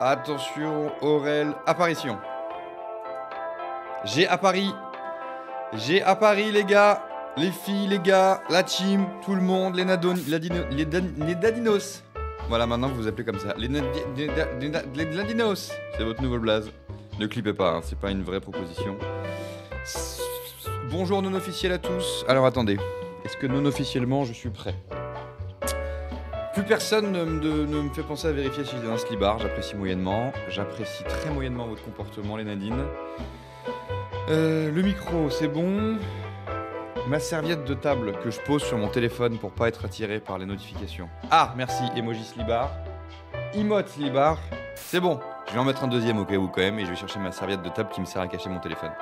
Attention, Aurel, apparition. J'ai appari. J'ai appari, les gars. Les filles, les gars, la team, tout le monde, les dadinos. Voilà, maintenant vous vous appelez comme ça. Les dadinos. C'est votre nouveau blaze. Ne clippez pas, hein, c'est pas une vraie proposition. Bonjour non officiel à tous. Alors attendez, est-ce que non officiellement je suis prêt? Plus personne ne me fait penser à vérifier si j'ai un slibard, j'apprécie moyennement. J'apprécie très moyennement votre comportement, les Nadine. Le micro, c'est bon. Ma serviette de table que je pose sur mon téléphone pour pas être attiré par les notifications. Ah, merci, emoji slibard. Emote slibard. C'est bon, je vais en mettre un deuxième au cas où quand même et je vais chercher ma serviette de table qui me sert à cacher mon téléphone.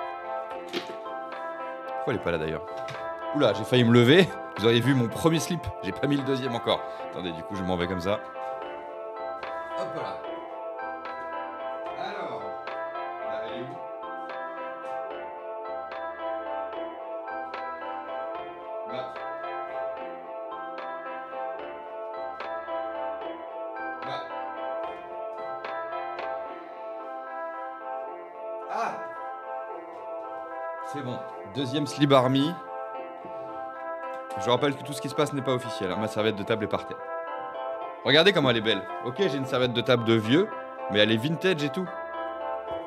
Pourquoi elle est pas là d'ailleurs? Oula, j'ai failli me lever. Vous auriez vu mon premier slip. J'ai pas mis le deuxième encore. Attendez, du coup, je m'en vais comme ça. Hop là. Alors. Là, elle est où? Là. Là. Ah! C'est bon. Deuxième slip army. Je rappelle que tout ce qui se passe n'est pas officiel, hein. Ma serviette de table est par terre. Regardez comment elle est belle. Ok, j'ai une serviette de table de vieux, mais elle est vintage et tout.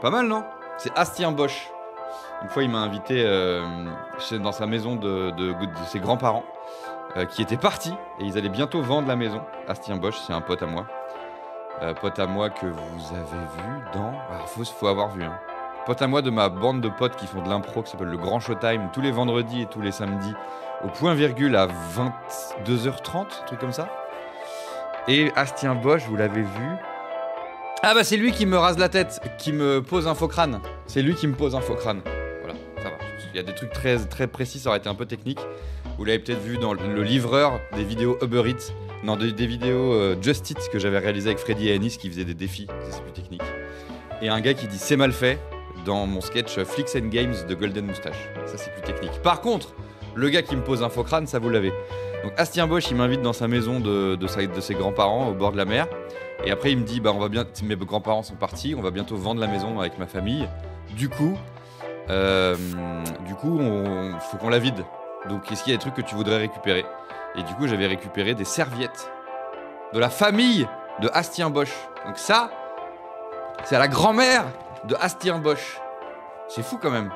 Pas mal, non? C'est Astien Bosch. Une fois, il m'a invité dans sa maison de ses grands-parents qui étaient partis et ils allaient bientôt vendre la maison. Astien Bosch, c'est un pote à moi. Pote à moi que vous avez vu dans... Ah, faut avoir vu, hein. Pote à moi de ma bande de potes qui font de l'impro qui s'appelle le Grand Showtime tous les vendredis et tous les samedis au point virgule à 22h30, un truc comme ça. Et Astien Bosch, vous l'avez vu. Ah bah c'est lui qui me rase la tête, qui me pose un faux crâne. C'est lui qui me pose un faux crâne. Voilà, ça va. Il y a des trucs très, très précis, ça aurait été un peu technique. Vous l'avez peut-être vu dans le livreur des vidéos Uber Eats. Non, des vidéos Just Eat que j'avais réalisé avec Freddy et Anis qui faisaient des défis. Ça c'est plus technique. Et un gars qui dit c'est mal fait dans mon sketch Flicks and Games de Golden Moustache. Ça c'est plus technique. Par contre, le gars qui me pose un faux crâne, ça vous l'avez. Donc Astien Bosch, il m'invite dans sa maison de ses grands-parents au bord de la mer. Et après, il me dit, bah on va bien, mes grands-parents sont partis, on va bientôt vendre la maison avec ma famille. Du coup, faut qu'on la vide. Donc, est-ce qu'il y a des trucs que tu voudrais récupérer? Et du coup, j'avais récupéré des serviettes de la famille de Astien Bosch. Donc ça, c'est à la grand-mère de Astien Bosch. C'est fou quand même.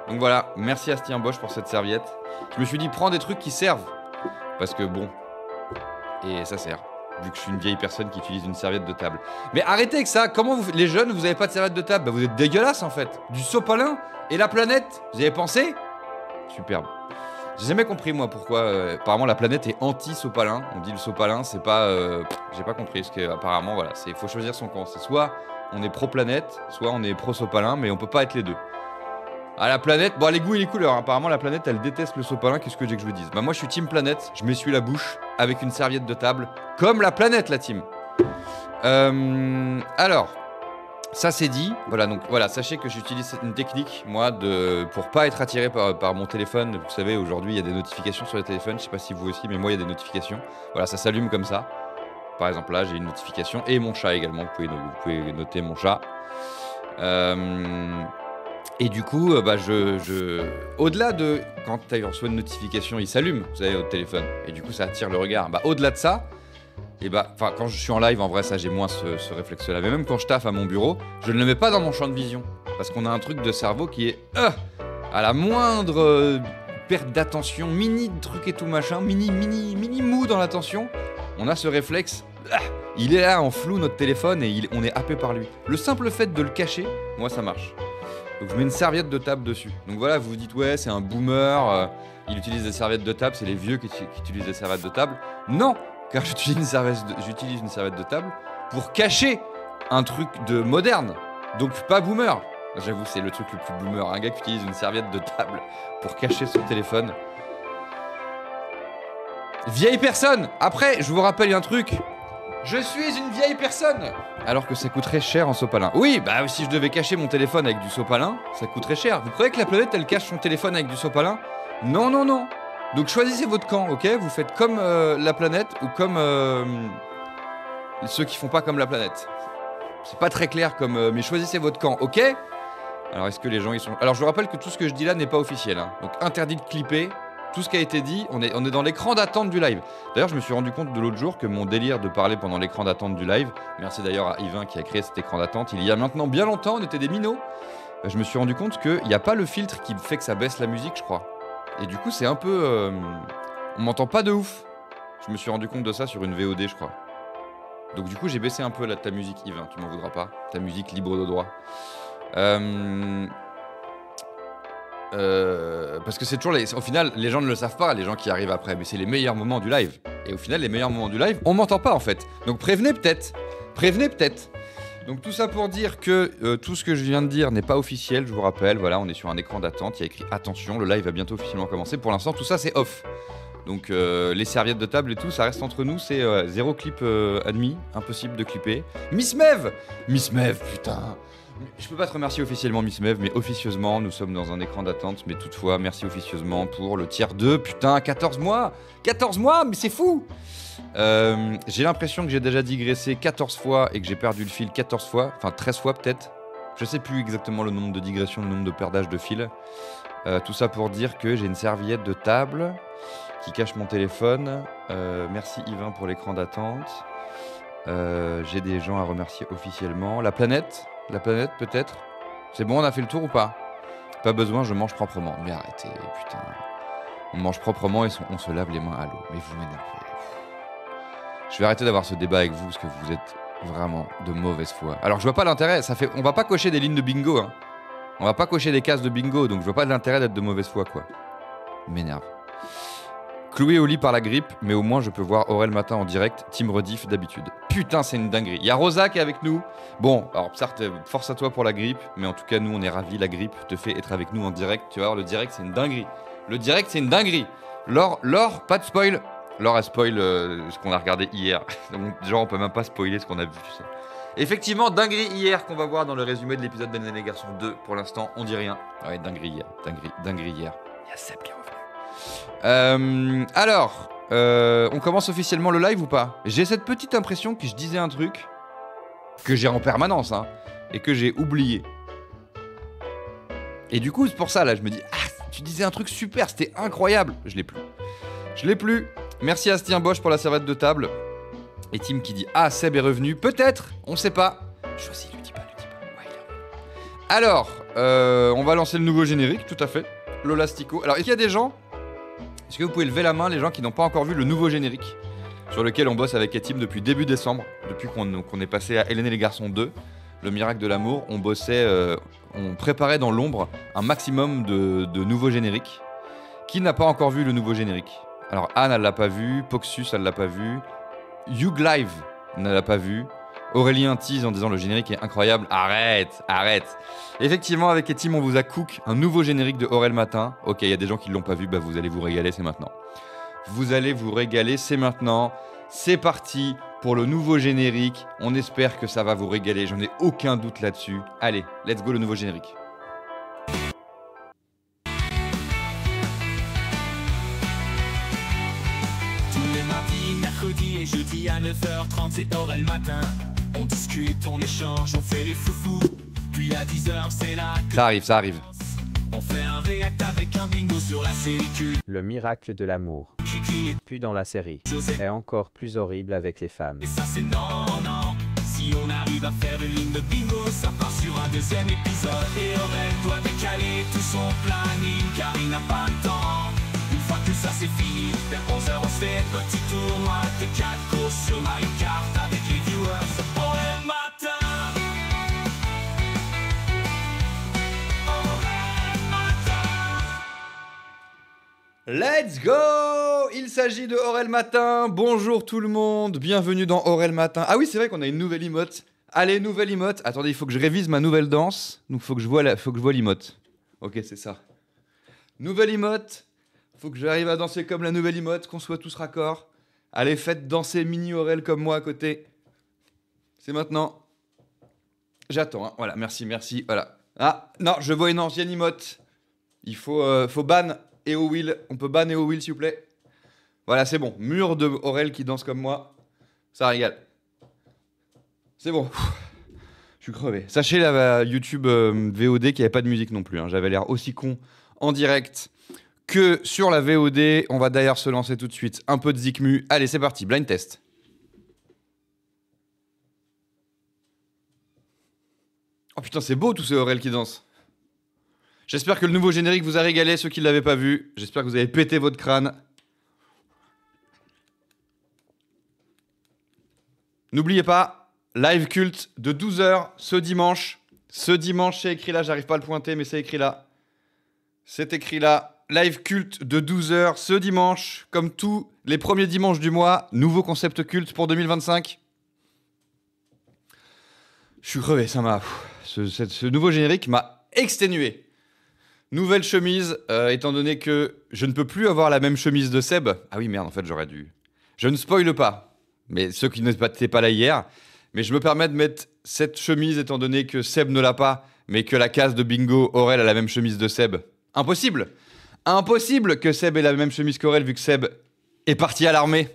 Donc voilà, merci Astien Bosch pour cette serviette. Je me suis dit, prends des trucs qui servent. Parce que bon, et ça sert. Vu que je suis une vieille personne qui utilise une serviette de table. Mais arrêtez avec ça. Comment les jeunes, vous avez pas de serviette de table? Bah vous êtes dégueulasses en fait. Du sopalin et la planète. Vous y avez pensé? Superbe. J'ai jamais compris moi pourquoi. Apparemment la planète est anti-sopalin. On dit le sopalin, c'est pas. J'ai pas compris. Parce que apparemment voilà, faut choisir son camp. C'est soit on est pro-planète, soit on est pro-sopalin, mais on peut pas être les deux. Ah la planète, bon les goûts et les couleurs, hein. Apparemment la planète elle déteste le sopalin, qu'est-ce que j'ai que je vous dise? Bah moi je suis team planète, je m'essuie la bouche avec une serviette de table, comme la planète la team. Alors, ça c'est dit, voilà donc voilà, sachez que j'utilise une technique moi pour pas être attiré par mon téléphone. Vous savez aujourd'hui il y a des notifications sur les téléphones, je sais pas si vous aussi mais moi il y a des notifications. Voilà ça s'allume comme ça, par exemple là j'ai une notification et mon chat également, vous pouvez noter mon chat. Et du coup, bah au-delà de quand tu reçois une notification, il s'allume, vous savez, au téléphone. Et du coup, ça attire le regard. Bah, au-delà de ça, et bah, quand je suis en live, en vrai, ça, j'ai moins ce réflexe-là. Mais même quand je taffe à mon bureau, je ne le mets pas dans mon champ de vision. Parce qu'on a un truc de cerveau qui est à la moindre perte d'attention, mini truc et tout machin, mini mou dans l'attention, on a ce réflexe. Il est là en flou, notre téléphone, et on est happé par lui. Le simple fait de le cacher, moi, ça marche. Donc je mets une serviette de table dessus. Donc voilà, vous vous dites ouais c'est un boomer, il utilise des serviettes de table, c'est les vieux qui utilisent des serviettes de table. Non, car j'utilise une serviette de table pour cacher un truc de moderne. Donc pas boomer. J'avoue c'est le truc le plus boomer, un gars qui utilise une serviette de table pour cacher son téléphone. Vieille personne. Après, je vous rappelle un truc. Je suis une vieille personne. Alors que ça coûterait cher en sopalin. Oui, bah si je devais cacher mon téléphone avec du sopalin, ça coûterait cher. Vous croyez que la planète, elle cache son téléphone avec du sopalin? Non, non, non. Donc choisissez votre camp, ok? Vous faites comme la planète ou comme ceux qui font pas comme la planète. C'est pas très clair comme... mais choisissez votre camp, ok? Alors, est-ce que les gens, ils sont... Alors, je vous rappelle que tout ce que je dis là n'est pas officiel. Hein. Donc, interdit de clipper. Tout ce qui a été dit, on est dans l'écran d'attente du live. D'ailleurs, je me suis rendu compte de l'autre jour que mon délire de parler pendant l'écran d'attente du live, merci d'ailleurs à Yvain qui a créé cet écran d'attente, il y a maintenant bien longtemps, on était des minots. Je me suis rendu compte qu'il n'y a pas le filtre qui fait que ça baisse la musique, je crois. Et du coup, c'est un peu... on m'entend pas de ouf. Je me suis rendu compte de ça sur une VOD, je crois. Donc du coup, j'ai baissé un peu ta musique, Yvain, tu m'en voudras pas. Ta musique libre de droit. Parce que c'est toujours au final les gens ne le savent pas, les gens qui arrivent après, mais c'est les meilleurs moments du live. Et au final les meilleurs moments du live, on m'entend pas en fait. Donc prévenez peut-être. Donc tout ça pour dire que tout ce que je viens de dire n'est pas officiel, je vous rappelle. Voilà, on est sur un écran d'attente, il y a écrit attention, le live va bientôt officiellement commencer. Pour l'instant tout ça c'est off. Donc les serviettes de table et tout, ça reste entre nous, c'est 0 clip admis, impossible de clipper. Miss Mev, putain. Je peux pas te remercier officiellement Miss Mev, mais officieusement, nous sommes dans un écran d'attente. Mais toutefois, merci officieusement pour le tiers 2. Putain, 14 mois 14 mois, mais c'est fou. J'ai l'impression que j'ai déjà digressé 14 fois et que j'ai perdu le fil 14 fois. Enfin, 13 fois peut-être. Je sais plus exactement le nombre de digressions, le nombre de perdages de fil. Tout ça pour dire que j'ai une serviette de table qui cache mon téléphone. Merci Yvain pour l'écran d'attente. J'ai des gens à remercier officiellement. La planète peut-être. C'est bon, on a fait le tour ou pas? Pas besoin, je mange proprement. Mais arrêtez, putain. On mange proprement et on se lave les mains à l'eau. Mais vous m'énervez. Je vais arrêter d'avoir ce débat avec vous parce que vous êtes vraiment de mauvaise foi. Alors je vois pas l'intérêt, on va pas cocher des lignes de bingo, hein. On va pas cocher des cases de bingo, donc je vois pas l'intérêt d'être de mauvaise foi, quoi. M'énerve. Cloué au lit par la grippe, mais au moins je peux voir Aurel Matin en direct, team rediff d'habitude. Putain, c'est une dinguerie. Il y a Rosa qui est avec nous. Bon, alors certes, force à toi pour la grippe, mais en tout cas, nous, on est ravis. La grippe te fait être avec nous en direct. Tu vas voir, le direct, c'est une dinguerie. Le direct, c'est une dinguerie. Laure, pas de spoil. Laure, elle spoil ce qu'on a regardé hier. Donc, genre, on peut même pas spoiler ce qu'on a vu, tu sais. Effectivement, dinguerie hier qu'on va voir dans le résumé de l'épisode d'Hélène et les garçons 2. Pour l'instant, on dit rien. Ouais, dinguerie hier. Dinguerie hier. Il y a Seb qui est revenu. Alors, on commence officiellement le live ou pas? J'ai cette petite impression que je disais un truc que j'ai en permanence, hein, et que j'ai oublié. Et du coup, c'est pour ça, là, je me dis, ah, tu disais un truc super, c'était incroyable. Je l'ai plus. Merci à Astien Bosch pour la serviette de table. Et Tim qui dit, ah, Seb est revenu. Peut-être, on sait pas. Choisis, lui dis pas. Ouais, il est revenu. Alors, on va lancer le nouveau générique, tout à fait. Lolastico. Alors, est-ce qu'il y a des gens... Est-ce que vous pouvez lever la main, les gens qui n'ont pas encore vu le nouveau générique sur lequel on bosse avec Etim depuis début décembre, depuis qu'on est passé à Hélène et les garçons 2, le miracle de l'amour, on bossait, on préparait dans l'ombre un maximum de nouveaux génériques. Qui n'a pas encore vu le nouveau générique? Alors Anne, elle l'a pas vu, Poxus, elle l'a pas vu, Hugh Live ne l'a pas vu, Aurélien tease en disant le générique est incroyable. Arrête. Effectivement, avec Etim, on vous a cook un nouveau générique de Aurel Matin. Ok, il y a des gens qui ne l'ont pas vu, bah vous allez vous régaler, c'est maintenant. Vous allez vous régaler, c'est maintenant. C'est parti pour le nouveau générique. On espère que ça va vous régaler, j'en ai aucun doute là-dessus. Allez, let's go le nouveau générique. Tous les mardis, mercredis et jeudi à 9h30, c'est Aurel Matin. On discute, on échange, on fait les foufous. Puis à 10h, c'est là que Ça arrive. on fait un réact avec un bingo sur la série culte. Le miracle de l'amour. Kiki et Puis dans la série. Joseph. Est encore plus horrible avec les femmes. Et ça c'est non. Si on arrive à faire une ligne de bingo, ça part sur un deuxième épisode. Et Aurel doit décaler tout son planning car il n'a pas le temps. Une fois que ça c'est fini, vers 11h on se fait petit tournoi de 4 courses sur Mario Kart avec les viewers. Aurel Matin. Aurel Matin. Let's go! Il s'agit de Aurel Matin. Bonjour tout le monde, bienvenue dans Aurel Matin. Ah oui, c'est vrai qu'on a une nouvelle emote. Allez, nouvelle emote. Attendez, il faut que je révise ma nouvelle danse. Donc faut que je vois l'emote. Ok, c'est ça. Nouvelle emote. Faut que j'arrive à danser comme la nouvelle emote, qu'on soit tous raccords. Allez, faites danser mini Aurel comme moi à côté. C'est maintenant. J'attends, hein. Voilà, merci, voilà. Ah, non, je vois une ancienne emote. Il faut ban et au will. On peut ban et au will, s'il vous plaît. Voilà, c'est bon. Mur de Aurel qui danse comme moi. Ça régale. C'est bon. suis crevé. Sachez la YouTube VOD qu'il n'y avait pas de musique non plus. Hein. J'avais l'air aussi con en direct que sur la VOD. On va d'ailleurs se lancer tout de suite. Un peu de Zikmu. Allez, c'est parti. Blind test. Oh putain, c'est beau tous ces Aurel qui dansent. J'espère que le nouveau générique vous a régalé, ceux qui ne l'avaient pas vu. J'espère que vous avez pété votre crâne. N'oubliez pas, live culte de 12h ce dimanche. Ce dimanche, c'est écrit là, j'arrive pas à le pointer, mais c'est écrit là. C'est écrit là. Live culte de 12h ce dimanche. Comme tous les premiers dimanches du mois. Nouveau concept culte pour 2025. Je suis crevé, ça m'a... Ce nouveau générique m'a exténué. Nouvelle chemise, étant donné que je ne peux plus avoir la même chemise de Seb. Ah oui, merde, en fait, j'aurais dû... Je ne spoile pas, mais ceux qui n'étaient pas là hier. Mais je me permets de mettre cette chemise, étant donné que Seb ne l'a pas, mais que la case de bingo Aurel a la même chemise de Seb. Impossible. Impossible que Seb ait la même chemise qu'Aurel, vu que Seb est parti à l'armée.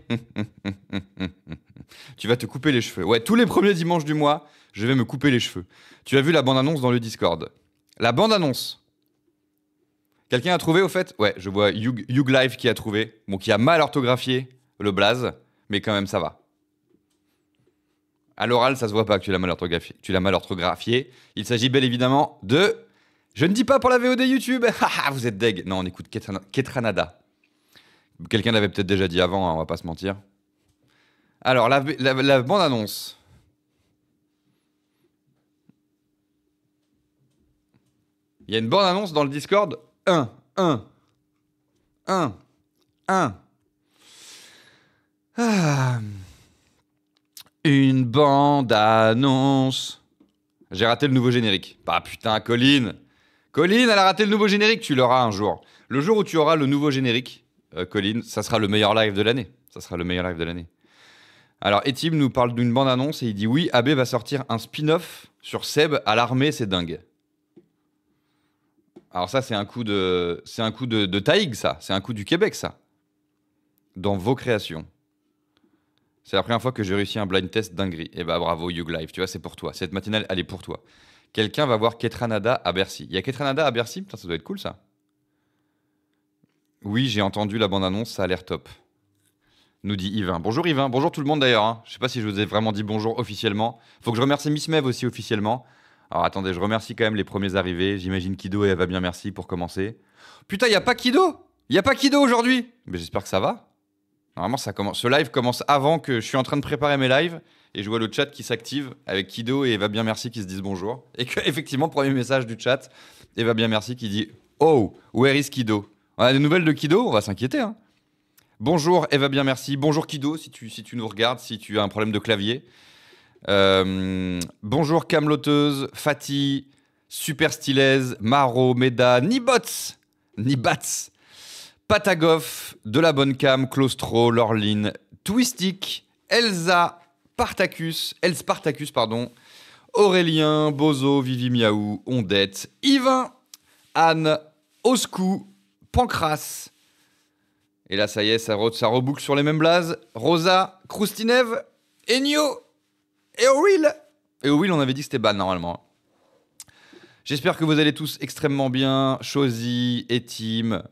Tu vas te couper les cheveux. Ouais, tous les premiers dimanches du mois, je vais me couper les cheveux. Tu as vu la bande-annonce dans le Discord. La bande-annonce. Quelqu'un a trouvé au fait? Ouais, je vois Hugh Live qui a trouvé. Bon, qui a mal orthographié le blaze, mais quand même ça va. À l'oral, ça se voit pas que tu l'as mal orthographié. Il s'agit bel évidemment de... Je ne dis pas pour la VOD YouTube. Vous êtes deg. Non, on écoute Ketranada. Quelqu'un l'avait peut-être déjà dit avant, hein, on va pas se mentir. Alors, la bande-annonce. Il y a une bande-annonce dans le Discord. 1. Ah. Une bande-annonce. J'ai raté le nouveau générique. Bah putain, Colline. Colline, elle a raté le nouveau générique. Tu l'auras un jour. Le jour où tu auras le nouveau générique, Colline, ça sera le meilleur live de l'année. Ça sera le meilleur live de l'année. Alors, Etim nous parle d'une bande-annonce et il dit oui, AB va sortir un spin-off sur Seb à l'armée, c'est dingue. Alors ça, c'est un coup de Taïg, ça. C'est un coup du Québec, ça. Dans vos créations. C'est la première fois que j'ai réussi un blind test dinguerie. Eh bah bravo, Hugh Live. Tu vois, c'est pour toi. Cette matinale, elle est pour toi. Quelqu'un va voir Ketranada à Bercy. Il y a Ketranada à Bercy? Putain, ça doit être cool, ça. Oui, j'ai entendu la bande-annonce, ça a l'air top. Nous dit Yvain. Bonjour Yvain. Bonjour tout le monde d'ailleurs. Hein. Je sais pas si je vous ai vraiment dit bonjour officiellement. Faut que je remercie Miss Mev aussi officiellement. Alors attendez, je remercie quand même les premiers arrivés. J'imagine Kido et elle va bien merci pour commencer. Putain, y a pas Kido? Y a pas Kido aujourd'hui? Mais j'espère que ça va. Normalement, ça commence. Ce live commence avant que je suis en train de préparer mes lives et je vois le chat qui s'active avec Kido et Eva bien merci qui se disent bonjour. Et que effectivement, premier message du chat, Eva bien merci qui dit oh, where is Kido? On a des nouvelles de Kido, on va s'inquiéter. Hein. Bonjour Eva bien merci, bonjour Kido si tu nous regardes, si tu as un problème de clavier. Bonjour Cameloteuse, Fatih, Super Stylaise, Maro, Meda, Nibats, Patagoff, De la Bonne Cam, Claustro, Lorline, Twistic, Elsa, Spartacus, Aurélien, Bozo, Vivi Miaou, Ondette, Yvain, Anne, Oscou, Pancras. Et là, ça y est, ça reboucle sur les mêmes blazes. Rosa, Kroustinev, Enyo et Will. Et Will, on avait dit que c'était ban normalement. J'espère que vous allez tous extrêmement bien. Chosy, Etim,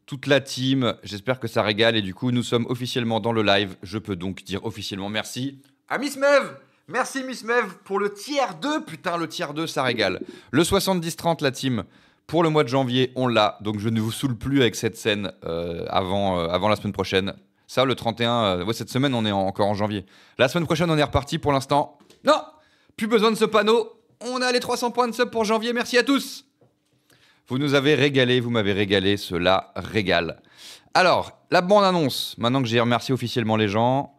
toute la team. J'espère que ça régale. Et du coup, nous sommes officiellement dans le live. Je peux donc dire officiellement merci à Miss Mev. Merci Miss Mev pour le tiers 2. Putain, le tiers 2, ça régale. Le 70-30, la team. Pour le mois de janvier, on l'a. Donc je ne vous saoule plus avec cette scène avant la semaine prochaine. Ça, le 31... cette semaine, on est encore en janvier. La semaine prochaine, on est reparti pour l'instant. Non, plus besoin de ce panneau. On a les 300 points de sub pour janvier. Merci à tous. Vous nous avez régalé, vous m'avez régalé. Cela régale. Alors, la bande-annonce. Maintenant que j'ai remercié officiellement les gens.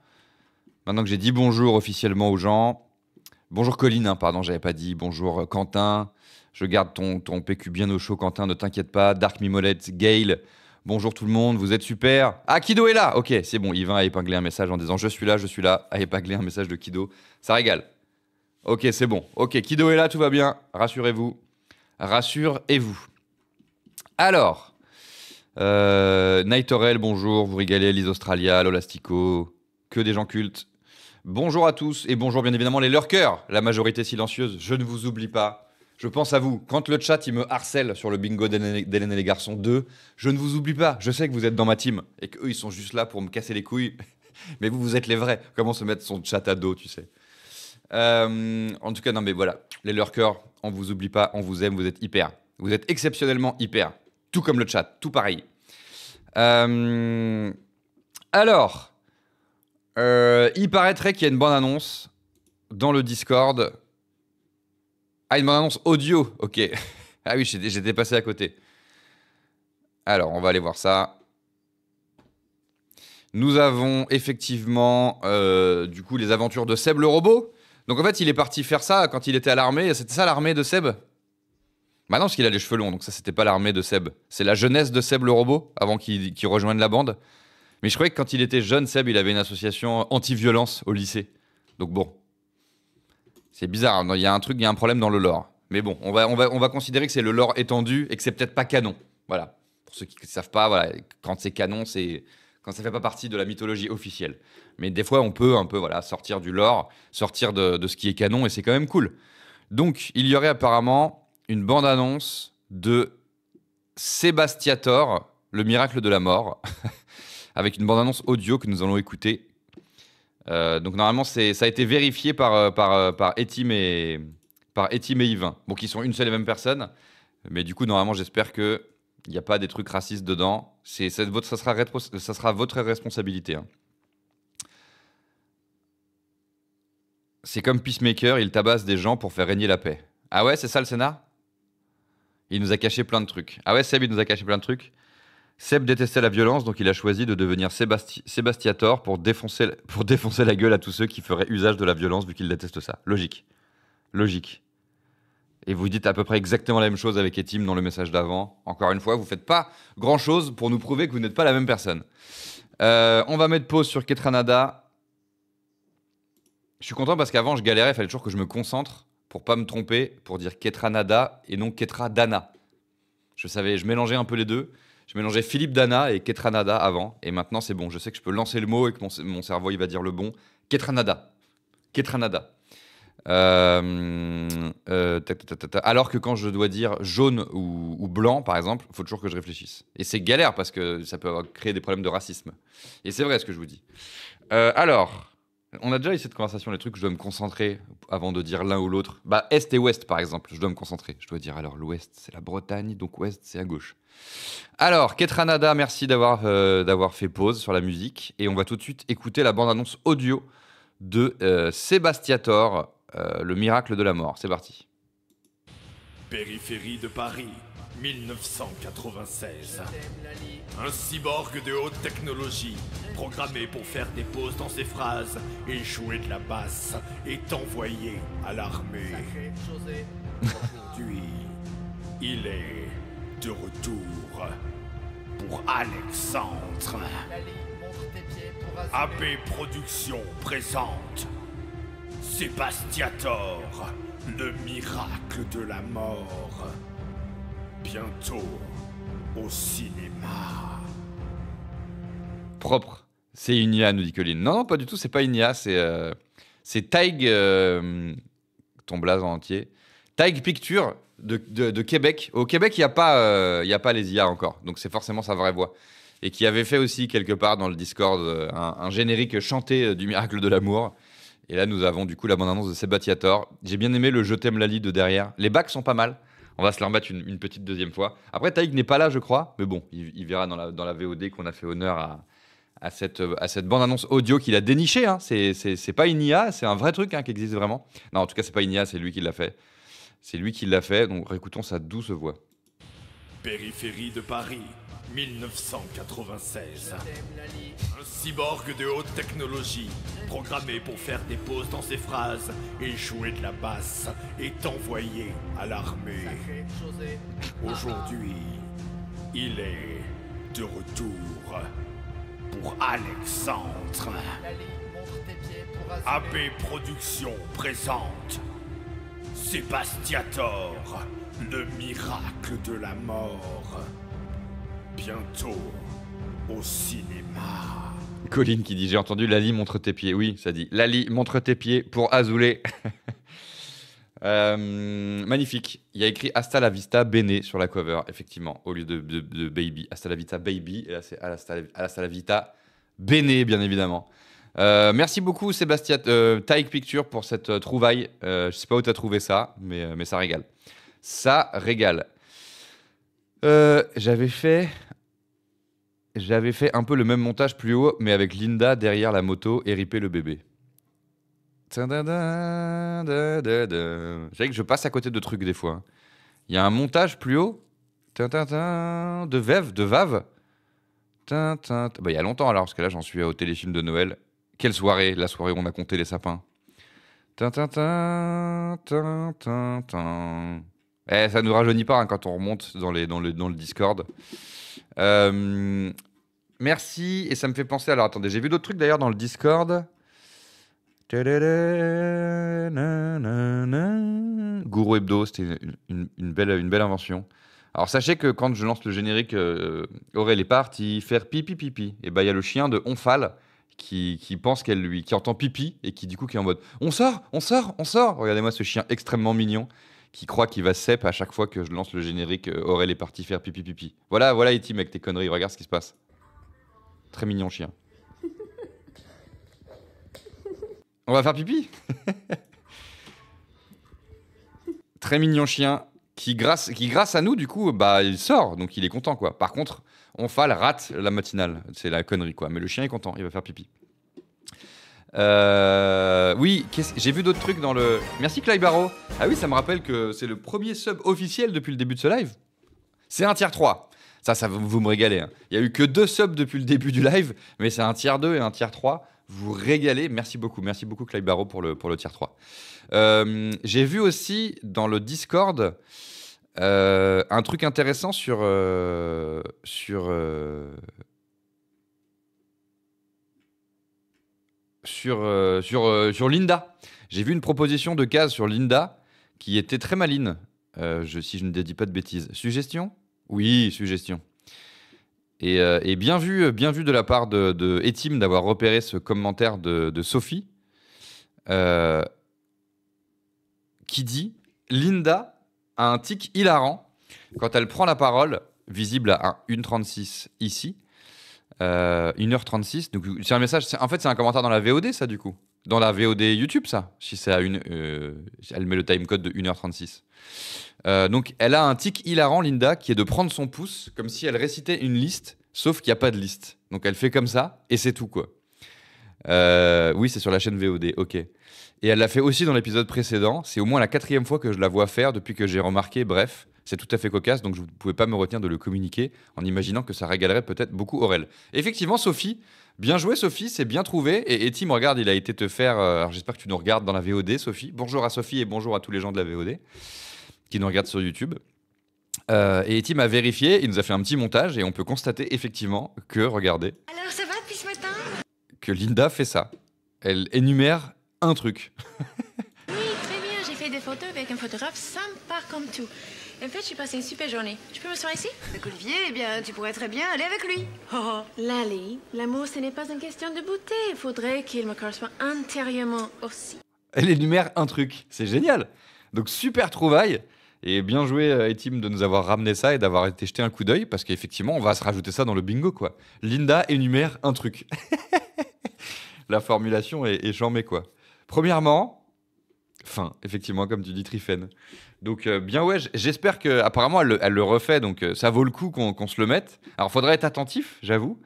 Maintenant que j'ai dit bonjour officiellement aux gens. Bonjour Colline, pardon, j'avais pas dit. Bonjour Quentin. Je garde ton PQ bien au chaud, Quentin, ne t'inquiète pas. Dark Mimolette, Gail, bonjour tout le monde, vous êtes super. Ah, Kido est là. Ok, c'est bon, Yvain a épinglé un message en disant je suis là, a épinglé un message de Kido. Ça régale. Ok, c'est bon. Ok, Kido est là, tout va bien. Rassurez-vous. Rassurez-vous. Alors, Nightorel, bonjour, vous régalez, Lise Australia, Lolastico, que des gens cultes. Bonjour à tous et bonjour bien évidemment les lurkers, la majorité silencieuse, je ne vous oublie pas. Je pense à vous. Quand le chat il me harcèle sur le bingo d'Hélène et les garçons 2, je ne vous oublie pas. Je sais que vous êtes dans ma team et qu'eux ils sont juste là pour me casser les couilles. Mais vous êtes les vrais. Comment se mettre son chat à dos, tu sais. En tout cas, non mais voilà. Les lurkers, on vous oublie pas, on vous aime, vous êtes hyper. Vous êtes exceptionnellement hyper. Tout comme le chat, tout pareil. Alors, il paraîtrait qu'il y a une bande-annonce dans le Discord. Ah, une bande-annonce audio, ok. Ah oui, j'étais passé à côté. Alors, on va aller voir ça. Nous avons effectivement, du coup, les aventures de Seb le robot. Donc en fait, il est parti faire ça quand il était à l'armée. C'était ça l'armée de Seb ? Bah non, parce qu'il a les cheveux longs, donc ça, c'était pas l'armée de Seb. C'est la jeunesse de Seb le robot, avant qu'il rejoigne la bande. Mais je croyais que quand il était jeune, Seb, il avait une association anti-violence au lycée. Donc bon, c'est bizarre, il y a un truc, il y a un problème dans le lore. Mais bon, on va considérer que c'est le lore étendu et que c'est peut-être pas canon. Voilà. Pour ceux qui ne savent pas, voilà, quand c'est canon, c'est quand ça fait pas partie de la mythologie officielle. Mais des fois, on peut un peu voilà, sortir du lore, sortir de ce qui est canon, et c'est quand même cool. Donc, il y aurait apparemment une bande-annonce de Sébastiator, le miracle de la mort, avec une bande-annonce audio que nous allons écouter. Donc normalement, ça a été vérifié par Etim et Yvain, bon, qui sont une seule et même personne. Mais du coup, normalement, j'espère qu'il n'y a pas des trucs racistes dedans. Ça sera votre responsabilité. Hein. C'est comme Peacemaker, il tabasse des gens pour faire régner la paix. Ah ouais, c'est ça le scénar ? Il nous a caché plein de trucs. Ah ouais, Seb, il nous a caché plein de trucs. Seb détestait la violence, donc il a choisi de devenir Sébastiator pour défoncer la gueule à tous ceux qui feraient usage de la violence, vu qu'il déteste ça. Logique. Et vous dites à peu près exactement la même chose avec Etim dans le message d'avant. Encore une fois, vous faites pas grand-chose pour nous prouver que vous n'êtes pas la même personne. On va mettre pause sur Ketranada. Je suis content parce qu'avant, je galérais, il fallait toujours que je me concentre pour pas me tromper, pour dire Ketranada et non Ketradana. Je mélangeais un peu les deux. Je mélangeais Philippe Dana et Ketranada avant. Et maintenant, c'est bon. Je sais que je peux lancer le mot et que mon cerveau, il va dire le bon. Ketranada. Alors que quand je dois dire jaune ou blanc, par exemple, il faut toujours que je réfléchisse. Et c'est galère parce que ça peut créer des problèmes de racisme. Et c'est vrai ce que je vous dis. Alors... On a déjà eu cette conversation, les trucs, je dois me concentrer avant de dire l'un ou l'autre. Bah, Est et Ouest, par exemple, je dois me concentrer. Je dois dire, alors, l'Ouest, c'est la Bretagne, donc Ouest, c'est à gauche. Alors, Ketranada, merci d'avoir fait pause sur la musique. Et on va tout de suite écouter la bande-annonce audio de Sébastiator, le miracle de la mort. C'est parti. Périphérie de Paris, 1996. Un cyborg de haute technologie, programmé pour faire des pauses dans ses phrases et jouer de la basse, est envoyé à l'armée. Aujourd'hui, il est de retour pour Alexandre. AB Productions présente Sébastiator, le miracle de la mort. Bientôt au cinéma. Propre. C'est une IA, nous dit Colline. Non, pas du tout, c'est pas une IA, c'est Taig, ton blaze en entier. Taig Picture de Québec. Au Québec, il n'y a pas les IA encore, donc c'est forcément sa vraie voix. Et qui avait fait aussi quelque part dans le Discord un générique chanté du miracle de l'amour. Et là, nous avons du coup la bande-annonce de Sébastiator. J'ai bien aimé le Je t'aime Lali de derrière. Les bacs sont pas mal. On va se les remettre une petite deuxième fois. Après, Taïg n'est pas là, je crois. Mais bon, il verra dans la VOD qu'on a fait honneur à cette bande-annonce audio qu'il a dénichée. Hein. C'est pas une IA, c'est un vrai truc hein, qui existe vraiment. Non, en tout cas, c'est pas une IA, c'est lui qui l'a fait. Donc réécoutons sa douce voix. Périphérie de Paris, 1996. Un cyborg de haute technologie, programmé pour faire des pauses dans ses phrases et jouer de la basse, est envoyé à l'armée. Aujourd'hui, il est de retour pour Alexandre. AB Productions présente Sébastiator, le miracle de la mort. Bientôt au cinéma. Colline qui dit, j'ai entendu Lali, montre tes pieds. Oui, ça dit Lali, montre tes pieds pour Azoulay. Magnifique. Il y a écrit Hasta la vista Bene sur la cover, effectivement, au lieu de Baby. Hasta la vista Baby, et là c'est Hasta la vita Bene, bien évidemment. Merci beaucoup Sébastien Taïk Picture pour cette trouvaille. Je sais pas où tu as trouvé ça, mais ça régale. Ça régale. J'avais fait un peu le même montage plus haut, mais avec Linda derrière la moto et ripper le bébé. C'est vrai que je passe à côté de trucs des fois. Il y a un montage plus haut de Vave. Bah, il y a longtemps alors, parce que là j'en suis au téléfilm de Noël. Quelle soirée, la soirée où on a compté les sapins. Ça nous rajeunit pas hein, quand on remonte dans le Discord. Merci, et ça me fait penser... Alors attendez, j'ai vu d'autres trucs d'ailleurs dans le Discord. Gourou Hebdo, c'était une belle invention. Alors sachez que quand je lance le générique, Aurel est parti faire pipi pipi. Et bah il y a le chien de Onfal qui pense qui entend pipi et qui du coup qui est en mode on sort. Regardez-moi ce chien extrêmement mignon qui croit qu'il va sep à chaque fois que je lance le générique. Aurel est parti faire pipi pipi. Voilà Etim avec tes conneries, regarde ce qui se passe. Très mignon chien. On va faire pipi. Très mignon chien qui grâce à nous du coup bah il sort donc il est content quoi. Par contre Onfal rate la matinale, c'est la connerie quoi. Mais le chien est content, il va faire pipi. Oui, j'ai vu d'autres trucs dans le... Merci Claybaro. Ah oui, ça me rappelle que c'est le premier sub officiel depuis le début de ce live. C'est un tier 3. Ça vous me régalez. Hein. Il y a eu que 2 subs depuis le début du live, mais c'est un tier 2 et un tier 3. Vous régalez. Merci beaucoup Claybaro pour le tier 3. J'ai vu aussi dans le Discord un truc intéressant sur Linda. J'ai vu une proposition de case sur Linda qui était très maligne. Si je ne dis pas de bêtises. Suggestion ? Oui, suggestion. Et bien vu de la part de Etim d'avoir repéré ce commentaire de Sophie qui dit Linda a un tic hilarant quand elle prend la parole, visible à 1h36 ici. 1h36, donc c'est un message, en fait c'est un commentaire dans la VOD ça du coup. Dans la VOD YouTube ça, si c'est à elle met le timecode de 1h36. Donc elle a un tic hilarant Linda qui est de prendre son pouce comme si elle récitait une liste, sauf qu'il n'y a pas de liste. Donc elle fait comme ça et c'est tout quoi. Oui c'est sur la chaîne VOD, ok. Et elle l'a fait aussi dans l'épisode précédent, c'est au moins la 4e fois que je la vois faire depuis que j'ai remarqué, bref. C'est tout à fait cocasse, donc je ne pouvais pas me retenir de le communiquer en imaginant que ça régalerait peut-être beaucoup Aurel. Effectivement, Sophie, bien joué Sophie, c'est bien trouvé. Et Tim, regarde, il a été te faire... alors j'espère que tu nous regardes dans la VOD, Sophie. Bonjour à Sophie et bonjour à tous les gens de la VOD qui nous regardent sur YouTube. Et Tim a vérifié, il nous a fait un petit montage et on peut constater effectivement que, regardez... Alors ça va depuis ce matin ? Que Linda fait ça. Elle énumère un truc. Oui, très bien, j'ai fait des photos avec un photographe sympa comme tout. En fait, j'ai passé une super journée. Je peux m'asseoir ici ? Avec Olivier, eh bien, tu pourrais très bien aller avec lui. Oh, Lali, l'amour, ce n'est pas une question de beauté. Il faudrait qu'il me corresponde intérieurement aussi. Elle énumère un truc. C'est génial. Donc, super trouvaille. Et bien joué, Etim, de nous avoir ramené ça et d'avoir été jeté un coup d'œil. Parce qu'effectivement, on va se rajouter ça dans le bingo, quoi. Linda énumère un truc. La formulation est charmée, quoi. Premièrement... Enfin, effectivement, comme tu dis, Trifen. Donc, bien ouais, j'espère que... Apparemment, elle le refait, donc ça vaut le coup qu'on se le mette. Alors, faudrait être attentif, j'avoue.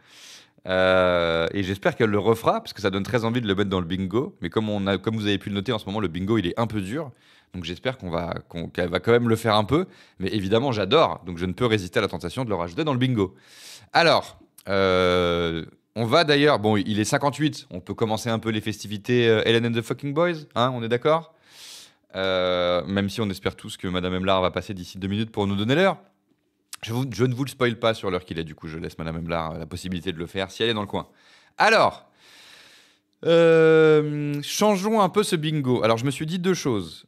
Et j'espère qu'elle le refera, parce que ça donne très envie de le mettre dans le bingo. Mais comme vous avez pu le noter en ce moment, le bingo, il est un peu dur. Donc, j'espère qu'elle va quand même le faire un peu. Mais évidemment, j'adore. Donc, je ne peux résister à la tentation de le rajouter dans le bingo. Alors, on va d'ailleurs... Bon, il est 58. On peut commencer un peu les festivités Ellen and the Fucking Boys. Hein, on est d'accord ? Même si on espère tous que Madame Emlar va passer d'ici 2 minutes pour nous donner l'heure. Je ne vous le spoil pas sur l'heure qu'il est, du coup je laisse Madame Emlar la possibilité de le faire si elle est dans le coin. Alors, changeons un peu ce bingo. Alors je me suis dit 2 choses.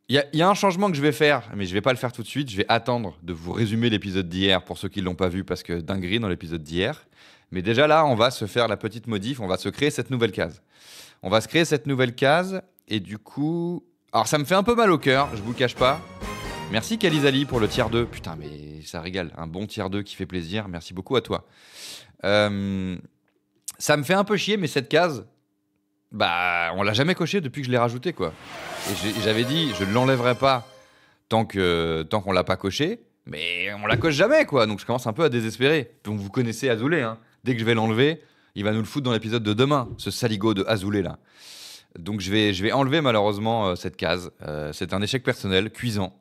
Il y a un changement que je vais faire, mais je vais pas le faire tout de suite. Je vais attendre de vous résumer l'épisode d'hier pour ceux qui l'ont pas vu, parce que dinguerie dans l'épisode d'hier. Mais déjà là, on va se faire la petite modif, on va se créer cette nouvelle case. On va se créer cette nouvelle case, et du coup... Alors ça me fait un peu mal au cœur, je vous le cache pas. Merci Kalizali pour le tiers 2. Putain, mais ça régale, un bon tiers 2 qui fait plaisir. Merci beaucoup à toi. Ça me fait un peu chier, mais cette case, bah, on l'a jamais cochée depuis que je l'ai rajoutée, quoi. Et j'avais dit, je ne l'enlèverai pas tant qu'on l'a pas coché, mais on la coche jamais, quoi. Donc je commence un peu à désespérer. Donc vous connaissez Azoulay, hein. Dès que je vais l'enlever, il va nous le foutre dans l'épisode de demain, ce saligo de Azoulay là. Donc je vais enlever malheureusement cette case. C'est un échec personnel, cuisant.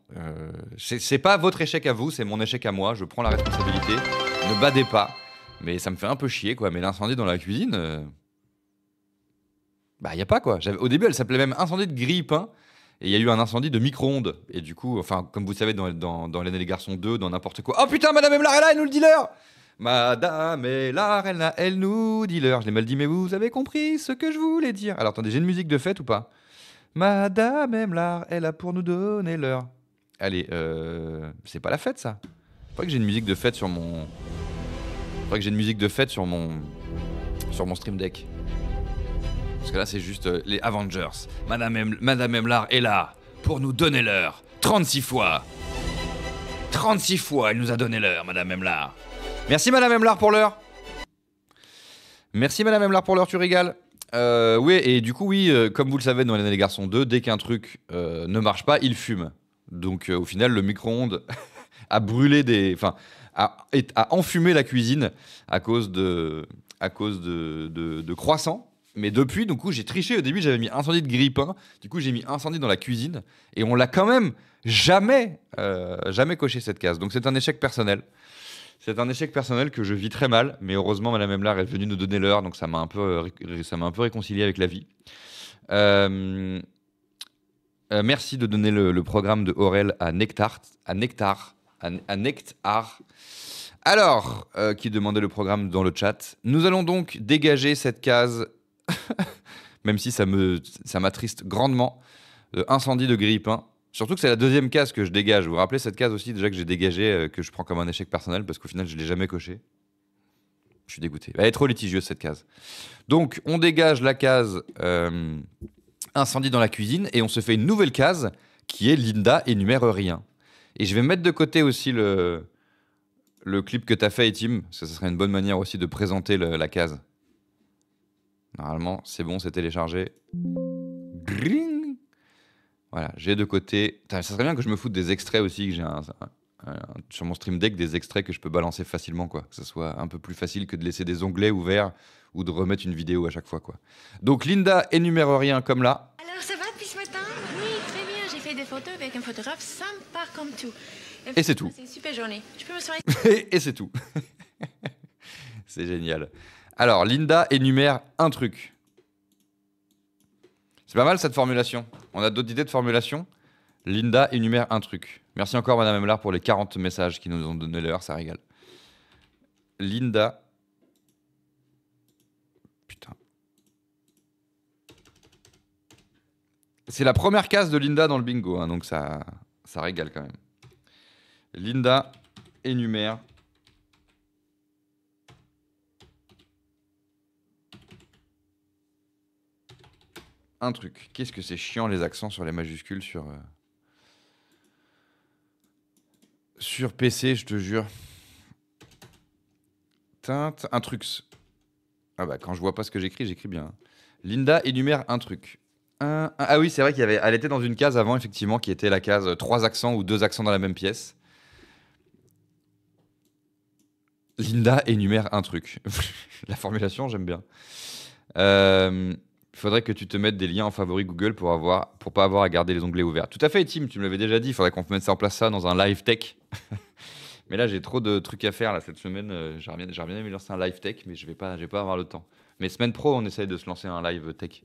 C'est pas votre échec à vous, c'est mon échec à moi. Je prends la responsabilité. Ne badez pas. Mais ça me fait un peu chier, quoi. Mais l'incendie dans la cuisine, bah y a pas, quoi. Au début, elle s'appelait même incendie de grille-pain. Et il y a eu un incendie de micro-ondes. Et du coup, enfin, comme vous savez, dans Hélène et les garçons 2, dans n'importe quoi. Oh putain, Madame Emlar est là, elle nous le dit l'heure. Madame Emlar, elle nous dit l'heure. Je l'ai mal dit, mais vous avez compris ce que je voulais dire. Alors attendez, j'ai une musique de fête ou pas? Madame Emlar, elle a pour nous donner l'heure. Allez, c'est pas la fête, ça. Faudrait que j'ai une musique de fête sur mon... Faudrait que j'ai une musique de fête sur mon Stream Deck. Parce que là, c'est juste les Avengers. Madame Emlar est là pour nous donner l'heure. 36 fois. 36 fois, elle nous a donné l'heure, Madame Emlar. Merci, Madame Emlar, pour l'heure. Merci, Madame Emlar, pour l'heure, tu régales. Oui, et du coup, oui, comme vous le savez, dans les garçons 2, dès qu'un truc ne marche pas, il fume. Donc, au final, le micro-ondes a brûlé Enfin, a enfumé la cuisine à cause de croissants. Mais depuis, du coup, j'ai triché. Au début, j'avais mis incendie de grille-pain. Du coup, j'ai mis incendie dans la cuisine. Et on l'a quand même jamais coché cette case. Donc, c'est un échec personnel. C'est un échec personnel que je vis très mal. Mais heureusement, Madame Emlar est venue nous donner l'heure. Donc, ça m'a un peu réconcilié avec la vie. Merci de donner le programme de Aurel à Nectar. Alors, qui demandait le programme dans le chat. Nous allons donc dégager cette case... Même si ça m'attriste grandement, incendie de grille-pain. Surtout que c'est la deuxième case que je dégage. Vous vous rappelez cette case aussi déjà que j'ai dégagée, que je prends comme un échec personnel parce qu'au final je l'ai jamais cochée. Je suis dégoûté. Elle est trop litigieuse cette case. Donc on dégage la case incendie dans la cuisine et on se fait une nouvelle case qui est Linda énumère rien. Et je vais mettre de côté aussi le clip que tu as fait, Etim, parce que ça serait une bonne manière aussi de présenter la case. Normalement, c'est bon, c'est téléchargé. Gring. Voilà, j'ai de côté... Ça serait bien que je me foute des extraits aussi, que j'ai sur mon Stream Deck des extraits que je peux balancer facilement, quoi. Que ce soit un peu plus facile que de laisser des onglets ouverts ou de remettre une vidéo à chaque fois, quoi. Donc Linda énumère rien comme là. Alors, ça va depuis ce matin? Oui, très bien. J'ai fait des photos avec un photographe sympa comme tout. Et c'est tout. C'est une super journée. Je peux me soirée. Et c'est tout. C'est génial. Alors, Linda énumère un truc. C'est pas mal cette formulation. On a d'autres idées de formulation. Linda énumère un truc. Merci encore, Madame Emlar, pour les 40 messages qui nous ont donné l'heure, ça régale. Linda. Putain. C'est la première case de Linda dans le bingo, hein, donc ça régale quand même. Linda énumère un truc. Qu'est-ce que c'est chiant les accents sur les majuscules sur PC, je te jure. Teinte, un truc. Ah bah quand je vois pas ce que j'écris bien. Linda énumère un truc. Ah oui, c'est vrai elle était dans une case avant, effectivement, qui était la case 3 accents ou 2 accents dans la même pièce. Linda énumère un truc. La formulation, j'aime bien. Il faudrait que tu te mettes des liens en favori Google pour pas avoir à garder les onglets ouverts. Tout à fait, Tim, tu me l'avais déjà dit. Il faudrait qu'on mette ça en place dans un live tech. Mais là, j'ai trop de trucs à faire là, cette semaine. J'aurais bien aimé lancer un live tech, mais je vais pas avoir le temps. Mais semaine pro, on essaye de se lancer un live tech.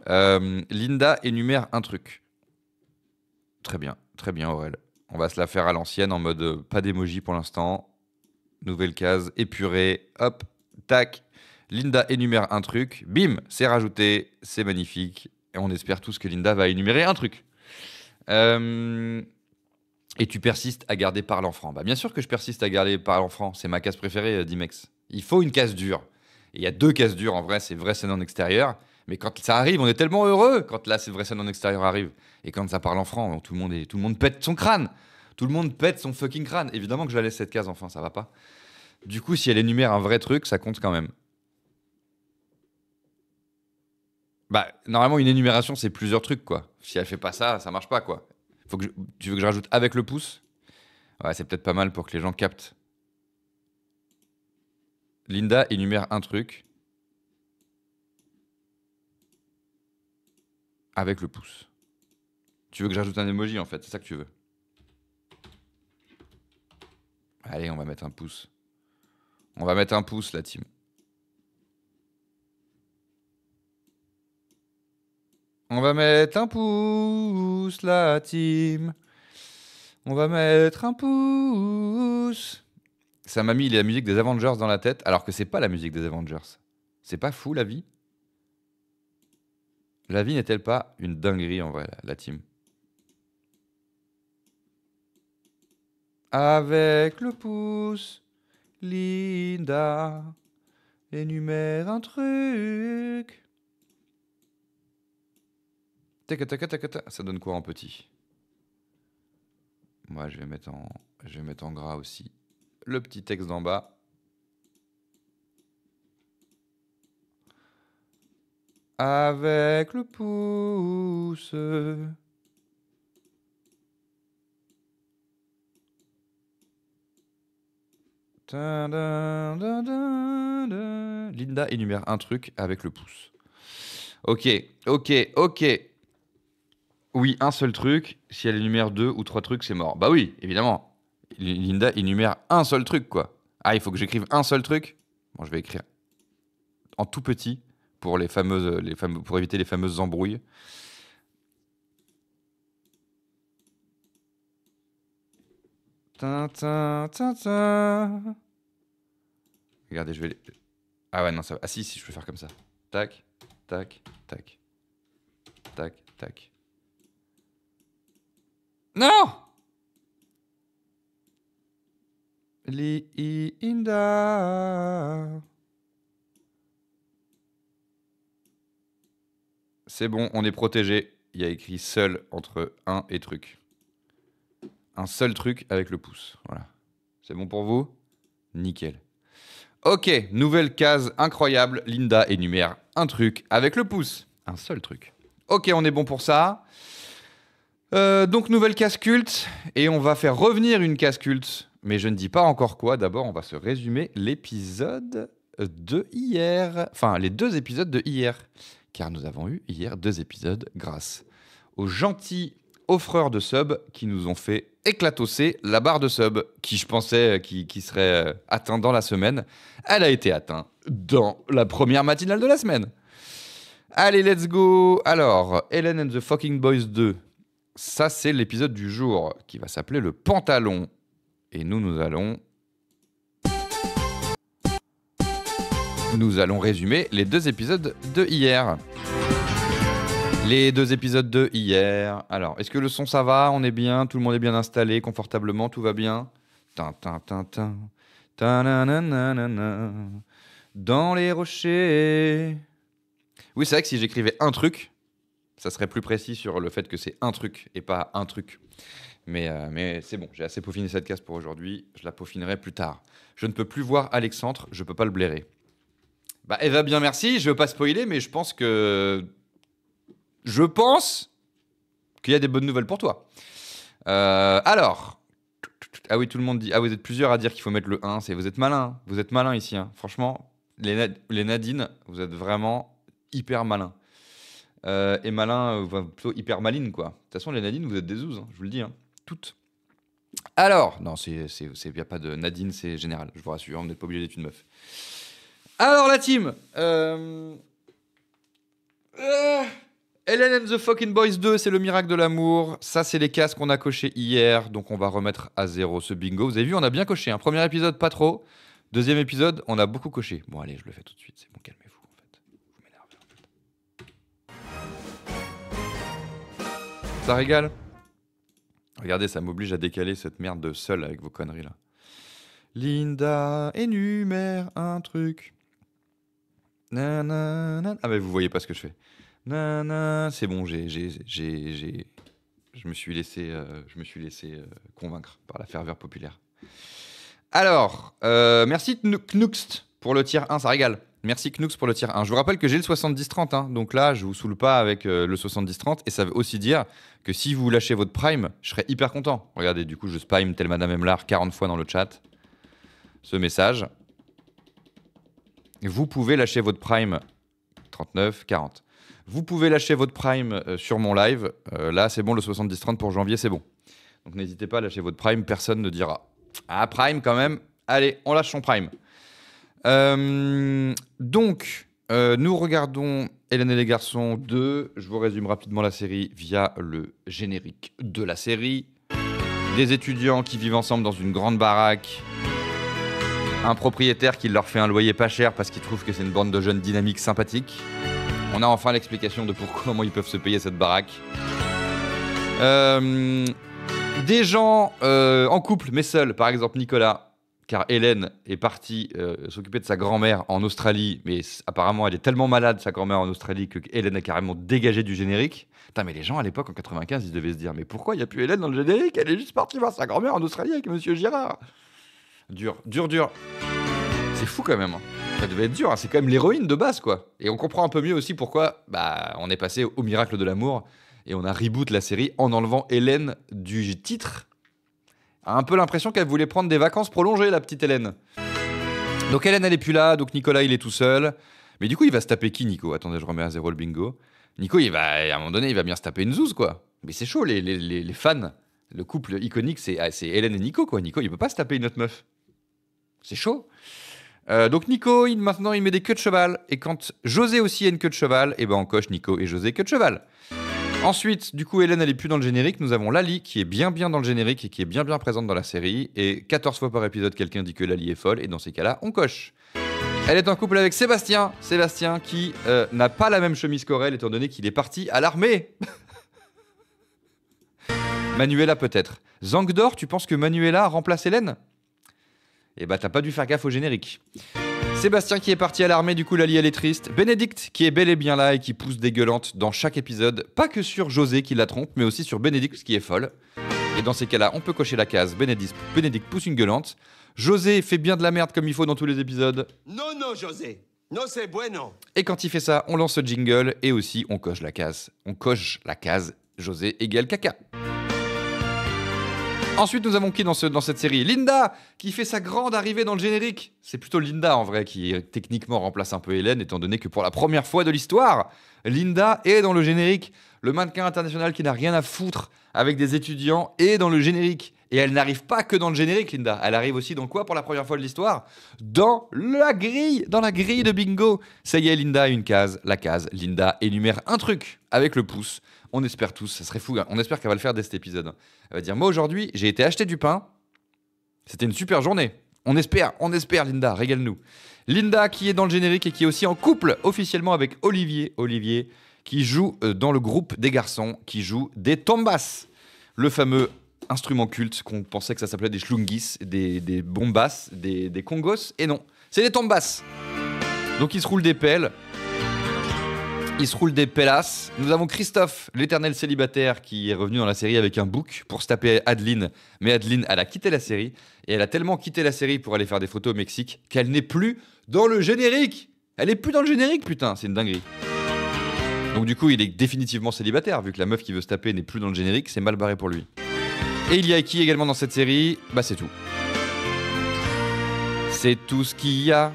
Linda énumère un truc. Très bien, Aurel. On va se la faire à l'ancienne en mode pas d'émoji pour l'instant. Nouvelle case, épurée, hop, tac. Linda énumère un truc, bim, c'est rajouté, c'est magnifique. Et on espère tous que Linda va énumérer un truc. Et tu persistes à garder Parle en franc. Bah, bien sûr que je persiste à garder Parle en franc. C'est ma case préférée d'Imex. Il faut une case dure. Et il y a 2 cases dures en vrai. C'est vraie scène en extérieur. Mais quand ça arrive, on est tellement heureux quand là, c'est vraie scène en extérieur arrive. Et quand ça parle en franc, tout le monde pète son crâne. Tout le monde pète son fucking crâne. Évidemment que je la laisse cette case, enfin, ça va pas. Du coup, si elle énumère un vrai truc, ça compte quand même. Bah, normalement, une énumération, c'est plusieurs trucs, quoi. Si elle fait pas ça, ça marche pas, quoi. Tu veux que je rajoute avec le pouce? Ouais, c'est peut-être pas mal pour que les gens captent. Linda énumère un truc. Avec le pouce. Tu veux que j'ajoute un emoji, en fait, c'est ça que tu veux. Allez, on va mettre un pouce. On va mettre un pouce, la team. On va mettre un pouce, la team. On va mettre un pouce. Ça m'a mis la musique des Avengers dans la tête, alors que c'est pas la musique des Avengers. C'est pas fou, la vie? La vie n'est-elle pas une dinguerie, en vrai, la team? Avec le pouce, Linda énumère un truc. Ça donne quoi en petit? Moi, je vais mettre en gras aussi le petit texte d'en bas. Avec le pouce. Linda énumère un truc avec le pouce. Ok. Oui, un seul truc. Si elle énumère 2 ou 3 trucs, c'est mort. Bah oui, évidemment. Linda énumère un seul truc, quoi. Ah, il faut que j'écrive un seul truc? Bon, je vais écrire en tout petit pour pour éviter les fameuses embrouilles. Regardez, je vais... Ah ouais, non, ça va. Ah si, je peux faire comme ça. Tac, tac, tac. Tac, tac. Non! Linda. C'est bon, on est protégé. Il y a écrit seul entre 1 et truc. Un seul truc avec le pouce. Voilà. C'est bon pour vous? Nickel. Ok, nouvelle case incroyable. Linda énumère un truc avec le pouce. Un seul truc. Ok, on est bon pour ça. Donc, nouvelle case culte. Et on va faire revenir une case culte. Mais je ne dis pas encore quoi. D'abord, on va se résumer l'épisode de hier. Enfin, les 2 épisodes de hier. Car nous avons eu hier 2 épisodes grâce aux gentils offreurs de subs qui nous ont fait éclatosser la barre de subs qui, je pensais, qui serait atteinte dans la semaine. Elle a été atteinte dans la première matinale de la semaine. Allez, let's go. Alors, Ellen and the Fucking Boys 2. Ça, c'est l'épisode du jour qui va s'appeler le pantalon. Et nous allons résumer les 2 épisodes de hier. Les 2 épisodes de hier. Alors, est-ce que le son, ça va? On est bien? Tout le monde est bien installé, confortablement? Tout va bien? Dans les rochers. Oui, c'est vrai que si j'écrivais un truc, ça serait plus précis sur le fait que c'est un truc et pas un truc. Mais c'est bon, j'ai assez peaufiné cette case pour aujourd'hui. Je la peaufinerai plus tard. Je ne peux plus voir Alexandre, je peux pas le blairer. Bah, elle va bien, merci. Je veux pas spoiler, mais je pense qu'il y a des bonnes nouvelles pour toi. Alors. Ah oui, tout le monde dit. Ah, vous êtes plusieurs à dire qu'il faut mettre le 1. Vous êtes malin. Vous êtes malin ici. Hein. Franchement, les Nadine, vous êtes vraiment hyper malin. Et malin, plutôt hyper maline, quoi. De toute façon, les Nadine, vous êtes des zouzes, hein, je vous le dis. Hein. Toutes. Alors, non, il n'y a pas de Nadine, c'est général. Je vous rassure, vous n'êtes pas obligé d'être une meuf. Alors, la team. Ellen and the Fucking Boys 2, c'est le miracle de l'amour. Ça, c'est les cases qu'on a cochées hier. Donc, on va remettre à 0 ce bingo. Vous avez vu, on a bien coché. Un premier épisode, pas trop. Deuxième épisode, on a beaucoup coché. Bon, allez, je le fais tout de suite. C'est bon, calmez-vous, en fait. Vous m'énervez, en fait. Ça régale? Regardez, ça m'oblige à décaler cette merde de seul avec vos conneries là. Linda énumère un truc. Nanana. Ah mais vous voyez pas ce que je fais. Nanana. C'est bon, je me suis laissé convaincre par la ferveur populaire. Alors, merci Knuxt pour le tier 1, ça régale. Merci Knuxt pour le tier 1. Je vous rappelle que j'ai le 70-30, hein, donc là, je vous saoule pas avec le 70-30, et ça veut aussi dire que si vous lâchez votre Prime, je serais hyper content. Regardez, du coup, je spam tel Madame Emlar 40 fois dans le chat. Ce message. Vous pouvez lâcher votre Prime 39, 40. Vous pouvez lâcher votre Prime sur mon live. Là, c'est bon, le 70-30 pour janvier, c'est bon. Donc n'hésitez pas à lâcher votre Prime, personne ne dira « Ah, Prime quand même, allez, on lâche son Prime ». Donc, nous regardons Hélène et les garçons 2. Je vous résume rapidement la série via le générique de la série. Des étudiants qui vivent ensemble dans une grande baraque. Un propriétaire qui leur fait un loyer pas cher parce qu'il trouve que c'est une bande de jeunes dynamiques sympathiques. On a enfin l'explication de comment ils peuvent se payer cette baraque. Des gens en couple mais seuls, par exemple Nicolas, car Hélène est partie s'occuper de sa grand-mère en Australie, mais apparemment elle est tellement malade, sa grand-mère en Australie, que Hélène a carrément dégagé du générique. Putain, mais les gens à l'époque, en 95, ils devaient se dire « Mais pourquoi il n'y a plus Hélène dans le générique? Elle est juste partie voir sa grand-mère en Australie avec Monsieur Girard !» Dur. C'est fou quand même. Hein. Ça devait être dur, hein. C'est quand même l'héroïne de base, quoi. Et on comprend un peu mieux aussi pourquoi on est passé au miracle de l'amour et on a reboot la série en enlevant Hélène du titre. A un peu l'impression qu'elle voulait prendre des vacances prolongées, la petite Hélène. Donc Hélène, elle est plus là, donc Nicolas, il est tout seul. Mais du coup, il va se taper qui, Nico? Attendez, je remets à zéro le bingo. Nico, à un moment donné, il va bien se taper une zouze, quoi. Mais c'est chaud, les fans. Le couple iconique, c'est Hélène et Nico, quoi. Nico, il peut pas se taper une autre meuf. C'est chaud. Donc Nico, maintenant, il met des queues de cheval. Et quand José aussi a une queue de cheval, et ben on coche Nico et José queue de cheval. Ensuite, du coup, Hélène, elle est plus dans le générique. Nous avons Lali, qui est bien dans le générique et qui est bien présente dans la série. Et 14 fois par épisode, quelqu'un dit que Lali est folle. Et dans ces cas-là, on coche. Elle est en couple avec Sébastien. Sébastien qui n'a pas la même chemise qu'Aurel, étant donné qu'il est parti à l'armée. Manuela, peut-être. Zangdor, tu penses que Manuela remplace Hélène? Eh bah, t'as pas dû faire gaffe au générique. Sébastien qui est parti à l'armée, du coup Lali elle est triste. Bénédicte qui est bel et bien là et qui pousse des gueulantes dans chaque épisode. Pas que sur José qui la trompe, mais aussi sur Bénédicte qui est folle. Et dans ces cas-là, on peut cocher la case. Bénédicte pousse une gueulante. José fait bien de la merde comme il faut dans tous les épisodes. Non, José. No c'est bueno. Et quand il fait ça, on lance le jingle et aussi on coche la case. On coche la case José égale caca. Ensuite, nous avons qui dans cette série? Linda, qui fait sa grande arrivée dans le générique. C'est plutôt Linda, en vrai, qui techniquement remplace un peu Hélène, étant donné que pour la première fois de l'histoire, Linda est dans le générique. Le mannequin international qui n'a rien à foutre avec des étudiants est dans le générique. Et elle n'arrive pas que dans le générique, Linda. Elle arrive aussi dans quoi pour la première fois de l'histoire? Dans la grille de bingo. Ça y est, Linda a une case. La case, Linda énumère un truc avec le pouce. On espère tous, ça serait fou, hein. On espère qu'elle va le faire dès cet épisode. Elle va dire, moi aujourd'hui, j'ai été acheter du pain. C'était une super journée. On espère, Linda, régale-nous. Linda qui est dans le générique et qui est aussi en couple officiellement avec Olivier. Olivier qui joue dans le groupe des garçons, qui joue des tombas. Le fameux instrument culte qu'on pensait que ça s'appelait des schlungis, des bombas, des congos. Et non, c'est des tombas. Donc ils se roulent des pelles. Il se roule des pellasses. Nous avons Christophe, l'éternel célibataire, qui est revenu dans la série avec un bouc pour se taper Adeline. Mais Adeline, elle a quitté la série. Et elle a tellement quitté la série pour aller faire des photos au Mexique qu'elle n'est plus dans le générique. Elle est plus dans le générique, putain. C'est une dinguerie. Donc du coup, il est définitivement célibataire, vu que la meuf qui veut se taper n'est plus dans le générique. C'est mal barré pour lui. Et il y a qui également dans cette série? Bah c'est tout. C'est tout ce qu'il y a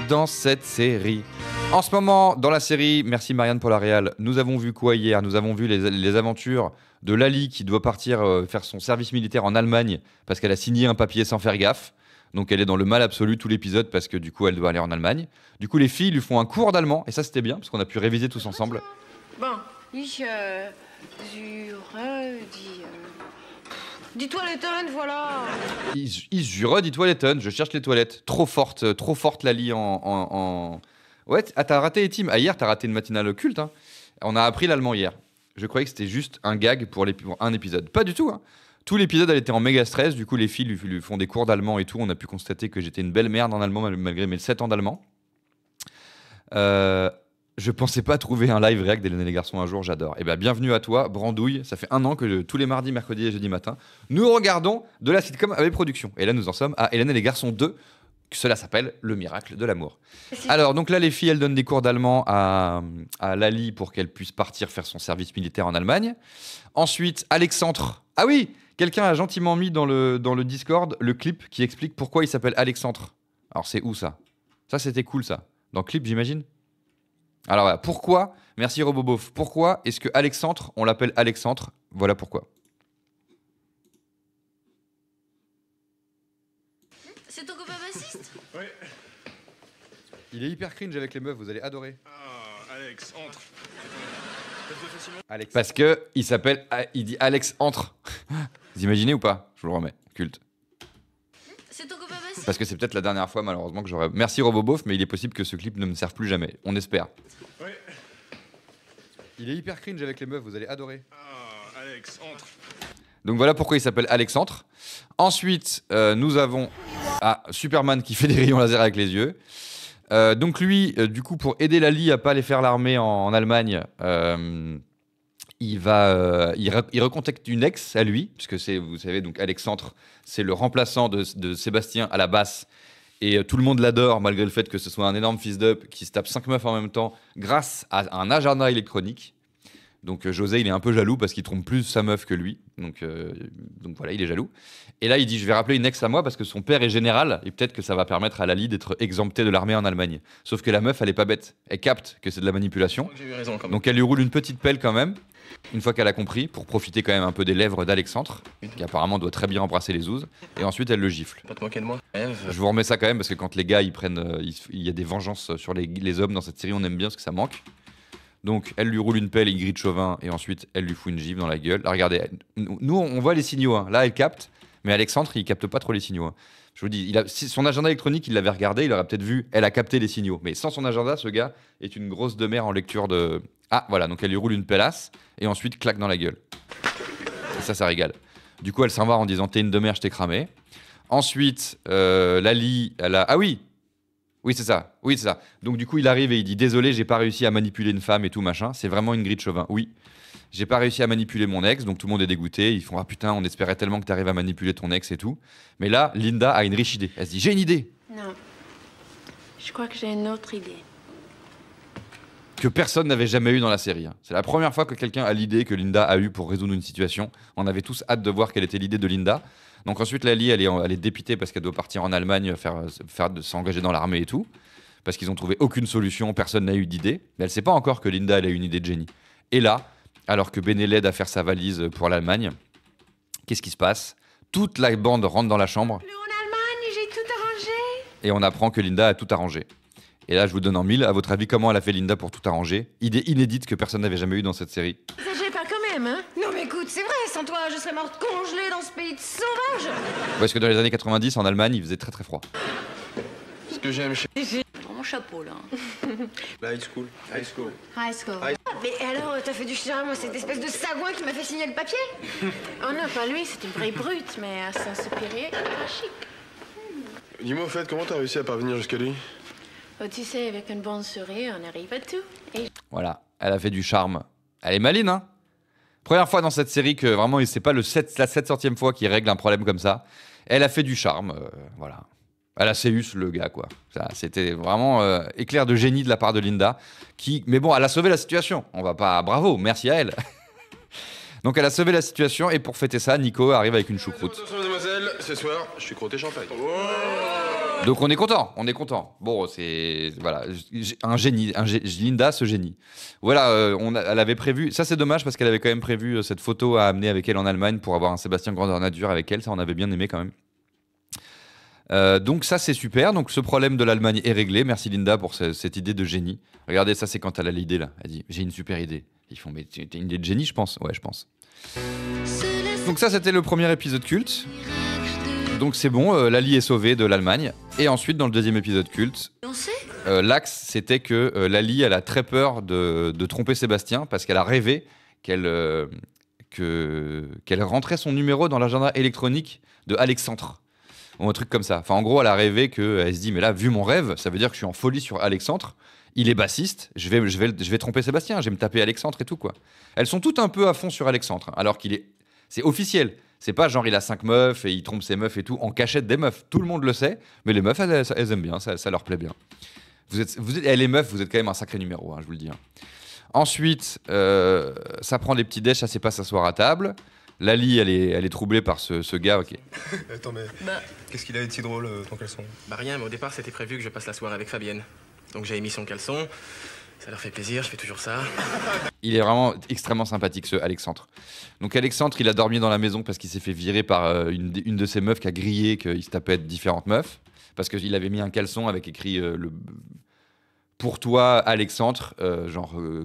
dans cette série. En ce moment, dans la série, merci Marianne pour la réal, nous avons vu quoi hier? Nous avons vu les aventures de Lali qui doit partir faire son service militaire en Allemagne parce qu'elle a signé un papier sans faire gaffe. Donc elle est dans le mal absolu tout l'épisode parce que du coup elle doit aller en Allemagne. Du coup les filles lui font un cours d'allemand et ça c'était bien parce qu'on a pu réviser tous ensemble. Bon, die Toiletten, voilà. Die Toiletten, je cherche les toilettes. Trop forte Lali en... Ouais, t'as raté Etim. Ah, hier, t'as raté une matinale occulte. Hein. On a appris l'allemand hier. Je croyais que c'était juste un gag pour un épisode. Pas du tout. Hein. Tout l'épisode, elle était en méga stress. Du coup, les filles lui font des cours d'allemand et tout. On a pu constater que j'étais une belle merde en allemand malgré mes 7 ans d'allemand. Je pensais pas trouver un live réact d'Hélène et les garçons un jour, j'adore. Et bien, bienvenue à toi, Brandouille. Ça fait 1 an que tous les mardis, mercredis et jeudi matin, nous regardons de la sitcom avec production. Et là, nous en sommes à Hélène et les garçons 2. Cela s'appelle Le miracle de l'amour. Alors, donc là, les filles, elles donnent des cours d'allemand à Lali pour qu'elle puisse partir faire son service militaire en Allemagne. Ensuite, Alexandre. Ah oui, quelqu'un a gentiment mis dans le Discord le clip qui explique pourquoi il s'appelle Alexandre. Alors, c'est où ça? Ça, c'était cool, ça. Dans le clip, j'imagine. Alors voilà, pourquoi, merci Robobof, pourquoi est-ce que Alexandre, on l'appelle Alexandre? Voilà pourquoi. C'est ton copain bassiste? Ouais. Il est hyper cringe avec les meufs, vous allez adorer. Ah, Alex, entre. Alex. Parce que il s'appelle, il dit Alex entre. Vous imaginez ou pas? Je vous le remets, culte. C'est ton copain bassiste? Parce que c'est peut-être la dernière fois malheureusement que j'aurais... Merci Robobof, mais il est possible que ce clip ne me serve plus jamais, on espère. Ouais. Il est hyper cringe avec les meufs, vous allez adorer. Ah, Alex, entre. Donc voilà pourquoi il s'appelle Alexandre. Ensuite, nous avons Superman qui fait des rayons laser avec les yeux. Donc lui, du coup, pour aider Lali à pas aller faire l'armée en Allemagne, il recontacte une ex à lui, puisque c'est, vous savez, donc Alexandre, c'est le remplaçant de Sébastien à la basse. Et tout le monde l'adore, malgré le fait que ce soit un énorme fils d'up qui se tape 5 meufs en même temps, grâce à un agenda électronique. Donc José, il est un peu jaloux parce qu'il trompe plus sa meuf que lui. Donc voilà, il est jaloux. Et là, il dit, je vais rappeler une ex à moi parce que son père est général et peut-être que ça va permettre à Lali d'être exemptée de l'armée en Allemagne. Sauf que la meuf, elle est pas bête. Elle capte que c'est de la manipulation. J'ai eu raison quand même. Donc elle lui roule une petite pelle quand même, une fois qu'elle a compris, pour profiter quand même un peu des lèvres d'Alexandre, qui apparemment doit très bien embrasser les ouzes. Et ensuite, elle le gifle. Pas te moquer de moi. Ève. Je vous remets ça quand même parce que quand les gars, ils prennent, il y a des vengeances sur les hommes dans cette série, on aime bien parce que ça manque. Donc, elle lui roule une pelle, il grille de chauvin, et ensuite, elle lui fout une gifle dans la gueule. Là, regardez, nous, on voit les signaux. Hein. Là, elle capte, mais Alexandre, il capte pas trop les signaux. Hein. Je vous dis, si son agenda électronique, il l'avait regardé, il aurait peut-être vu, elle a capté les signaux. Mais sans son agenda, ce gars est une grosse demeure en lecture de... Ah, voilà, donc elle lui roule une pellasse, et ensuite, claque dans la gueule. Et ça régale. Du coup, elle s'en va en disant, t'es une demeure, je t'ai cramé. Ensuite, Lali, elle a... Ah oui, c'est ça. Donc du coup, il arrive et il dit désolé, j'ai pas réussi à manipuler une femme et tout machin. C'est vraiment une grille de chauvin. Oui, j'ai pas réussi à manipuler mon ex, donc tout le monde est dégoûté. Ils font ah putain, on espérait tellement que t'arrives à manipuler ton ex et tout. Mais là, Linda a une riche idée. Elle se dit j'ai une idée Non. Je crois que j'ai une autre idée. que personne n'avait jamais eu dans la série. Hein. C'est la première fois que quelqu'un a l'idée que Linda a eu pour résoudre une situation. On avait tous hâte de voir quelle était l'idée de Linda. Donc ensuite, Lali, elle est dépitée parce qu'elle doit partir en Allemagne, s'engager dans l'armée et tout. Parce qu'ils ont trouvé aucune solution, personne n'a eu d'idée. Mais elle sait pas encore que Linda, elle a eu une idée de génie. Et là, alors que Bene l'aide à faire sa valise pour l'Allemagne, qu'est-ce qui se passe? Toute la bande rentre dans la chambre Plus en Allemagne, j'ai tout arrangé. et on apprend que Linda a tout arrangé. Et là, je vous donne en mille. À votre avis, comment elle a fait Linda pour tout arranger? Idée inédite que personne n'avait jamais eu dans cette série. Exagérez pas quand même, hein? Non mais écoute, c'est vrai, sans toi, je serais morte congelée dans ce pays de sauvages. Parce que dans les années 90, en Allemagne, il faisait très très froid. Ce que j'aime chez Prends mon chapeau là. la high school. High school. High school. Mais alors, t'as fait du charme à cette espèce de sagouin qui m'a fait signer le papier? Oh non, pas lui, c'est une vraie brute, mais à Saint-Supérieur, pas chic. Dis-moi au fait, comment t'as réussi à parvenir jusqu'à lui? Oh, tu sais, avec une bonne souris, on arrive à tout. Et Voilà, elle a fait du charme. Elle est maline, hein? Première fois dans cette série que vraiment, c'est pas la 700e fois qu'il règle un problème comme ça. Elle a fait du charme, voilà. Elle a séus le gars, quoi. Ça, c'était vraiment éclair de génie de la part de Linda. Mais bon, elle a sauvé la situation. On va pas... Bravo, merci à elle. Donc elle a sauvé la situation et pour fêter ça, Nico arrive avec une choucroute. Attention mademoiselle, ce soir, je suis crotté champagne. Donc on est content. Bon, c'est voilà, un génie, Linda, ce génie. Voilà, elle avait prévu. Ça c'est dommage parce qu'elle avait quand même prévu cette photo à amener avec elle en Allemagne pour avoir un Sébastien Grandeur Nature avec elle. Ça on avait bien aimé quand même. Donc ça c'est super. Donc ce problème de l'Allemagne est réglé. Merci Linda pour cette idée de génie. Regardez, ça c'est quand elle a l'idée là. Elle dit j'ai une super idée. Ils font mais t'as une idée de génie, je pense. Ouais, je pense. Donc ça c'était le premier épisode culte. Donc c'est bon, Lali est sauvée de l'Allemagne. Et ensuite, dans le deuxième épisode culte, l'axe, c'était que Lali, elle a très peur de tromper Sébastien parce qu'elle a rêvé qu'elle qu'elle rentrait son numéro dans l'agenda électronique de Alexandre. Ou un truc comme ça. Enfin, en gros, elle a rêvé qu'elle se dit, mais là, vu mon rêve, ça veut dire que je suis en folie sur Alexandre. Il est bassiste, je vais tromper Sébastien, je vais me taper Alexandre et tout, quoi. Elles sont toutes un peu à fond sur Alexandre, alors c'est officiel. C'est pas genre il a 5 meufs et il trompe ses meufs et tout, en cachette des meufs. Tout le monde le sait, mais les meufs, elles aiment bien, ça leur plaît bien. Les meufs, vous êtes quand même un sacré numéro, hein, je vous le dis. Hein. Ensuite, ça prend des petits déchets, ça sait pas s'asseoir à table. Lali, elle est troublée par ce gars, ok. Attends, mais qu'est-ce qu'il a de si drôle, ton caleçon? Bah rien, mais au départ, c'était prévu que je passe la soirée avec Fabienne. Donc j'ai mis son caleçon, ça leur fait plaisir, je fais toujours ça. Il est vraiment extrêmement sympathique, ce Alexandre. Donc Alexandre, il a dormi dans la maison parce qu'il s'est fait virer par une de ses meufs qui a grillé qu'il se tapait différentes meufs. Parce qu'il avait mis un caleçon avec écrit pour toi, Alexandre,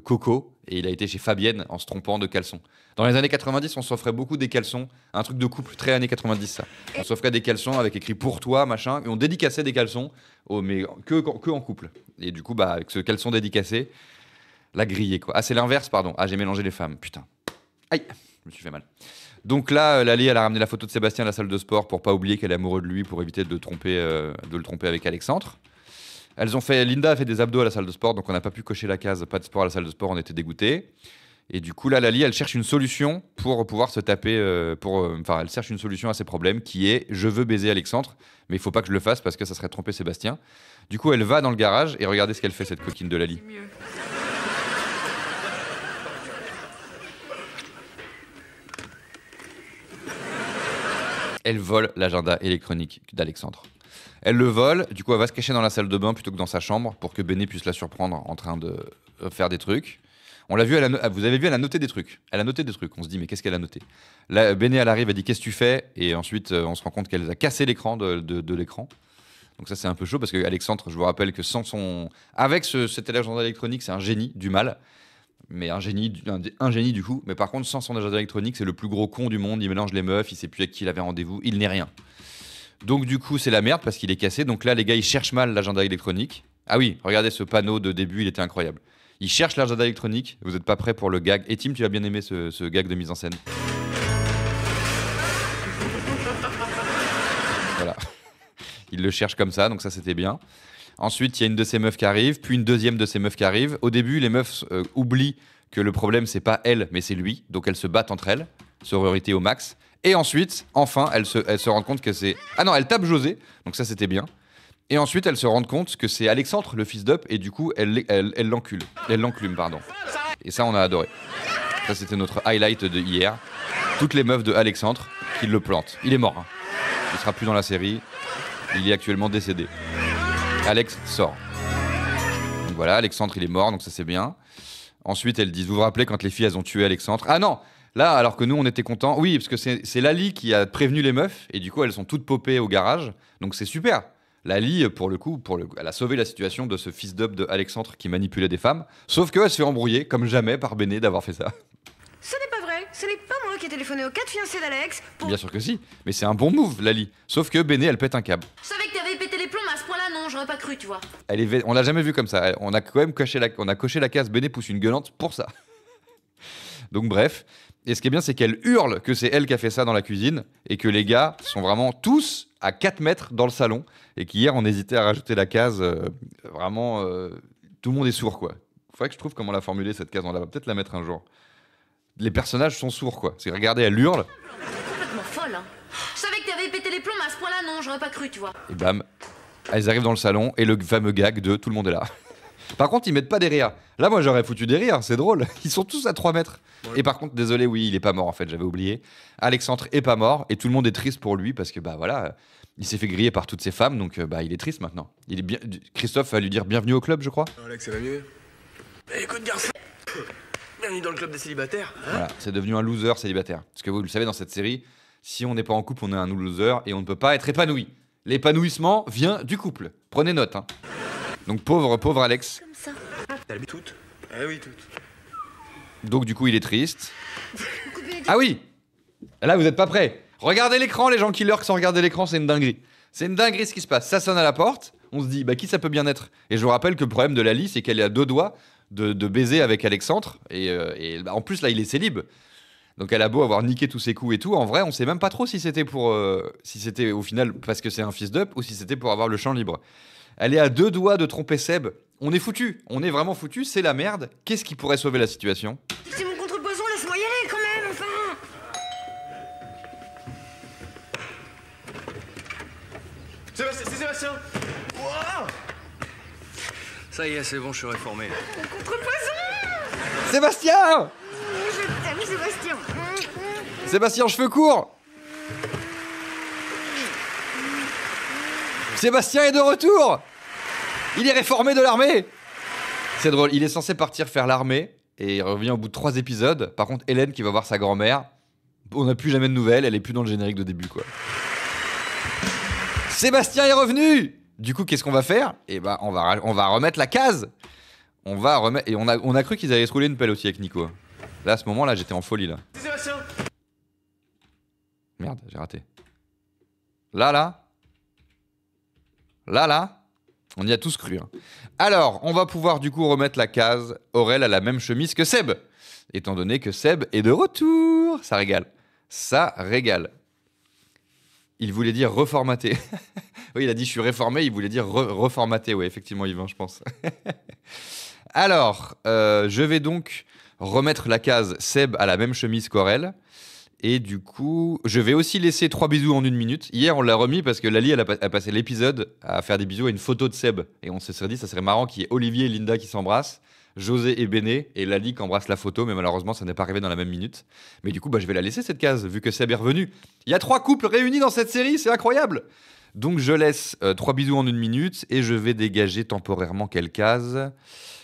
Coco. Et il a été chez Fabienne en se trompant de caleçon. Dans les années 90, on s'offrait beaucoup des caleçons. Un truc de couple très années 90, ça. On s'offrait des caleçons avec écrit pour toi, machin. Et on dédicaçait des caleçons, mais que en couple. Et du coup, avec ce caleçon dédicacé, la grillée, quoi. Ah, c'est l'inverse, pardon. Ah, j'ai mélangé les femmes, putain. Aïe, je me suis fait mal. Donc là, Lali, elle a ramené la photo de Sébastien à la salle de sport pour pas oublier qu'elle est amoureuse de lui, pour éviter de le tromper avec Alexandre. Linda a fait des abdos à la salle de sport, donc on n'a pas pu cocher la case pas de sport à la salle de sport, on était dégoûtés. Et du coup, là, Lali, elle cherche une solution pour pouvoir se taper, elle cherche une solution à ses problèmes qui est je veux baiser Alexandre, mais il faut pas que je le fasse parce que ça serait tromper Sébastien. Du coup, elle va dans le garage et regardez ce qu'elle fait, cette coquine de Lali. Elle vole l'agenda électronique d'Alexandre. Elle le vole, du coup elle va se cacher dans la salle de bain plutôt que dans sa chambre pour que Béné puisse la surprendre en train de faire des trucs. On l'a vu, vous avez vu, elle a noté des trucs. Elle a noté des trucs. On se dit mais qu'est-ce qu'elle a noté? Là, Béné, elle arrive, elle dit qu'est-ce que tu fais? Et ensuite on se rend compte qu'elle a cassé l'écran de l'écran. Donc ça c'est un peu chaud parce que Alexandre, je vous rappelle que avec cet agenda électronique, c'est un génie du mal. Mais un génie du coup. Mais par contre, sans son agenda électronique, c'est le plus gros con du monde. Il mélange les meufs, il sait plus avec qui il avait rendez-vous, il n'est rien. Donc du coup, c'est la merde parce qu'il est cassé. Donc là, les gars, ils cherchent mal l'agenda électronique. Ah oui, regardez ce panneau de début, il était incroyable. Ils cherchent l'agenda électronique. Vous n'êtes pas prêts pour le gag. Et Tim, tu as bien aimé ce gag de mise en scène. Voilà. Ils le cherchent comme ça, donc ça, c'était bien. Ensuite, il y a une de ces meufs qui arrive, puis une deuxième de ces meufs qui arrive. Au début, les meufs oublient que le problème, c'est pas elle, mais c'est lui. Donc elles se battent entre elles. Sororité au max. Et ensuite, enfin, elles se rendent compte que c'est... Ah non, elle tape José, donc ça c'était bien. Et ensuite, elles se rendent compte que c'est Alexandre, le fils d'Up, et du coup, elle l'encule. Elle l'enclume, pardon. Et ça, on a adoré. Ça, c'était notre highlight de hier. Toutes les meufs de Alexandre qui le plantent. Il est mort. Hein. Il sera plus dans la série. Il est actuellement décédé. Alex sort. Donc voilà, Alexandre, il est mort, donc ça c'est bien. Ensuite, elles disent, vous vous rappelez quand les filles, elles ont tué Alexandre? Ah non! Là, alors que nous, on était contents. Oui, parce que c'est Lali qui a prévenu les meufs. Et du coup, elles sont toutes popées au garage. Donc, c'est super. Lali, pour le coup, elle a sauvé la situation de ce fils d'up de Alexandre qui manipulait des femmes. Sauf qu'elle se fait embrouiller, comme jamais, par Béné d'avoir fait ça. Ce n'est pas vrai. Ce n'est pas moi qui ai téléphoné aux 4 fiancés d'Alex pour... Bien sûr que si. Mais c'est un bon move, Lali. Sauf que Béné, elle pète un câble. Je savais que t'avais pété les plombs, mais à ce point-là, non, j'aurais pas cru, tu vois. On l'a jamais vu comme ça. On a quand même coché la case Béné pousse une gueulante pour ça. Donc, bref. Et ce qui est bien, c'est qu'elle hurle que c'est elle qui a fait ça dans la cuisine et que les gars sont vraiment tous à 4 mètres dans le salon et qu'hier, on hésitait à rajouter la case. Tout le monde est sourd, quoi. Faudrait que je trouve comment la formuler, cette case. On va peut-être la mettre un jour. Les personnages sont sourds, quoi. C'est regardez, elle hurle. T'es complètement folle, hein. Je savais que t'avais pété les plombs, mais à ce point-là, non, j'aurais pas cru, tu vois. Et bam, elles arrivent dans le salon et le fameux gag de tout le monde est là. Par contre, ils mettent pas des rires. Là, moi, j'aurais foutu des rires, c'est drôle. Ils sont tous à 3 mètres. Ouais. Et par contre, désolé, oui, il est pas mort, en fait, j'avais oublié. Alexandre est pas mort et tout le monde est triste pour lui parce que, il s'est fait griller par toutes ces femmes, donc il est triste maintenant. Christophe va lui dire bienvenue au club, je crois. Alex, ça va mieux? Écoute, garçon, bienvenue dans le club des célibataires. Hein, voilà, c'est devenu un loser célibataire. Parce que vous le savez, dans cette série, si on n'est pas en couple, on est un loser et on ne peut pas être épanoui. L'épanouissement vient du couple. Prenez note, hein. Donc pauvre Alex. Comme ça. T'as lu toutes? Ah oui, toutes. Donc du coup, il est triste. Ah oui! Là, vous êtes pas prêts. Regardez l'écran, les gens qui lurquent sans regarder l'écran, c'est une dinguerie. C'est une dinguerie ce qui se passe. Ça sonne à la porte, on se dit, qui ça peut bien être? Et je vous rappelle que le problème de Lali, c'est qu'elle est à 2 doigts de baiser avec Alexandre. Et en plus, là, il est célib. Donc elle a beau avoir niqué tous ses coups et tout, en vrai, on sait même pas trop si c'était si c'était au final parce que c'est un fils d'up ou si c'était pour avoir le champ libre. Elle est à 2 doigts de tromper Seb. On est foutu, on est vraiment foutu, c'est la merde. Qu'est-ce qui pourrait sauver la situation? C'est mon contrepoison, laisse-moi y aller quand même, enfin. C'est Sébastien. Wow. Ça y est, c'est bon, je suis réformé. Mon contrepoison. Sébastien! Je t'aime, Sébastien. Sébastien, cheveux courts! Sébastien est de retour! Il est réformé de l'armée! C'est drôle, il est censé partir faire l'armée et il revient au bout de 3 épisodes. Par contre, Hélène qui va voir sa grand-mère, on n'a plus jamais de nouvelles, elle est plus dans le générique de début quoi. Sébastien est revenu! Du coup, qu'est-ce qu'on va faire? Eh ben, on va remettre la case! On va remettre. Et on a cru qu'ils allaient se rouler une pelle aussi avec Nico. Là, à ce moment-là, j'étais en folie là. C'est Sébastien. Merde, j'ai raté. Là. On y a tous cru. Hein. Alors, on va pouvoir du coup remettre la case. Aurel a la même chemise que Seb. Étant donné que Seb est de retour. Ça régale. Ça régale. Il voulait dire reformater. Oui, il a dit je suis réformé. Il voulait dire reformater. Oui, effectivement, Yvain, je pense. Alors, je vais donc remettre la case Seb a la même chemise qu'Aurel. Et du coup, je vais aussi laisser 3 bisous en 1 minute. Hier, on l'a remis parce que Lali, elle a passé l'épisode à faire des bisous à une photo de Seb. Et on se serait dit, ça serait marrant qu'il y ait Olivier et Linda qui s'embrassent, José et Béné, et Lali qui embrasse la photo. Mais malheureusement, ça n'est pas arrivé dans la même minute. Mais du coup, je vais la laisser cette case, vu que Seb est revenu. Il y a 3 couples réunis dans cette série, c'est incroyable! Donc, je laisse 3 bisous en 1 minute et je vais dégager temporairement quelle case.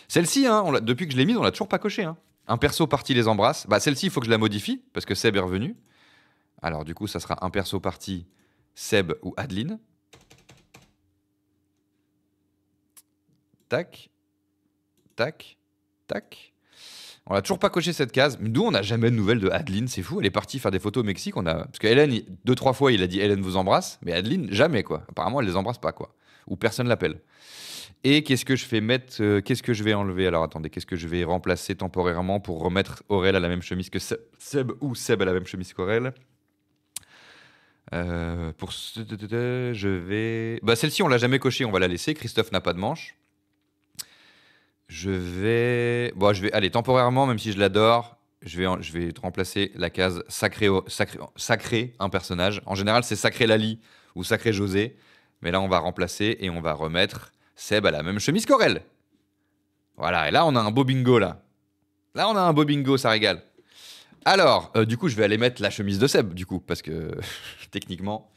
Celle-ci, hein, depuis que je l'ai mise, on l'a toujours pas coché. Hein. Un perso parti les embrasse. Bah, celle-ci, il faut que je la modifie parce que Seb est revenu. Alors, du coup, ça sera un perso parti Seb ou Adeline. Tac. Tac. Tac. On n'a toujours pas coché cette case. D'où on n'a jamais de nouvelles de Adeline. C'est fou. Elle est partie faire des photos au Mexique. Parce que Hélène, 2-3 fois, il a dit Hélène vous embrasse. Mais Adeline, jamais, quoi. Apparemment, elle les embrasse pas, quoi. Ou personne l'appelle. Et qu'est-ce que je fais mettre qu'est-ce que je vais enlever? Alors attendez, qu'est-ce que je vais remplacer temporairement pour remettre Aurel à la même chemise que Seb ou Seb à la même chemise qu'Aurel? Je vais... Bah celle-ci, on l'a jamais cochée, on va la laisser. Christophe n'a pas de manche. Je vais... Allez, temporairement, même si je l'adore, je vais remplacer la case sacré un personnage. En général, c'est sacré Lali ou sacré José. Mais là, on va remplacer et on va remettre Seb à la même chemise qu'Aurel. Voilà, et là, on a un beau bingo, là. Là, on a un beau bingo, ça régale. Alors, du coup, je vais aller mettre la chemise de Seb, du coup, parce que, techniquement,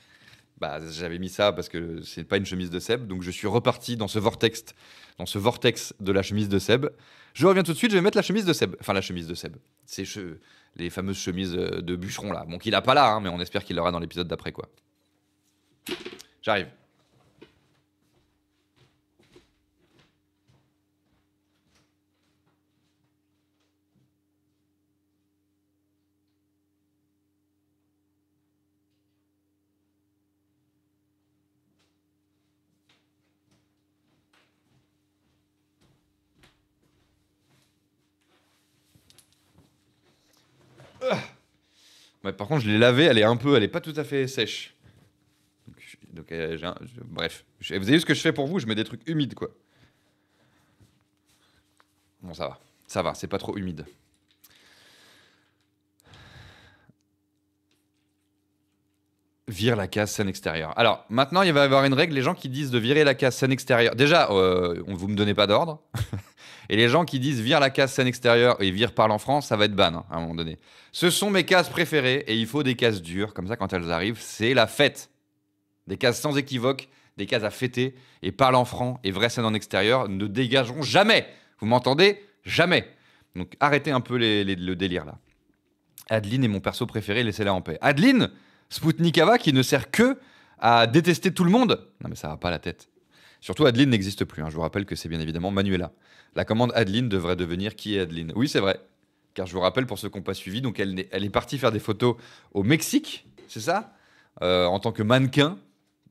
j'avais mis ça parce que c'est pas une chemise de Seb, donc je suis reparti dans ce vortex de la chemise de Seb. Je reviens tout de suite, je vais mettre la chemise de Seb. Enfin, la chemise de Seb. C'est les fameuses chemises de bûcheron, là. Bon, qu'il a pas là, hein, mais on espère qu'il l'aura dans l'épisode d'après, quoi. J'arrive. Ouais, par contre, je l'ai lavée, elle est pas tout à fait sèche. Donc bref, vous avez vu ce que je fais pour vous? Je mets des trucs humides, quoi. Bon, ça va, c'est pas trop humide. Vire la case scène extérieure. Alors, maintenant, il va y avoir une règle, les gens qui disent de virer la case scène extérieure. Déjà, vous me donnez pas d'ordre. Et les gens qui disent vire la case scène extérieure et vire parle en France, ça va être ban, hein, à un moment donné. Ce sont mes cases préférées et il faut des cases dures. Comme ça, quand elles arrivent, c'est la fête. Des cases sans équivoque, des cases à fêter. Et parle en franc et vraie scène en extérieur ne dégageront jamais. Vous m'entendez? Jamais. Donc arrêtez un peu le délire là. Adeline est mon perso préféré, laissez-la en paix. Adeline, Spoutnikava qui ne sert que à détester tout le monde. Non mais ça va pas la tête. Surtout Adeline n'existe plus, hein. Je vous rappelle que c'est bien évidemment Manuela. La commande Adeline devrait devenir qui est Adeline? Oui, c'est vrai. Car je vous rappelle, pour ceux qui n'ont pas suivi, donc elle est partie faire des photos au Mexique, c'est ça, en tant que mannequin,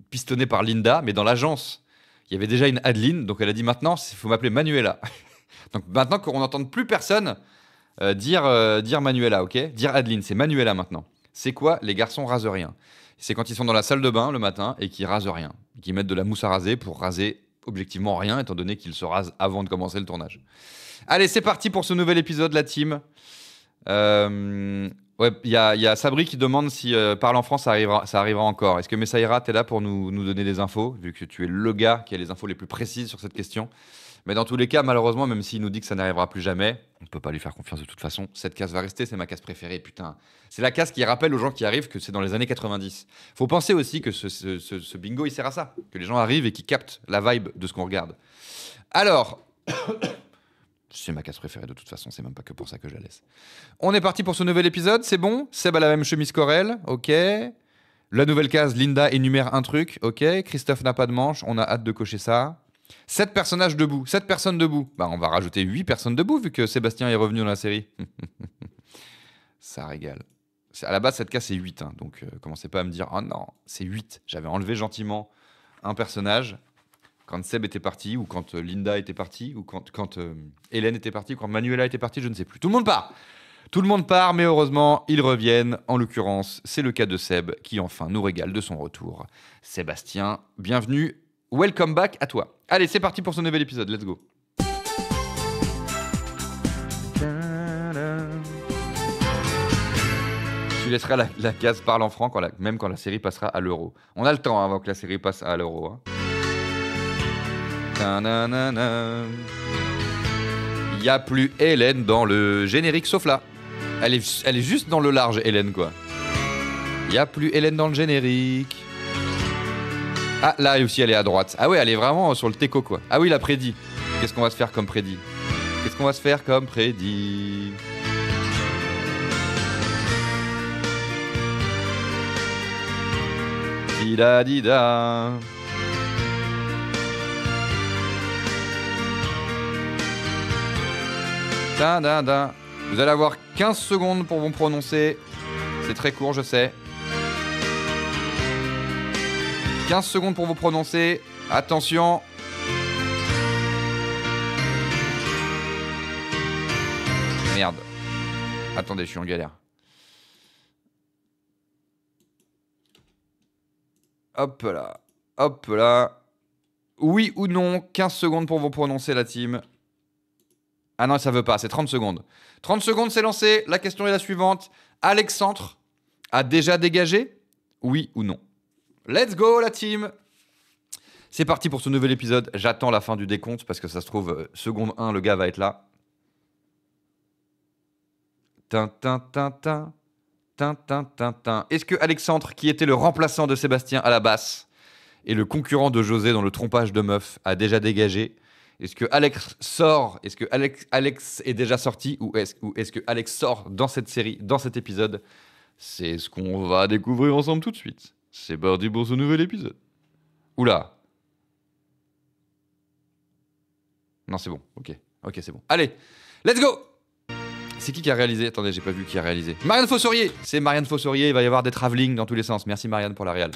pistonné par Linda, mais dans l'agence, il y avait déjà une Adeline, donc elle a dit maintenant, il faut m'appeler Manuela. Donc maintenant qu'on n'entende plus personne Dire Manuela, ok? Dire Adeline, c'est Manuela maintenant. C'est quoi les garçons rasent rien? C'est quand ils sont dans la salle de bain le matin et qu'ils rasent rien. Qu'ils mettent de la mousse à raser pour raser objectivement rien, étant donné qu'ils se rasent avant de commencer le tournage. Allez, c'est parti pour ce nouvel épisode, la team. Ouais, il y a Sabri qui demande si Parle en France, ça arrivera encore. Est-ce que Messaïra, t'es là pour nous donner des infos, vu que tu es le gars qui a les infos les plus précises sur cette question? Mais dans tous les cas, malheureusement, même s'il nous dit que ça n'arrivera plus jamais, on ne peut pas lui faire confiance de toute façon. Cette case va rester, c'est ma case préférée, putain. C'est la case qui rappelle aux gens qui arrivent que c'est dans les années 90. Faut penser aussi que ce bingo, il sert à ça. Que les gens arrivent et qu'ils captent la vibe de ce qu'on regarde. Alors, c'est ma case préférée de toute façon, c'est même pas que pour ça que je la laisse. On est parti pour ce nouvel épisode, c'est bon? Seb a la même chemise qu'Aurel, ok. La nouvelle case, Linda énumère un truc, ok. Christophe n'a pas de manche, on a hâte de cocher ça. 7 personnages debout, 7 personnes debout. Bah, on va rajouter 8 personnes debout vu que Sébastien est revenu dans la série. Ça régale. À la base, cette case, c'est 8. Hein, donc, commencez pas à me dire, oh non, c'est 8. J'avais enlevé gentiment un personnage quand Seb était parti, ou quand Linda était partie, ou quand Hélène était partie, ou quand Manuela était partie, je ne sais plus. Tout le monde part. Tout le monde part, mais heureusement, ils reviennent. En l'occurrence, c'est le cas de Seb qui enfin nous régale de son retour. Sébastien, bienvenue. Welcome back à toi. Allez, c'est parti pour ce nouvel épisode. Let's go. Tu laisseras la case Parle en franc, même quand la série passera à l'euro. On a le temps avant que la série passe à l'euro. Hein. Il n'y a plus Hélène dans le générique, sauf là. Elle est juste dans le large, Hélène, quoi. Il n'y a plus Hélène dans le générique. Ah, là aussi, elle est à droite. Ah ouais, elle est vraiment sur le teco, quoi. Ah oui, la prédit. Qu'est-ce qu'on va se faire comme prédit? Qu'est-ce qu'on va se faire comme prédit? Dida dida. Da, da, da. Vous allez avoir 15 secondes pour vous prononcer. C'est très court, je sais. 15 secondes pour vous prononcer. Attention. Merde. Attendez, je suis en galère. Hop là. Hop là. Oui ou non, 15 secondes pour vous prononcer, la team. Ah non, ça veut pas, c'est 30 secondes. 30 secondes, c'est lancé. La question est la suivante. Alexandre a déjà dégagé? Oui ou non? Let's go, la team! C'est parti pour ce nouvel épisode. J'attends la fin du décompte parce que ça se trouve, seconde 1, le gars va être là. Tin. Est-ce que Alexandre, qui était le remplaçant de Sébastien à la basse et le concurrent de José dans le trompage de meuf, a déjà dégagé? Est-ce que Alex sort? Est-ce que Alex est déjà sorti? Ou est-ce que Alex sort dans cette série, dans cet épisode? C'est ce qu'on va découvrir ensemble tout de suite. C'est parti pour ce nouvel épisode. Oula. Non, c'est bon. Ok, c'est bon. Allez, let's go! C'est qui a réalisé? Attendez, j'ai pas vu qui a réalisé. Marianne Fossorier! C'est Marianne Fossorier, il va y avoir des travelling dans tous les sens. Merci Marianne pour la réal.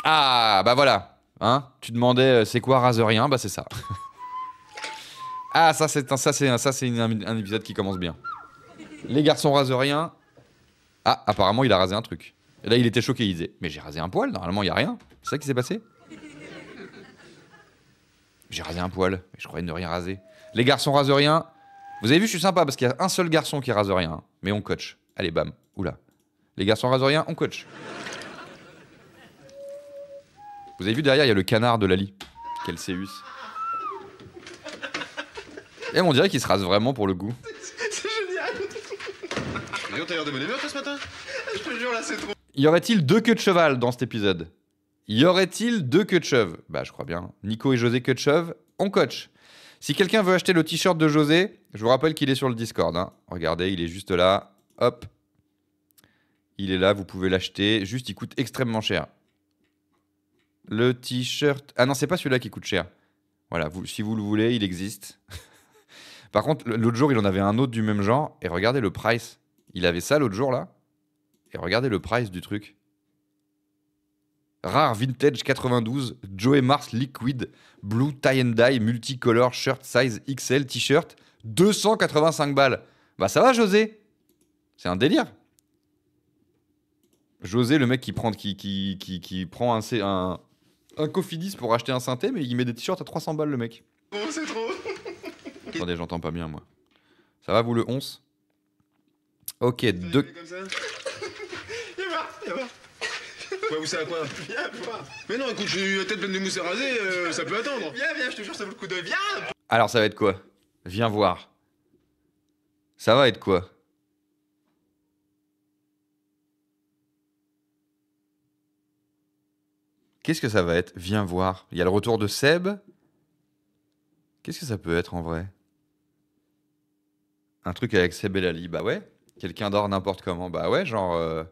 Ah, bah voilà. Hein, tu demandais c'est quoi rase rien? Bah c'est ça. Ah, ça c'est un épisode qui commence bien. Les garçons rasent rien. Ah, apparemment, il a rasé un truc. Et là, il était choqué. Il disait, mais j'ai rasé un poil, normalement, il n'y a rien. C'est ça qui s'est passé? J'ai rasé un poil. Je croyais ne rien raser. Les garçons rasent rien. Vous avez vu, je suis sympa parce qu'il y a un seul garçon qui rase rien. Mais on coach. Allez, bam. Oula. Les garçons rasent rien, on coach. Vous avez vu derrière, il y a le canard de Lali. Quel séus. Et on dirait qu'il se rase vraiment pour le goût. C'est génial. T'as l'air de bonne humeur toi ce matin? Je te jure là c'est trop. Y aurait-il 2 queues de cheval dans cet épisode? Y aurait-il 2 queues de cheveux? Bah je crois bien. Nico et José queue de cheveux, on coach. Si quelqu'un veut acheter le t-shirt de José, je vous rappelle qu'il est sur le Discord. Hein. Regardez, il est juste là. Hop. Il est là, vous pouvez l'acheter. Juste, il coûte extrêmement cher. Le t-shirt... Ah non, c'est pas celui-là qui coûte cher. Voilà, si vous le voulez, il existe. Par contre, l'autre jour, il en avait un autre du même genre. Et regardez le price. Il avait ça l'autre jour, là. Et regardez le price du truc. Rare Vintage 92, Joey Mars Liquid, Blue Tie and Dye, Multicolor, Shirt Size XL, T-shirt, 285 balles. Bah ça va José. C'est un délire. José, le mec qui prend un Cofidis pour acheter un synthé, mais il met des t-shirts à 300 balles le mec. Oh, c'est trop. Attendez, j'entends pas bien moi. Ça va vous le 11? Ok, 2... Comme ça. Viens voir. Ouais, vous savez à quoi? Viens voir. Mais non, écoute, j'ai eu la tête pleine de mousse à raser, ça peut attendre. Viens, je te jure, ça vaut le coup de... Viens. Alors ça va être quoi? Viens voir. Ça va être quoi? Qu'est-ce que ça va être? Viens voir. Il y a le retour de Seb. Qu'est-ce que ça peut être en vrai? Un truc avec Seb et Lali. Bah ouais. Quelqu'un dort n'importe comment. Bah ouais, genre...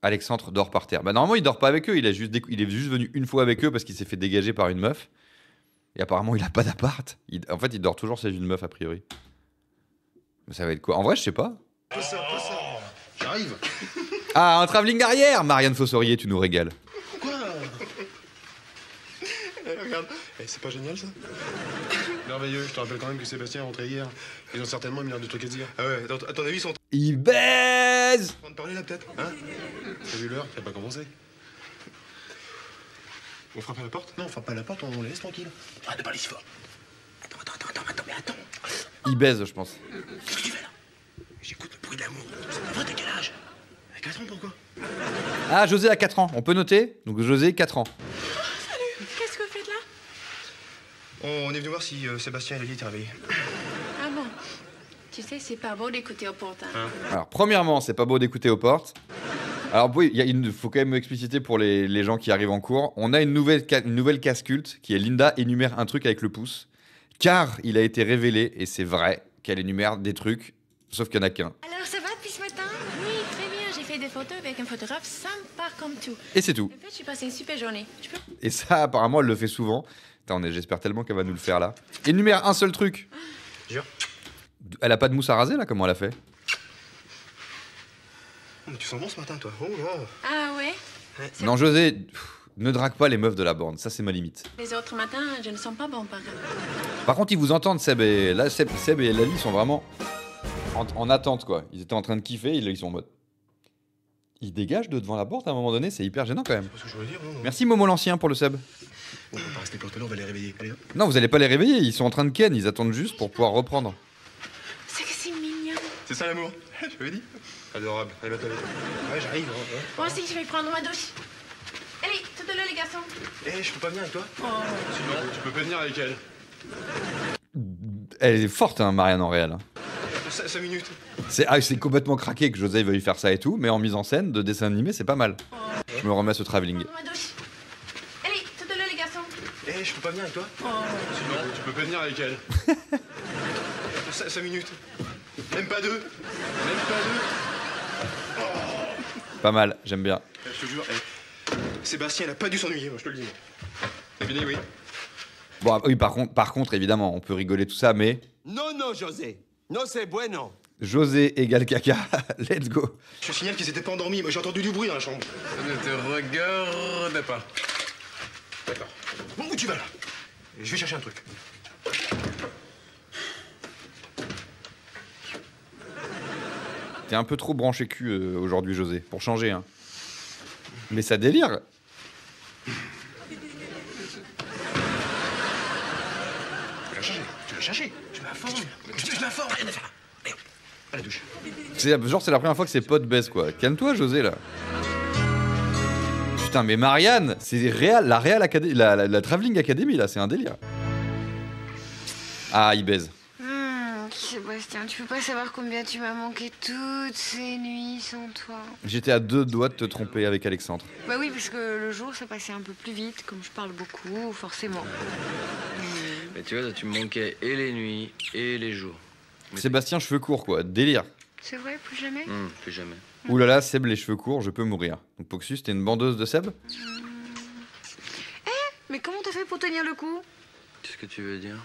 Alexandre dort par terre. Bah normalement il dort pas avec eux. Il est juste venu une fois avec eux parce qu'il s'est fait dégager par une meuf. Et apparemment il a pas d'appart. En fait il dort toujours chez une meuf a priori. Mais ça va être quoi? En vrai je sais pas. Pas ça. J'arrive. Ah, un travelling arrière. Marianne Fossorier, tu nous régales. Quoi? Regarde. C'est pas génial ça? Merveilleux, je te rappelle quand même que Sébastien est rentré hier. Ils ont certainement une milliard de trucs à se dire. Ah ouais, à ton avis, ils sont en Il baise. train de parler là peut-être? Hein? T'as vu l'heure? Ça a pas commencé. On frappe à la porte? Non, on frappe pas à la porte, on les laisse tranquille. Arrête de parler si fort. Attends. Il baise, je pense. Qu'est-ce que tu fais là? J'écoute le bruit de l'amour. Toi, t'as quel âge? 4 ans, pourquoi? Ah, José a 4 ans. On peut noter? Donc José, 4 ans. Salut, qu'est-ce que vous faites là? On est venu voir si Sébastien et Lily étaient réveillés. Ah bon? Tu sais, c'est pas beau d'écouter au porte. Hein. Alors, premièrement, c'est pas beau d'écouter aux portes. Alors, oui, il faut quand même expliciter pour les gens qui arrivent en cours. On a une nouvelle casse-culte qui est Linda énumère un truc avec le pouce. Car il a été révélé, et c'est vrai, qu'elle énumère des trucs, sauf qu'il n'y en a qu'un. Alors, ça va depuis ce matin? Oui, très bien. J'ai fait des photos avec un photographe sympa comme tout. Et c'est tout. En fait, j'ai passé une super journée. Et ça, apparemment, elle le fait souvent. Attends, j'espère tellement qu'elle va nous le faire là. Énumère un seul truc. Jure. Elle a pas de mousse à raser là? Comment elle a fait? Oh, mais tu sens bon ce matin, toi. Oh. Ah ouais? Non, José, ne drague pas les meufs de la bande. Ça, c'est ma limite. Les autres matins, je ne sens pas bon par contre. Par contre, ils vous entendent, Seb et Lali sont vraiment en attente, quoi. Ils étaient en train de kiffer, ils sont en mode... Ils dégagent de devant la porte à un moment donné, c'est hyper gênant quand même. C'est ce que je voulais dire, non? Merci Momo l'ancien pour le Seb. On va pas rester planté là, on va les réveiller. Allez, hop. Non, vous allez pas les réveiller, ils sont en train de ken, ils attendent juste pour pouvoir reprendre. C'est que c'est mignon. C'est ça l'amour. Je l'avais dit. Adorable. Allez, va-t'en. Ouais, j'arrive. Hein. Moi aussi, je vais prendre ma douche. Allez, tout de l'eau, les garçons. Eh, je peux pas venir avec toi? Oh. Sinon, tu peux pas venir avec elle. Elle est forte, hein, Marianne, en réel. 5 minutes. C'est complètement craqué que José veuille faire ça et tout, mais en mise en scène de dessin animé, c'est pas mal. Je me remets à ce travelling. Prendre ma douche. Allez, tout de l'eau, les garçons. Eh, je peux pas venir avec toi? Oh. Sinon, tu peux pas venir avec elle. 5 minutes. Même pas 2. Pas mal, j'aime bien. Je te jure, Sébastien, il a pas dû s'ennuyer, moi, je te le dis. T'as bien dit, oui. Bon, oui, par contre, évidemment, on peut rigoler tout ça, mais... Non, José. No c'est bueno. José égale caca, let's go. Je te signale qu'ils étaient pas endormis, moi j'ai entendu du bruit dans la chambre. Ça ne te regarde pas. D'accord. Bon, où tu vas là? Je vais chercher un truc. T'es un peu trop branché cul aujourd'hui, José, pour changer, hein. Mais ça délire. Tu vas chercher. Tu m'informes. Je m'informe, rien à faire. Allez, hop, à la douche. C'est la première fois que ses potes baissent, quoi. Calme-toi, José, là. Putain, mais Marianne, c'est la Real Academy, la Travelling Academy, là, c'est un délire. Ah, il baise. Sébastien, tu peux pas savoir combien tu m'as manqué toutes ces nuits sans toi. J'étais à 2 doigts de te tromper avec Alexandre. Bah oui, parce que le jour, ça passait un peu plus vite, comme je parle beaucoup, forcément. Mais tu vois, toi, tu me manquais et les nuits et les jours. Mais Sébastien, cheveux courts, quoi. Délire. C'est vrai, plus jamais? plus jamais. Ouh là là, Seb, les cheveux courts, je peux mourir. Donc Poxus, t'es une bandeuse de Seb? Mais comment t'as fait pour tenir le coup? Qu'est-ce que tu veux dire?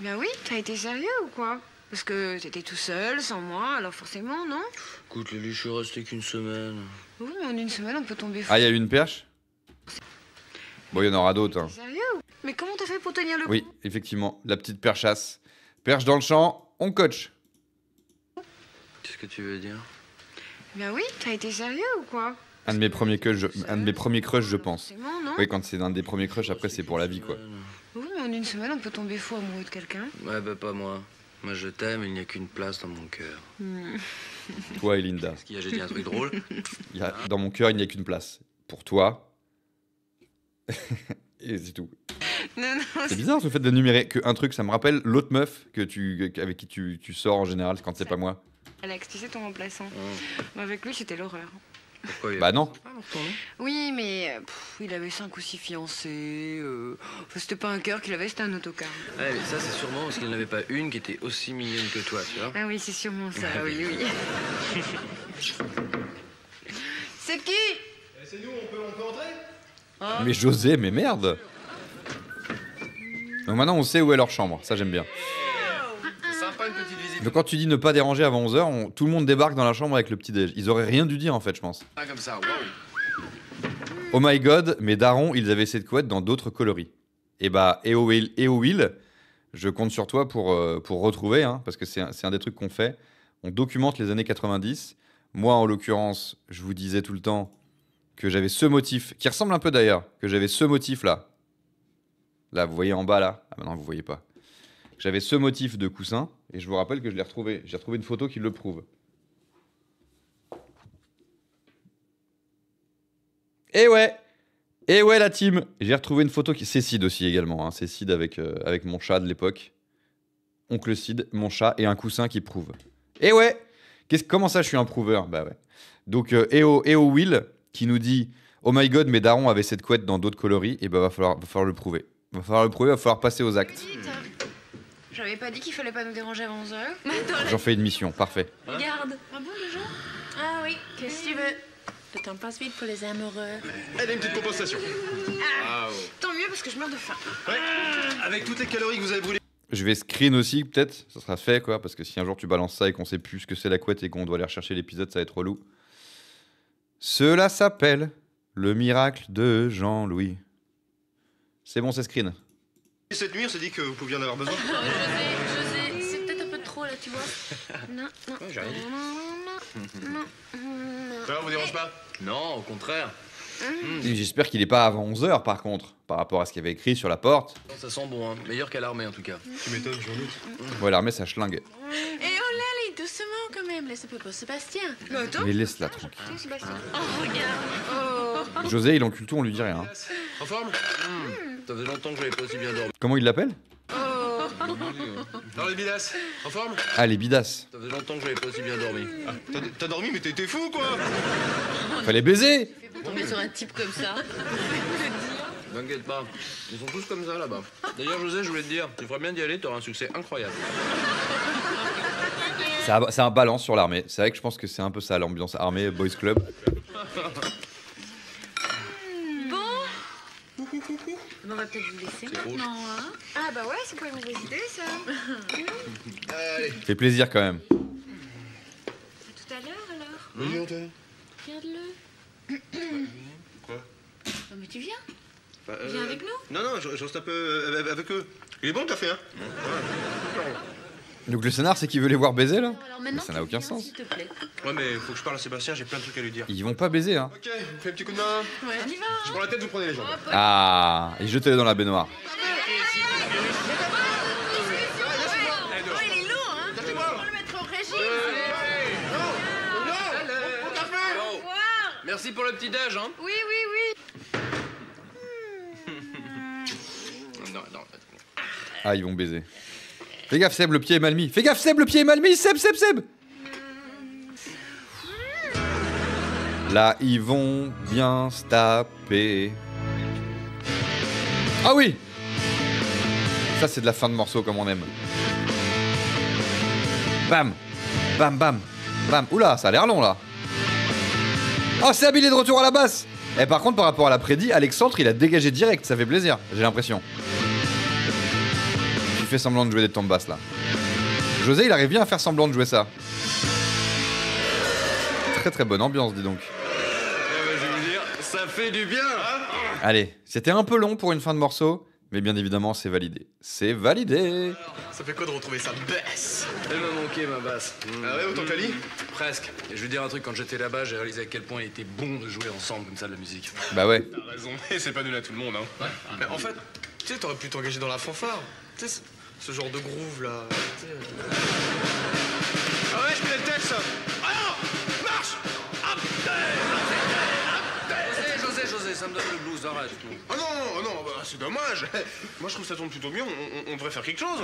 Ben oui, t'as été sérieux ou quoi? Parce que t'étais tout seul, sans moi, alors forcément, non? Écoute, Lily, je suis resté qu'une semaine. Oui, mais en une semaine, on peut tomber fou. Ah, il y a eu une perche? Bon, il y en aura d'autres. Hein. Sérieux? Mais comment t'as fait pour tenir le coup? Oui, effectivement, la petite perchasse. Perche dans le champ, on coach. Qu'est-ce que tu veux dire? Ben oui, t'as été sérieux ou quoi? Un de mes premiers crushs, je pense. Forcément, non? Oui, quand c'est un des premiers crushs, après c'est pour la vie, quoi. Oui, mais en une semaine, on peut tomber fou amoureux de quelqu'un. Ouais, bah pas moi. Moi, je t'aime, il n'y a qu'une place dans mon cœur. Toi et Linda. Qu'est-ce qu'il y a? J'ai dit un truc drôle? Dans mon cœur, il n'y a qu'une place. Pour toi. Et c'est tout. Non, non, C'est bizarre ce fait de numérer qu'un truc, ça me rappelle l'autre meuf avec qui tu sors en général quand c'est pas moi. Alex, tu sais ton remplaçant. Bah, avec lui, c'était l'horreur. Pourquoi il y a Bah non. pas retourné? Oui, mais il avait 5 ou 6 fiancées. Enfin, c'était pas un cœur qu'il avait, c'était un autocar. Ouais, mais ça, c'est sûrement parce qu'il n'y en avait pas une qui était aussi mignonne que toi, tu vois. Ah oui, c'est sûrement ça, oui, oui. C'est qui? C'est nous, on peut entrer? Mais José, mais merde. Donc maintenant on sait où est leur chambre, ça j'aime bien. C'est sympa une petite visite. Donc quand tu dis ne pas déranger avant 11h, tout le monde débarque dans la chambre avec le petit déj. Ils auraient rien dû dire en fait, je pense. Ah, comme ça, waouh. Oh my god, mes darons, ils avaient cette couette dans d'autres coloris. Et bah, Will, je compte sur toi pour retrouver, hein, parce que c'est un des trucs qu'on fait. On documente les années 90. Moi, en l'occurrence, je vous disais tout le temps que j'avais ce motif, qui ressemble un peu d'ailleurs, que j'avais ce motif là. Là, vous voyez en bas là. Ah, maintenant, vous voyez pas. J'avais ce motif de coussin, et je vous rappelle que je l'ai retrouvé. J'ai retrouvé une photo qui le prouve. Et ouais la team. J'ai retrouvé une photo qui... C'est Sid aussi également. Hein. C'est Sid avec mon chat de l'époque. Oncle Sid, mon chat, et un coussin qui prouve. Et ouais. Comment ça, je suis un prouveur? Bah ouais. Donc, EO Will, qui nous dit « Oh my god, mes darons avaient cette couette dans d'autres coloris. » Et bah, va falloir le prouver. Va falloir passer aux actes. J'avais pas dit qu'il fallait pas nous déranger avant 11h. J'en fais une mission, parfait. Regarde. Ah bon, déjà? Ah oui, qu'est-ce que tu veux? Le temps passe vite pour les amoureux. Elle a une petite compensation. Tant mieux parce que je meurs de faim. Ouais. Avec toutes les calories que vous avez brûlées. Je vais screen aussi, peut-être. Ça sera fait, quoi. Parce que si un jour tu balances ça et qu'on sait plus ce que c'est la couette et qu'on doit aller rechercher l'épisode, ça va être relou. Cela s'appelle le miracle de Jean-Louis. C'est bon, c'est screen. Cette nuit, on s'est dit que vous pouviez en avoir besoin. José, c'est peut-être un peu trop là, tu vois. Non, non. Ouais, j'ai rien dit. Non. Ça vous dérange pas? Non, au contraire. Et j'espère qu'il est pas avant 11h, par contre. Par rapport à ce qu'il y avait écrit sur la porte. Ça sent bon, hein. Meilleur qu'à l'armée en tout cas. Tu m'étonnes, j'en doute. Ouais, l'armée, ça schlingue. Et oh Lali, doucement quand même, laisse un peu pour Sébastien. Mais attends. Mais laisse-la tranquille. Tiens, Sébastien. Oh, regarde. José, il encule tout, on lui dit rien. Hein. En forme? Ça faisait longtemps que j'avais pas aussi bien dormi. Comment il l'appelle? Alors les bidasses, en forme? Ah, les bidasses. Ça faisait longtemps que j'avais pas aussi bien dormi. Ah, t'as dormi, mais t'es fou quoi? Fallait baiser. Tomber sur un type comme ça. T'inquiète pas, ils sont tous comme ça là-bas. D'ailleurs, José, je voulais te dire, tu ferais bien d'y aller, t'auras un succès incroyable. C'est un balance sur l'armée. C'est vrai que je pense que c'est un peu ça, l'ambiance armée, boys club. On va peut-être vous laisser rouge. maintenant, hein? Ah bah ouais, c'est pas une mauvaise idée ça. Allez. Fait plaisir quand même. À tout à l'heure alors. Oui, on te... Regarde-le. Quoi? Oh, mais tu viens? Bah, Viens avec nous? Non, je reste un peu avec eux. Il est bon le café, hein? Donc le scénar, c'est qu'il veut les voir baiser là? Alors maintenant, Ça n'a tu aucun viens, sens. s'il te plaît. Ouais, mais faut que je parle à Sébastien, j'ai plein de trucs à lui dire. Ils vont pas baiser, hein. Ok, vous faites un petit coup de main. Ouais, on y va. Je prends la tête, vous prenez les jambes. Ah, et jetez-les dans la baignoire. Oh, il est lourd, hein? Faut le mettre au régime. Merci pour le petit déj, hein. Oui, oui, oui. Non. Ah, ils vont baiser. Fais gaffe, Seb, le pied est mal mis. Fais gaffe, Seb, le pied est mal mis. Seb. Là, ils vont bien se taper. Ah oui! Ça, c'est de la fin de morceau comme on aime. Bam! Bam, bam! Bam! Oula, ça a l'air long, là. Oh, Seb, il est de retour à la basse! Et par contre, par rapport à l'après-midi, Alexandre, il a dégagé direct. Ça fait plaisir, j'ai l'impression. Tu fais semblant de jouer des tombes basses, là. José, il arrive bien à faire semblant de jouer ça. Très très bonne ambiance, dis donc. Je vais vous dire, ça fait du bien. Allez, c'était un peu long pour une fin de morceau, mais bien évidemment, c'est validé. C'est validé. Ça fait quoi de retrouver sa baisse? Elle m'a manqué ma basse. Ah ouais, autant qu'Ali? Presque. Et je vais dire un truc, quand j'étais là-bas, j'ai réalisé à quel point il était bon de jouer ensemble comme ça de la musique. Bah ouais. T'as raison, mais c'est pas donné à tout le monde, hein. Mais en fait, tu sais, t'aurais pu t'engager dans la fanfare. Tu sais, ce genre de groove là. Tu sais, Ah ouais, je connais le texte, ça. Ah non! Marche! José, ça me donne le blues, arrête. Ah non, bah, c'est dommage. Moi, je trouve que ça tourne plutôt bien. On devrait faire quelque chose.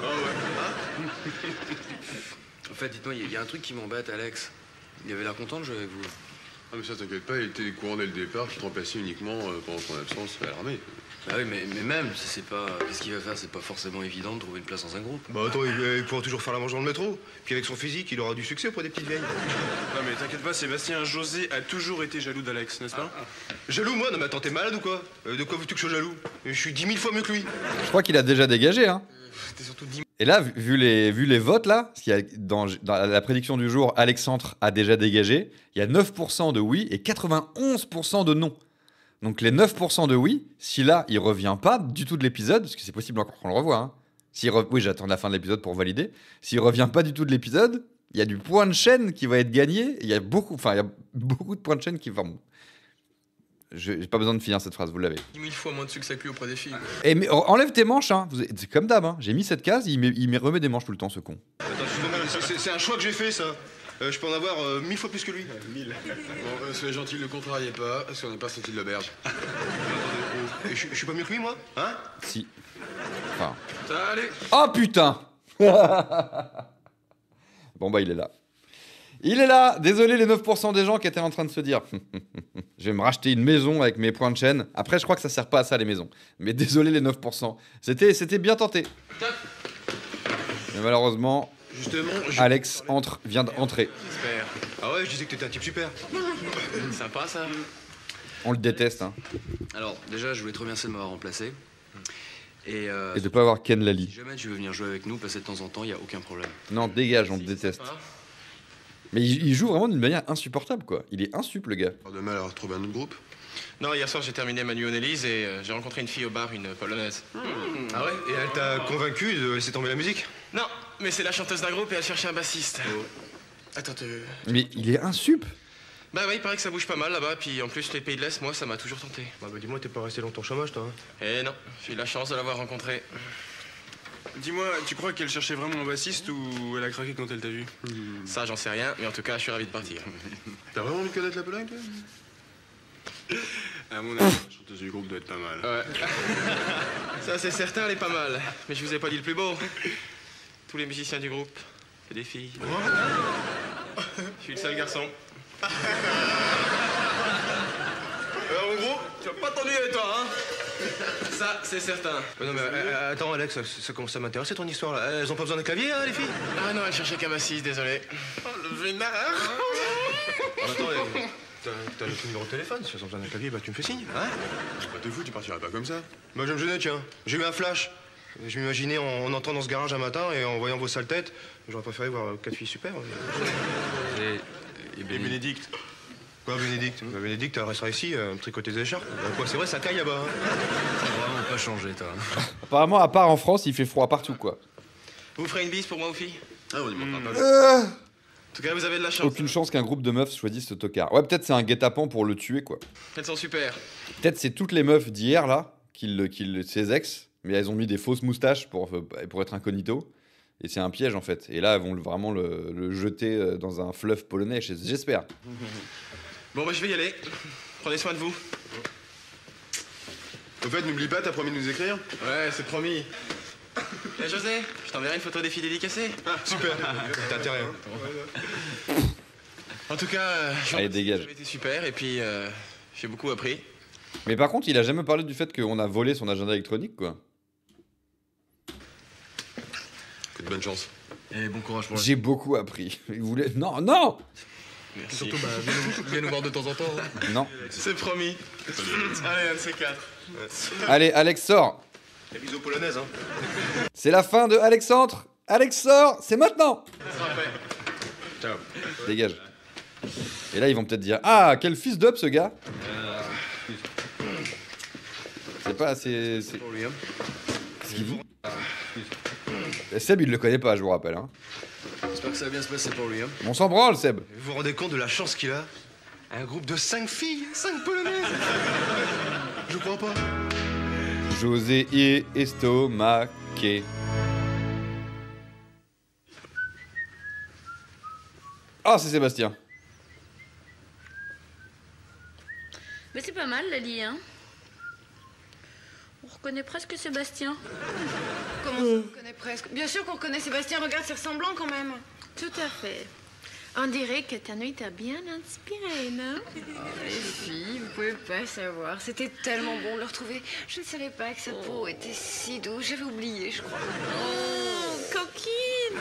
En fait, dites-moi, il y a un truc qui m'embête, Alex. Il avait l'air content de jouer avec vous. Ah mais ça t'inquiète pas, il était au courant dès le départ qu'il te remplaçait uniquement pendant ton absence à l'armée. Ah oui, mais même si c'est pas... Qu'est-ce qu'il va faire? C'est pas forcément évident de trouver une place dans un groupe. Bah attends, il pourra toujours faire la manche dans le métro. Puis avec son physique, il aura du succès auprès des petites vieilles. Non mais t'inquiète pas, Sébastien, José a toujours été jaloux d'Alex, n'est-ce pas? Jaloux, moi? Non mais attends, t'es malade ou quoi? De quoi veux-tu que je sois jaloux? Je suis 10 000 fois mieux que lui. Je crois qu'il a déjà dégagé, hein. t'es surtout 10. Et là, vu les votes, là, parce qu'il y a dans la prédiction du jour, Alexandre a déjà dégagé, il y a 9% de oui et 91% de non. Donc les 9% de oui, si là, il revient pas du tout de l'épisode, parce que c'est possible encore qu'on le revoie, hein. Oui, j'attends la fin de l'épisode pour valider. S'il revient pas du tout de l'épisode, il y a du point de chaîne qui va être gagné. Il y a beaucoup de points de chaîne qui vont... J'ai pas besoin de finir cette phrase, vous l'avez. 10 000 fois moins de succès que lui auprès des filles. Et mais enlève tes manches, hein. C'est comme d'hab, hein. J'ai mis cette case, il me remet des manches tout le temps, ce con. Attends, c'est un choix que j'ai fait, ça. Je peux en avoir 1000 fois plus que lui. 1000. Bon, soyez gentil, ne contrariez pas, parce qu'on n'est pas sorti de l'auberge. Je suis pas mieux que lui, moi? Hein? Si. Enfin... Allez. Oh putain. Bon bah il est là. Il est là. Désolé les 9% des gens qui étaient en train de se dire je vais me racheter une maison avec mes points de chaîne. Après je crois que ça sert pas à ça les maisons. Mais désolé les 9%. C'était bien tenté. Mais malheureusement, justement, Alex vient d'entrer. J'espère. Ah ouais, je disais que t'étais un type super. Sympa ça. On le déteste, hein. Alors, déjà, je voulais te remercier de m'avoir remplacé. Et de pas avoir Ken Lally. si jamais tu veux venir jouer avec nous, passer de temps en temps, il n'y a aucun problème. Non, dégage, on le déteste. Mais il joue vraiment d'une manière insupportable, quoi. Il est insup, le gars. Pas de mal à retrouver un autre groupe. Non, hier soir j'ai terminé Manu Onelise et j'ai rencontré une fille au bar, une polonaise. Ah ouais? Et elle t'a convaincu de laisser tomber la musique? Non, mais c'est la chanteuse d'un groupe et elle cherchait un bassiste. Attends, Mais il est insup. Bah ouais, il paraît que ça bouge pas mal là-bas, puis en plus les pays de l'Est, moi ça m'a toujours tenté. Bah dis-moi, t'es pas resté longtemps au chômage, toi, hein? Eh non, j'ai eu la chance de l'avoir rencontrée. Dis-moi, tu crois qu'elle cherchait vraiment un bassiste ou elle a craqué quand elle t'a vu? Ça j'en sais rien, mais en tout cas je suis ravi de partir. T'as vraiment envie de connaître la Pologne, toi? À mon avis, la chanteuse du groupe doit être pas mal. Ouais. Ça c'est certain, elle est pas mal. Mais je vous ai pas dit le plus beau. Tous les musiciens du groupe, c'est des filles. Je suis le seul garçon. En gros, tu vas pas t'ennuyer toi, hein? Ça, c'est certain. non mais attends Alex, ça commence à m'intéresser ton histoire là. Elles ont pas besoin d'un clavier, hein, les filles? Ah non, elle cherchait qu'un bassiste, désolé. Oh, le vénard. Attends, t'as notre numéro de téléphone, si elles ont besoin d'un clavier, bah tu me fais signe, hein? Bah t'es fou, tu partirais pas comme ça. Bah je me gênais, tiens. J'ai eu un flash. Je m'imaginais en entrant dans ce garage un matin et en voyant vos sales têtes, j'aurais préféré voir 4 filles super. Et Bénédicte. Quoi, Bénédicte? Bah, Bénédicte, elle restera ici, tricoter des écharpes. Bah, quoi, c'est vrai, ça caille là-bas. Hein. T'as vraiment pas changé, toi. Apparemment, à part en France, il fait froid partout, quoi. Vous ferez une bise pour moi aux filles? Ah, on y manquera pas. En tout cas, vous avez de la chance. Aucune chance qu'un groupe de meufs choisisse ce tocard. Ouais, peut-être c'est un guet-apens pour le tuer, quoi. Elles sont super. Peut-être c'est toutes les meufs d'hier, là, ses ex, mais elles ont mis des fausses moustaches pour être incognito. Et c'est un piège, en fait. Et là, elles vont vraiment le jeter dans un fleuve polonais, j'espère. Bon, bah, je vais y aller. Prenez soin de vous. Au fait, n'oublie pas, t'as promis de nous écrire? Ouais, c'est promis. Eh, José, je t'enverrai une photo des filles dédicacées. Ah, super. T'as intérêt, hein. En tout cas, Allez, dégage. J'ai été super et puis j'ai beaucoup appris. Mais par contre, il a jamais parlé du fait qu'on a volé son agenda électronique, quoi. Que de bonne chance. Et bon courage pour la... J'ai beaucoup appris. Il voulait... Non, non! Merci. Surtout, bah, viens nous voir de temps en temps. Non. C'est promis. Allez, un de ces quatre. Allez, Alex, sors. La bise aux polonaises, hein. C'est la fin de Alexandre. Alex sort, c'est maintenant. Ça sera fait. Ciao. Dégage. Et là, ils vont peut-être dire, ah, quel fils d'up ce gars. C'est pas assez... C'est pour lui, hein. Ce qu'il dit. Seb, il le connaît pas, je vous rappelle. Hein. J'espère que ça va bien se passer pour lui, hein. On s'en branle, Seb. Vous vous rendez compte de la chance qu'il a? Un groupe de 5 filles, 5 polonaises. Je crois pas. José est estomaqué. Ah, c'est Sébastien. Mais c'est pas mal, Lali, hein. On reconnaît presque Sébastien. Comment ça, on reconnaît presque? Bien sûr qu'on reconnaît Sébastien, regarde, c'est ressemblant quand même. Tout à fait. On dirait que ta nuit t'a bien inspiré, non? Les filles, vous pouvez pas savoir. C'était tellement bon de le retrouver. Je ne savais pas que sa peau était si douce. J'avais oublié, je crois. Oh, coquine!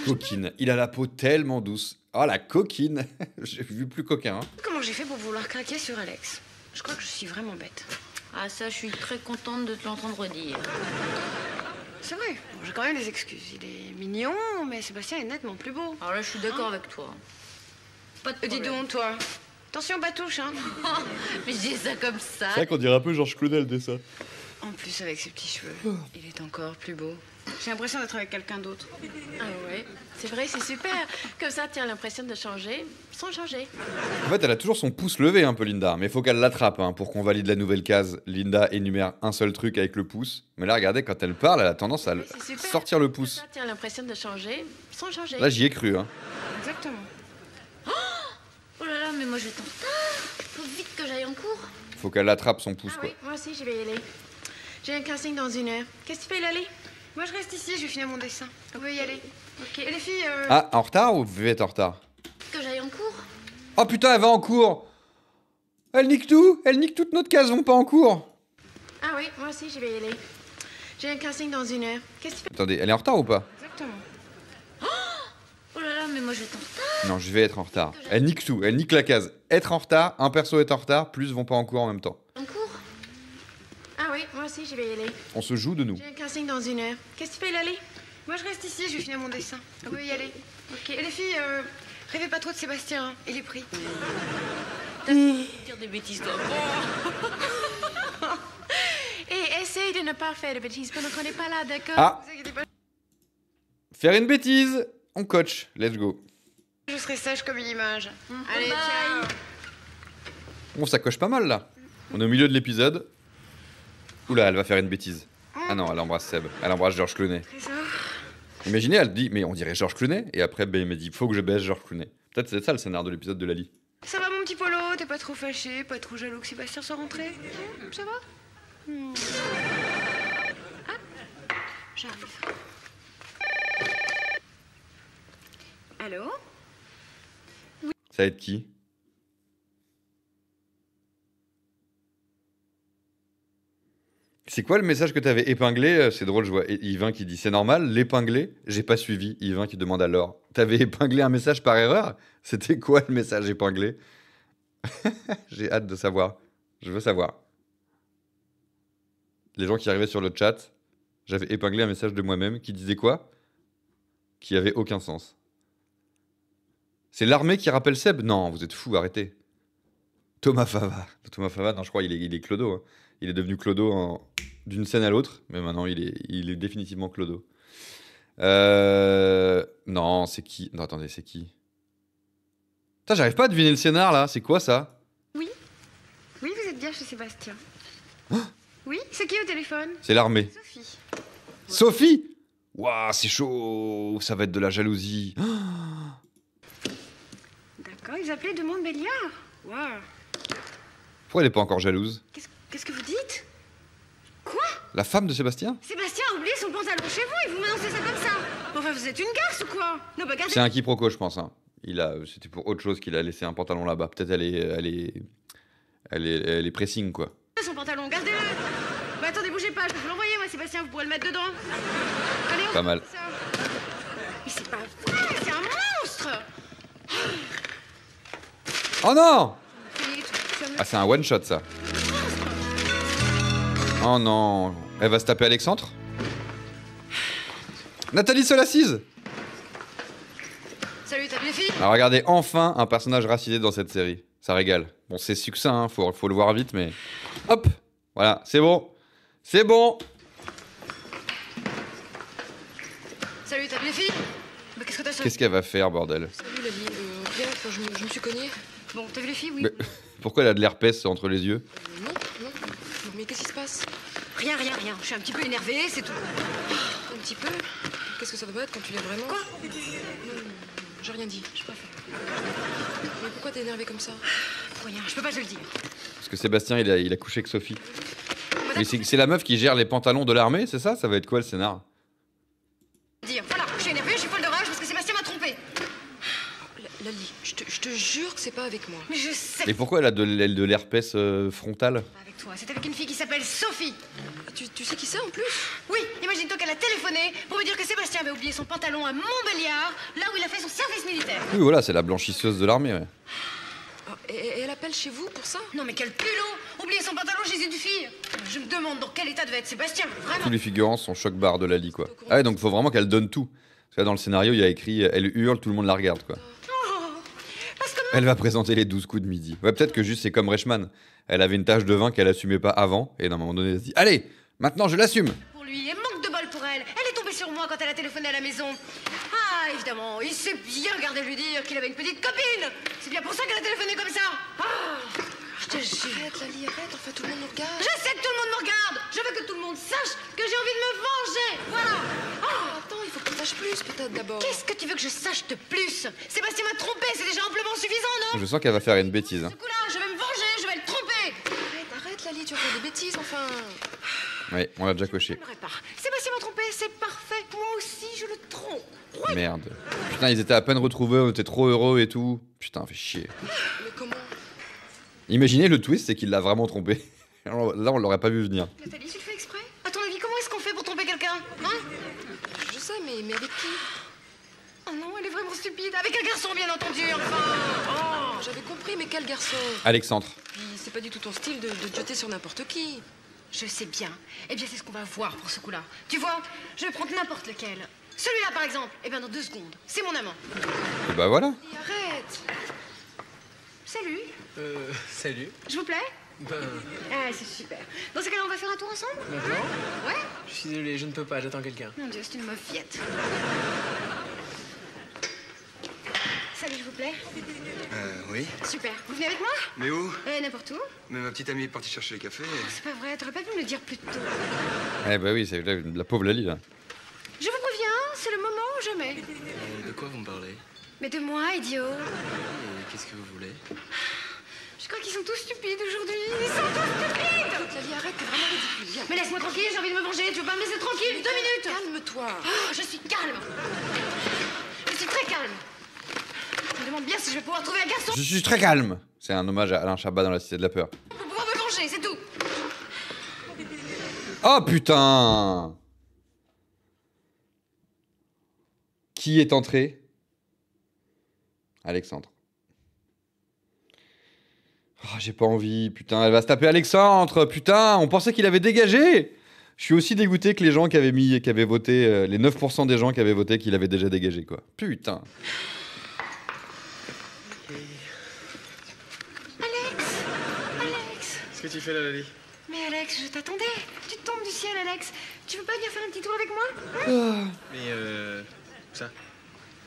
Coquine. Il a la peau tellement douce. Oh, la coquine. J'ai vu plus coquin. Hein. Comment j'ai fait pour vouloir craquer sur Alex? Je crois que je suis vraiment bête. Ah, ça, je suis très contente de te l'entendre dire. C'est vrai, bon, j'ai quand même des excuses. Il est mignon, mais Sébastien est nettement plus beau. Alors là, je suis d'accord avec toi. Pas de Dis problème. donc, toi. Attention, Batouche, hein. Mais je dis ça comme ça. C'est vrai qu'on dirait un peu Georges Clooney, le dessin. En plus, avec ses petits cheveux, il est encore plus beau. J'ai l'impression d'être avec quelqu'un d'autre. Ah ouais, c'est vrai, c'est super. Comme ça, tu as l'impression de changer sans changer. En fait, elle a toujours son pouce levé un peu, Linda. Mais il faut qu'elle l'attrape hein, pour qu'on valide la nouvelle case. Linda énumère un seul truc avec le pouce. Mais là, regardez, quand elle parle, elle a tendance à C'est super. sortir le Comme pouce. ça, tu as l'impression de changer sans changer. Là, j'y ai cru. Hein. Exactement. Oh là là, mais moi, je vais être en retard. Faut vite que j'aille en cours. Faut qu'elle attrape son pouce, Ah quoi. oui, moi aussi, je vais y aller. J'ai un casting dans 1 heure. Qu'est-ce que tu fais, Lali? Moi, je reste ici, je vais finir mon dessin. Vous pouvez y aller. Ok. Et les filles, Ah, en retard ou vous devez être en retard? Que j'aille en cours. Oh putain, elle va en cours. Elle nique tout. Elle nique toutes notre case, vont pas en cours. Ah oui, moi aussi, je vais y aller. J'ai un casting dans 1 heure. Qu'est-ce que tu fais? Attendez, elle est en retard ou pas? Exactement. Oh là là, mais moi, je vais être en retard. Non, je vais être en retard. Elle nique tout. Elle nique la case. Être en retard, un perso est en retard, plus vont pas en cours en même temps. En cours. Ah oui, moi aussi, je vais y aller. On se joue de nous. J'ai un casting dans 1 heure. Qu'est-ce que tu fais, Lali? Moi, je reste ici, je vais finir mon dessin. Vous pouvez y aller. Ok. Et les filles, rêvez pas trop de Sébastien, hein. Il est pris. Dire des bêtises, toi. Et essaye de ne pas faire de bêtises pendant qu'on n'est pas là, d'accord? Ah, Ne vous inquiétez pas, faire une bêtise. On coach. Let's go. je serai sage comme une image. Allez, Bye. ciao! Bon, ça coche pas mal là. On est au milieu de l'épisode. Oula, elle va faire une bêtise. Ah non, elle embrasse Seb. Elle embrasse Georges Clooney. Trésor. Imaginez, elle dit, mais on dirait Georges Clooney. Et après, ben, il me dit, faut que je baisse Georges Clooney. Peut-être c'est ça le scénario de l'épisode de Lali. Ça va, mon petit Polo? T'es pas trop fâché, pas trop jaloux que Sébastien soit rentré? Ça va? Ah, j'arrive. Allô? Ça va être qui? C'est quoi le message que t'avais épinglé? C'est drôle, je vois Yvain qui dit c'est normal, l'épingler? J'ai pas suivi. Yvain qui demande alors. T'avais épinglé un message par erreur? C'était quoi le message épinglé? J'ai hâte de savoir. Je veux savoir. Les gens qui arrivaient sur le chat, j'avais épinglé un message de moi-même qui disait quoi? Qui avait aucun sens. C'est l'armée qui rappelle Seb? Non, vous êtes fous, arrêtez. Thomas Fava. Thomas Fava, non, je crois il est Clodo. Hein. Il est devenu Clodo d'une scène à l'autre, mais maintenant il est définitivement Clodo. Non, c'est qui? Non, attendez, c'est qui? Putain, j'arrive pas à deviner le scénar là, c'est quoi ça? Oui, vous êtes bien chez Sébastien. Oui, c'est qui au téléphone? C'est l'armée. Sophie. Sophie? Waouh, c'est chaud, ça va être de la jalousie. D'accord, ils appelaient Demande Béliard. Waouh. Pourquoi elle est pas encore jalouse? Qu'est-ce que vous dites? Quoi? La femme de Sébastien? Sébastien a oublié son pantalon chez vous et vous m'annoncez ça comme ça? Enfin, vous êtes une garce ou quoi? Non, bah gardez. C'est un quiproquo, je pense. Hein. C'était pour autre chose qu'il a laissé un pantalon là-bas. Peut-être elle est pressing, quoi. Son pantalon, gardez-le. Bah attendez, bougez pas, je peux vous l'envoyer, moi, Sébastien, vous pourrez le mettre dedans. Allez, on Pas mal. fait ça. Mais c'est pas vrai, c'est un monstre. Oh non! Philippe, tu vas me- Ah, c'est un one-shot, ça. Oh non. Elle va se taper Alexandre? Nathalie seule assise. Salut, t'as vu les filles? Alors regardez, enfin un personnage racisé dans cette série. Ça régale. Bon, c'est succinct, hein, faut le voir vite, mais... Hop. Voilà, c'est bon. C'est bon. Salut, t'as vu les filles? Bah, qu'est-ce que t'as? Qu'est-ce qu'elle va faire, bordel? Salut, Lali. Viens, enfin, je me suis cognée. Bon, t'as vu les filles? Oui. Mais pourquoi elle a de l'herpès entre les yeux? Non. Mais qu'est-ce qui se passe? Rien. Je suis un petit peu énervée, c'est tout. Un petit peu? Qu'est-ce que ça doit être quand tu l'es vraiment? Quoi? Non, j'ai rien dit, j'ai pas fait. Mais pourquoi t'es énervée comme ça? Pour rien, je peux pas te le dire. Parce que Sébastien, il a couché avec Sophie. Mais c'est la meuf qui gère les pantalons de l'armée, c'est ça? Ça va être quoi le scénar? Voilà, je suis énervée, je suis folle de rage parce que Sébastien m'a trompée. Lali, je te jure que c'est pas avec moi. Mais je sais. Et pourquoi elle a de l'herpès frontal? Pas avec toi, c'est avec une fille qui s'appelle Sophie. Tu sais qui c'est en plus? Oui, imagine-toi qu'elle a téléphoné pour me dire que Sébastien avait oublié son pantalon à Montbéliard, là où il a fait son service militaire. Oui, voilà, c'est la blanchisseuse de l'armée, ouais. Oh, et elle appelle chez vous pour ça? Non mais quel culot! Oublier son pantalon chez une fille! Je me demande dans quel état devait être Sébastien, vraiment. Tous les figurants sont choc-barre de Lali, quoi. Ah ouais, donc faut vraiment qu'elle donne tout. Parce que là, dans le scénario, il y a écrit « Elle hurle, tout le monde la regarde », quoi. Elle va présenter les 12 coups de midi. Ouais, peut-être que juste c'est comme Reichmann. Elle avait une tache de vin qu'elle assumait pas avant, et à un moment donné, elle se dit « Allez, maintenant je l'assume !» Pour lui, et manque de bol pour elle. Elle est tombée sur moi quand elle a téléphoné à la maison. Ah, évidemment, il s'est bien gardé de lui dire qu'il avait une petite copine. C'est bien pour ça qu'elle a téléphoné comme ça. Ah, je te jure. Arrête, Lali, arrête, enfin tout le monde nous regarde. Je sais que tout le monde me regarde. Je veux que tout le monde sache que j'ai envie de me venger. Voilà. Ah, attends, il faut que tu saches plus peut-être d'abord. Qu'est-ce que tu veux que je sache de plus? Sébastien m'a trompé, c'est déjà amplement suffisant, non? Je sens qu'elle va faire une bêtise. Hein. Ce coup-là, je vais me venger, je vais le tromper. Arrête, Lali, tu vas faire des bêtises, enfin. Ouais, on l'a déjà coché. Sébastien m'a trompé, c'est parfait. Moi aussi, je le trompe. Ouais. Merde. Putain, ils étaient à peine retrouvés, on était trop heureux et tout. Putain, fait chier. Mais comment? Imaginez le twist, c'est qu'il l'a vraiment trompé. Là, on l'aurait pas vu venir. Nathalie, tu le fais exprès? À ton avis, comment est-ce qu'on fait pour tromper quelqu'un? Hein? Je sais, mais avec qui? Oh non, elle est vraiment stupide. Avec un garçon, bien entendu, enfin. Oh, j'avais compris, mais quel garçon? Alexandre. Puis c'est pas du tout ton style de te jeter sur n'importe qui. Je sais bien. Eh bien, c'est ce qu'on va voir pour ce coup-là. Tu vois, je vais prendre n'importe lequel. Celui-là, par exemple. Eh bien, dans 2 secondes. C'est mon amant. Et bah voilà. Et arrête. Salut. Salut. Je vous plais? Ah, c'est super. Dans ce cas-là, on va faire un tour ensemble? Maintenant? Ouais? Je suis désolé, je ne peux pas, j'attends quelqu'un. Mon Dieu, c'est une mauviette. Salut, je vous plais? Oui. Super. Vous venez avec moi? Mais où? N'importe où. Mais ma petite amie est partie chercher les cafés. C'est pas vrai, t'aurais pas pu me le dire plus tôt. Eh bah oui, c'est la pauvre Lali, là. Je vous préviens, c'est le moment ou jamais. De quoi vous me parlez? Mais de moi, idiot. Qu'est-ce que vous voulez? Je crois qu'ils sont tous stupides aujourd'hui. Ils sont tous stupides. Lali, arrête, t'es vraiment ridicule. Viens. Mais laisse-moi tranquille, j'ai envie de me venger. Tu veux pas me laisser tranquille? 2 minutes. Calme-toi. Oh, je suis calme. Je suis très calme. Je me demande bien si je vais pouvoir trouver un garçon. Je suis très calme. C'est un hommage à Alain Chabat dans La Cité de la Peur. Pour pouvoir me venger, c'est tout. Oh putain! Qui est entré? Alexandre. Oh, j'ai pas envie, putain, elle va se taper Alexandre, putain, on pensait qu'il avait dégagé. Je suis aussi dégoûté que les gens qui avaient voté, les 9% des gens qui avaient voté qu'il avait déjà dégagé, quoi. Putain. Qu'est-ce que tu fais là, Lali? Mais Alex, je t'attendais. Tu tombes du ciel, Alex. Tu veux pas venir faire un petit tour avec moi? Mais où ça?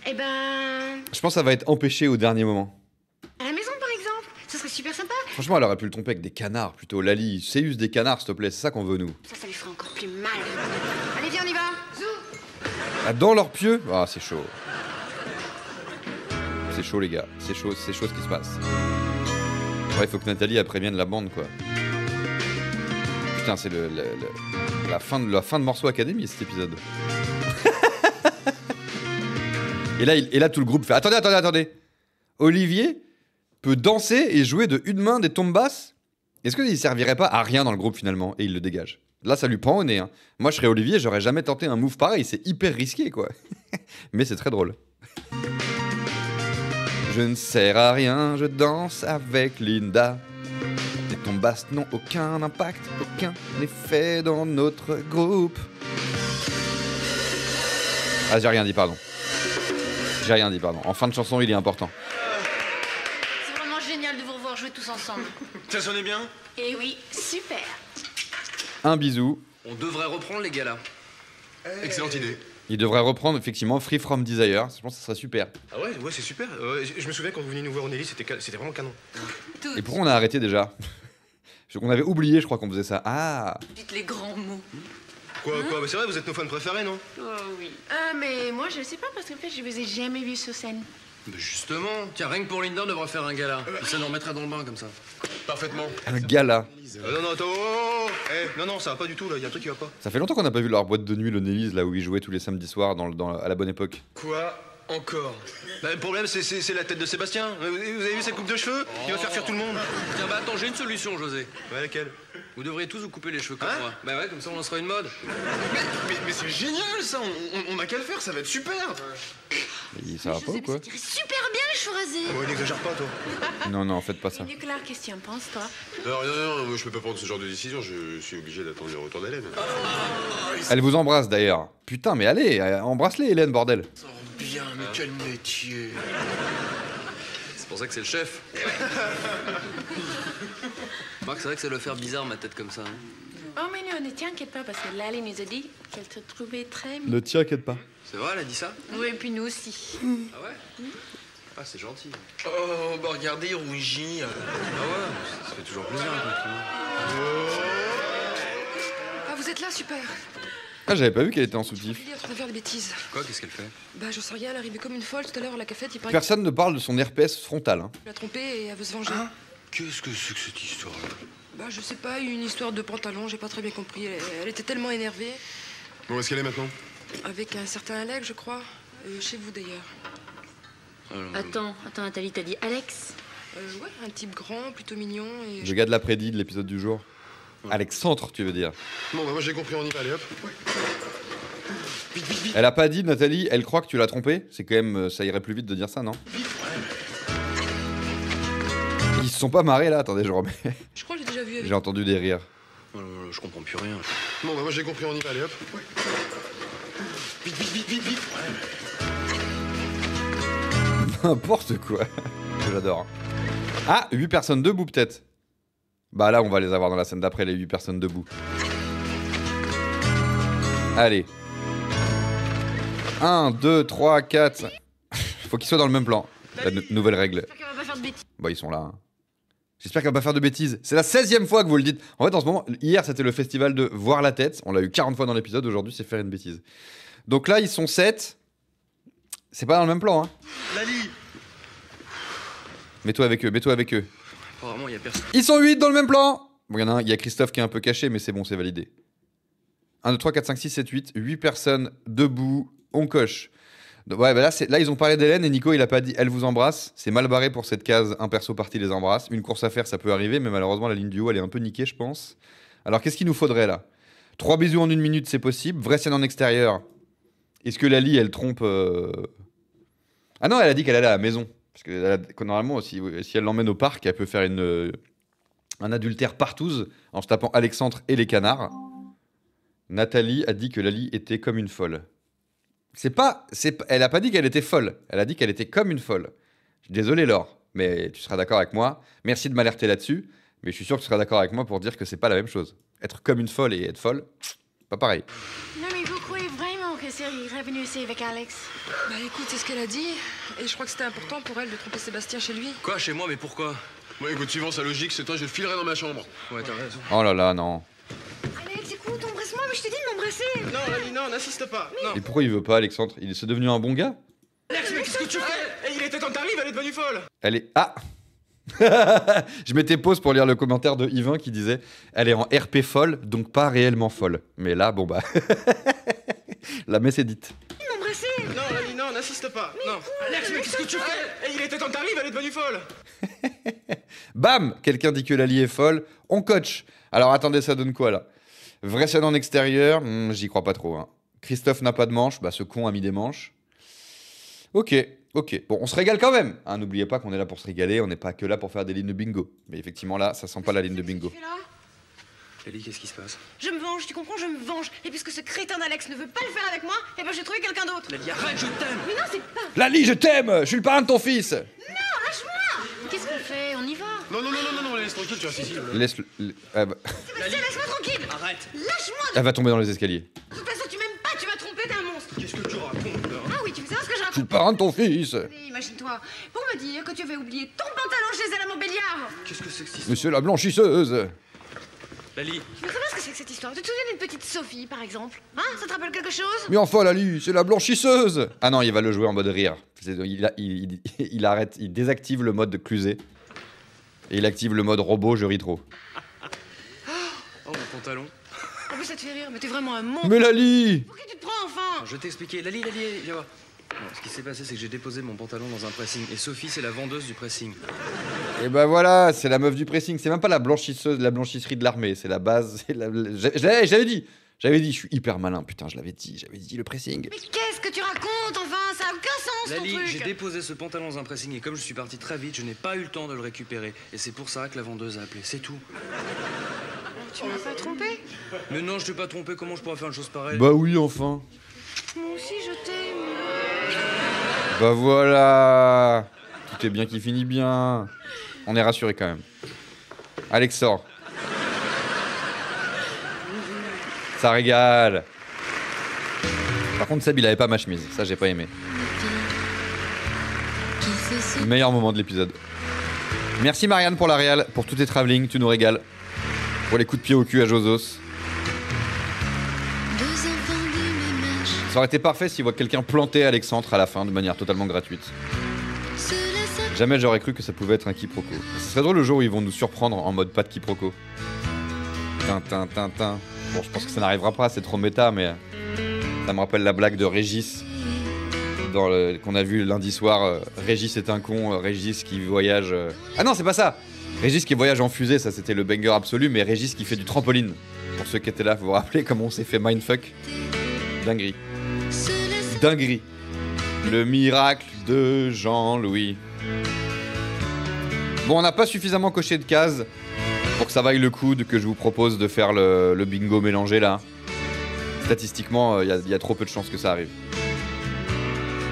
Eh ben... Je pense que ça va être empêché au dernier moment. à la maison, par exemple. Ce serait super sympa. Franchement, elle aurait pu le tromper avec des canards, plutôt. Lali, séuse des canards, s'il te plaît, c'est ça qu'on veut, nous. Ça lui ferait encore plus mal. Allez, viens, on y va. Zou. Ah, dans leurs pieux? Ah, c'est chaud. C'est chaud, les gars. C'est chaud ce qui se passe. Ouais, il faut que Nathalie elle prévienne la bande, quoi. Putain, c'est la fin de Morceau Academy, cet épisode. et là, tout le groupe fait... Attendez. Olivier peut danser et jouer de une main des tombes basses? Est-ce qu'il servirait pas à rien dans le groupe, finalement? Et il le dégage. Là, ça lui prend au nez. Hein. Moi, je serais Olivier, j'aurais jamais tenté un move pareil. C'est hyper risqué, quoi. Mais c'est très drôle. Je ne sers à rien, je danse avec Linda. Les tombes basses n'ont aucun impact, aucun effet dans notre groupe. Ah, j'ai rien dit, pardon. J'ai rien dit, pardon. En fin de chanson, il est important. C'est vraiment génial de vous revoir jouer tous ensemble. Ça sonnait bien? Eh oui, super. Un bisou. On devrait reprendre les galas. Excellente idée. Il devrait reprendre effectivement Free From Desire. Je pense que ça serait super. Ah ouais, c'est super. Je me souviens quand vous veniez nous voir au Nelly, c'était vraiment canon. Et pourquoi on a arrêté déjà? On avait oublié, je crois qu'on faisait ça. Ah. Dites les grands mots. Quoi? Mais c'est vrai, vous êtes nos fans préférés, non? Oh oui. Mais moi, je sais pas, parce qu'en fait, je vous ai jamais vu sur scène. Bah justement, tiens, rien que pour Linda, on devrait faire un gala. Et ça nous remettrait dans le bain comme ça. Parfaitement. Un gala. Non, attends, non, ça va pas du tout, là, y a un truc qui va pas. Ça fait longtemps qu'on n'a pas vu leur boîte de nuit, le Nelly's, là où ils jouaient tous les samedis soirs à la bonne époque. Quoi? Encore? Bah, le problème, c'est la tête de Sébastien. Vous avez vu sa coupe de cheveux? Il va faire fuir tout le monde. Tiens, bah attends, j'ai une solution, José. Ouais, laquelle? Vous devriez tous vous couper les cheveux comme moi. Bah ouais, comme ça on lancera une mode. Mais c'est génial, ça. On a qu'à le faire, ça va être super. Ça va pas ou quoi? Super bien les cheveux rasés. Ouais, n'exagère pas, toi. Non, faites pas ça. Nicolas, qu'est-ce que tu en penses, toi? Non, je peux pas prendre ce genre de décision. Je suis obligé d'attendre le retour d'Hélène. Elle vous embrasse d'ailleurs. Putain, mais allez, embrasse-les, Hélène, bordel. Oh, bien, mais quel métier. C'est pour ça que c'est le chef. Marc, c'est vrai que ça doit faire bizarre ma tête comme ça. Hein. Oh, mais non, ne t'inquiète pas, parce que Lali nous a dit qu'elle te trouvait très Ne t'inquiète pas. C'est vrai, elle a dit ça? Oui, et puis nous aussi. Ah ouais? Ah, c'est gentil. Oh, bah regardez, il rougit. Ah ouais, ça fait toujours plaisir un compliment. Ah, vous êtes là, super. Ah, j'avais pas vu qu'elle était en soutif. Elle est en train de faire des bêtises. Quoi, qu'est-ce qu'elle fait? Bah, j'en sais rien, elle est arrivée comme une folle tout à l'heure à la cafette, il paraît Personne ne parle de son herpès frontal. Hein. qu'elle l'a trompée et elle veut se venger. Hein? Qu'est-ce que c'est que cette histoire-là? Bah, je sais pas, une histoire de pantalon, j'ai pas très bien compris. Elle était tellement énervée. Bon, où est-ce qu'elle est maintenant? Avec un certain Alex, je crois. Chez vous d'ailleurs. Attends, Nathalie, t'as dit Alex? Ouais, un type grand, plutôt mignon et... Le gars de l'après-midi de l'épisode du jour. Alexandre, tu veux dire. Bon, bah moi j'ai compris, on y va, allez hop. Vite. Elle a pas dit, Nathalie, elle croit que tu l'as trompé. C'est quand même, ça irait plus vite de dire ça, non? Ils se sont pas marrés là, attendez, je remets. Je crois que j'ai déjà vu avec... J'ai entendu des rires. Je comprends plus rien. Bon, bah moi j'ai compris, on y va, allez hop. Vite. N'importe quoi. J'adore. Ah, 8 personnes debout peut-être. Bah là, on va les avoir dans la scène d'après, les 8 personnes debout. Allez. 1, 2, 3, 4. Faut qu'ils soient dans le même plan. La nouvelle règle. J'espère qu'elle va pas faire de bêtises. Bah, ils sont là. Hein. J'espère qu'elle va pas faire de bêtises. C'est la 16e fois que vous le dites. En fait, en ce moment, hier, c'était le festival de voir la tête. On l'a eu 40 fois dans l'épisode. Aujourd'hui, c'est faire une bêtise. Donc là, ils sont 7. C'est pas dans le même plan, hein. Lali. Mets-toi avec eux. Apparemment, il y a personne. Ils sont 8 dans le même plan. Bon, il y en a un, il y a Christophe qui est un peu caché, mais c'est bon, c'est validé. 1, 2, 3, 4, 5, 6, 7, 8. 8 personnes debout. On coche. Donc, ouais, bah là, ils ont parlé d'Hélène et Nico, il a pas dit elle vous embrasse. C'est mal barré pour cette case. Un perso parti les embrasse. Une course à faire, ça peut arriver, mais malheureusement, la ligne du haut, elle est un peu niquée, je pense. Alors, qu'est-ce qu'il nous faudrait là? 3 bisous en 1 minute, c'est possible. Vraie scène en extérieur. Est-ce que Lali, elle trompe Ah non, elle a dit qu'elle allait à la maison. Parce que normalement, si elle l'emmène au parc, elle peut faire un adultère partouze en se tapant Alexandre et les canards. Nathalie a dit que Lali était comme une folle. Elle a pas dit qu'elle était folle. Elle a dit qu'elle était comme une folle. Je suis désolé, Laure, mais tu seras d'accord avec moi. Merci de m'alerter là-dessus, mais je suis sûr que tu seras d'accord avec moi pour dire que c'est pas la même chose. Être comme une folle et être folle, pas pareil. Non, mais vous croyez vraiment que Cyril est revenu ici avec Alex? Bah écoute, c'est ce qu'elle a dit. Et je crois que c'était important pour elle de tromper Sébastien chez lui. Quoi, chez moi, mais pourquoi? Bon, écoute, suivant sa logique, c'est toi, je le filerai dans ma chambre. Ouais, t'as raison. Oh là là, non. Alex, écoute, embrasse-moi, mais je t'ai dit de m'embrasser. Non, Lali, non, n'insiste pas. Non. Et pourquoi il veut pas, Alexandre? C'est devenu un bon gars? Alex, mais qu'est-ce que tu fais? Et il était temps que t'arrives, elle est devenue folle. Elle est... Ah Je m'étais pause pour lire le commentaire de Yvain qui disait elle est en RP folle, donc pas réellement folle. Mais là, bon bah... La messe est dite. M'embrasser. Non, Lali, non, n'insiste pas. Non. Alex, mais qu'est-ce que tu fais? Et il était temps que t'arrives, elle est devenue folle. Bam! Quelqu'un dit que Lali est folle. On coach. Alors attendez, ça donne quoi là? Vraie scène en extérieur? J'y crois pas trop. Hein. Christophe n'a pas de manche. Bah ce con a mis des manches. Ok. Bon, on se régale quand même. Hein, n'oubliez pas qu'on est là pour se régaler. On n'est pas que là pour faire des lignes de bingo. Mais effectivement là, ça sent pas la ligne de bingo. Ellie, qu'est-ce qui se passe? Je me venge, tu comprends? Je me venge. Et puisque ce crétin d'Alex ne veut pas le faire avec moi, eh ben j'ai trouvé quelqu'un d'autre. Lali, arrête, je t'aime. Mais non, c'est pas... Lali, je t'aime. Je suis le parrain de ton fils. Non, lâche-moi. Qu'est-ce qu'on fait? On y va? Non, laisse tranquille, tu restes ici. Laisse. Ah bah, Sébastien, laisse-moi tranquille. Arrête. Lâche-moi. elle va tomber dans les escaliers. De toute façon, tu m'aimes pas, tu m'as trompé, t'es un monstre. Qu'est-ce que tu racontes là? Ah oui, tu veux savoir ce que je Je suis raconte? le parrain de ton fils. Allez, imagine-toi, pour me dire que tu avais oublié ton pantalon chez elle à Montbéliard. Qu'est-ce que c'est que cette histoire? Monsieur la blanchisseuse. Lali. Tu veux savoir ce que c'est que cette histoire? Tu te souviens d'une petite Sophie, par exemple? Hein? Ça te rappelle quelque chose? Mais enfin, Lali, c'est la blanchisseuse. Ah non, il va le jouer en mode rire. Il arrête, il désactive le mode de clusé. Et il active le mode robot, je ris trop. Oh, mon pantalon. En plus, ça te fait rire, mais t'es vraiment un monstre. Mais Lali! Pour qui tu te prends, enfin? Je vais t'expliquer. Lali, viens voir. Bon, ce qui s'est passé, c'est que j'ai déposé mon pantalon dans un pressing. Et Sophie, c'est la vendeuse du pressing. Et bah voilà, c'est la meuf du pressing. C'est même pas la blanchisseuse, la blanchisserie de l'armée. C'est la base. J'avais dit, je suis hyper malin. Putain, j'avais dit le pressing. Mais qu'est-ce que tu racontes, enfin? Ça a aucun sens, ton Lali, truc. j'ai déposé ce pantalon dans un pressing et comme je suis parti très vite, je n'ai pas eu le temps de le récupérer. Et c'est pour ça que la vendeuse a appelé, c'est tout. Tu m'as pas trompé? Mais non, je t'ai pas trompé, comment je pourrais faire une chose pareille? Bah oui, enfin. Moi aussi, je t'aime. Bah voilà. Tout est bien qui finit bien. On est rassuré quand même. Alex sort. Ça régale. Par contre, Seb, il avait pas ma chemise. Ça, j'ai pas aimé. Le meilleur moment de l'épisode. Merci Marianne pour la réal, pour tous tes travelling, tu nous régales. Pour les coups de pied au cul à Josos. Ça aurait été parfait s'il voit quelqu'un planter Alexandre à la fin de manière totalement gratuite. Jamais j'aurais cru que ça pouvait être un quiproquo. Ce serait drôle le jour où ils vont nous surprendre en mode pas de quiproquo. Tintin. Bon, je pense que ça n'arrivera pas, c'est trop méta, mais ça me rappelle la blague de Régis qu'on a vu lundi soir. Régis est un con, Régis qui voyage. Ah non, c'est pas ça! Régis qui voyage en fusée, ça c'était le banger absolu, mais Régis qui fait du trampoline. Pour ceux qui étaient là, vous vous rappelez comment on s'est fait mindfuck? Dinguerie. Dinguerie. Le miracle de Jean-Louis. Bon, on n'a pas suffisamment coché de cases pour que ça vaille le coup que je vous propose de faire le bingo mélangé là. Statistiquement, il y a trop peu de chances que ça arrive.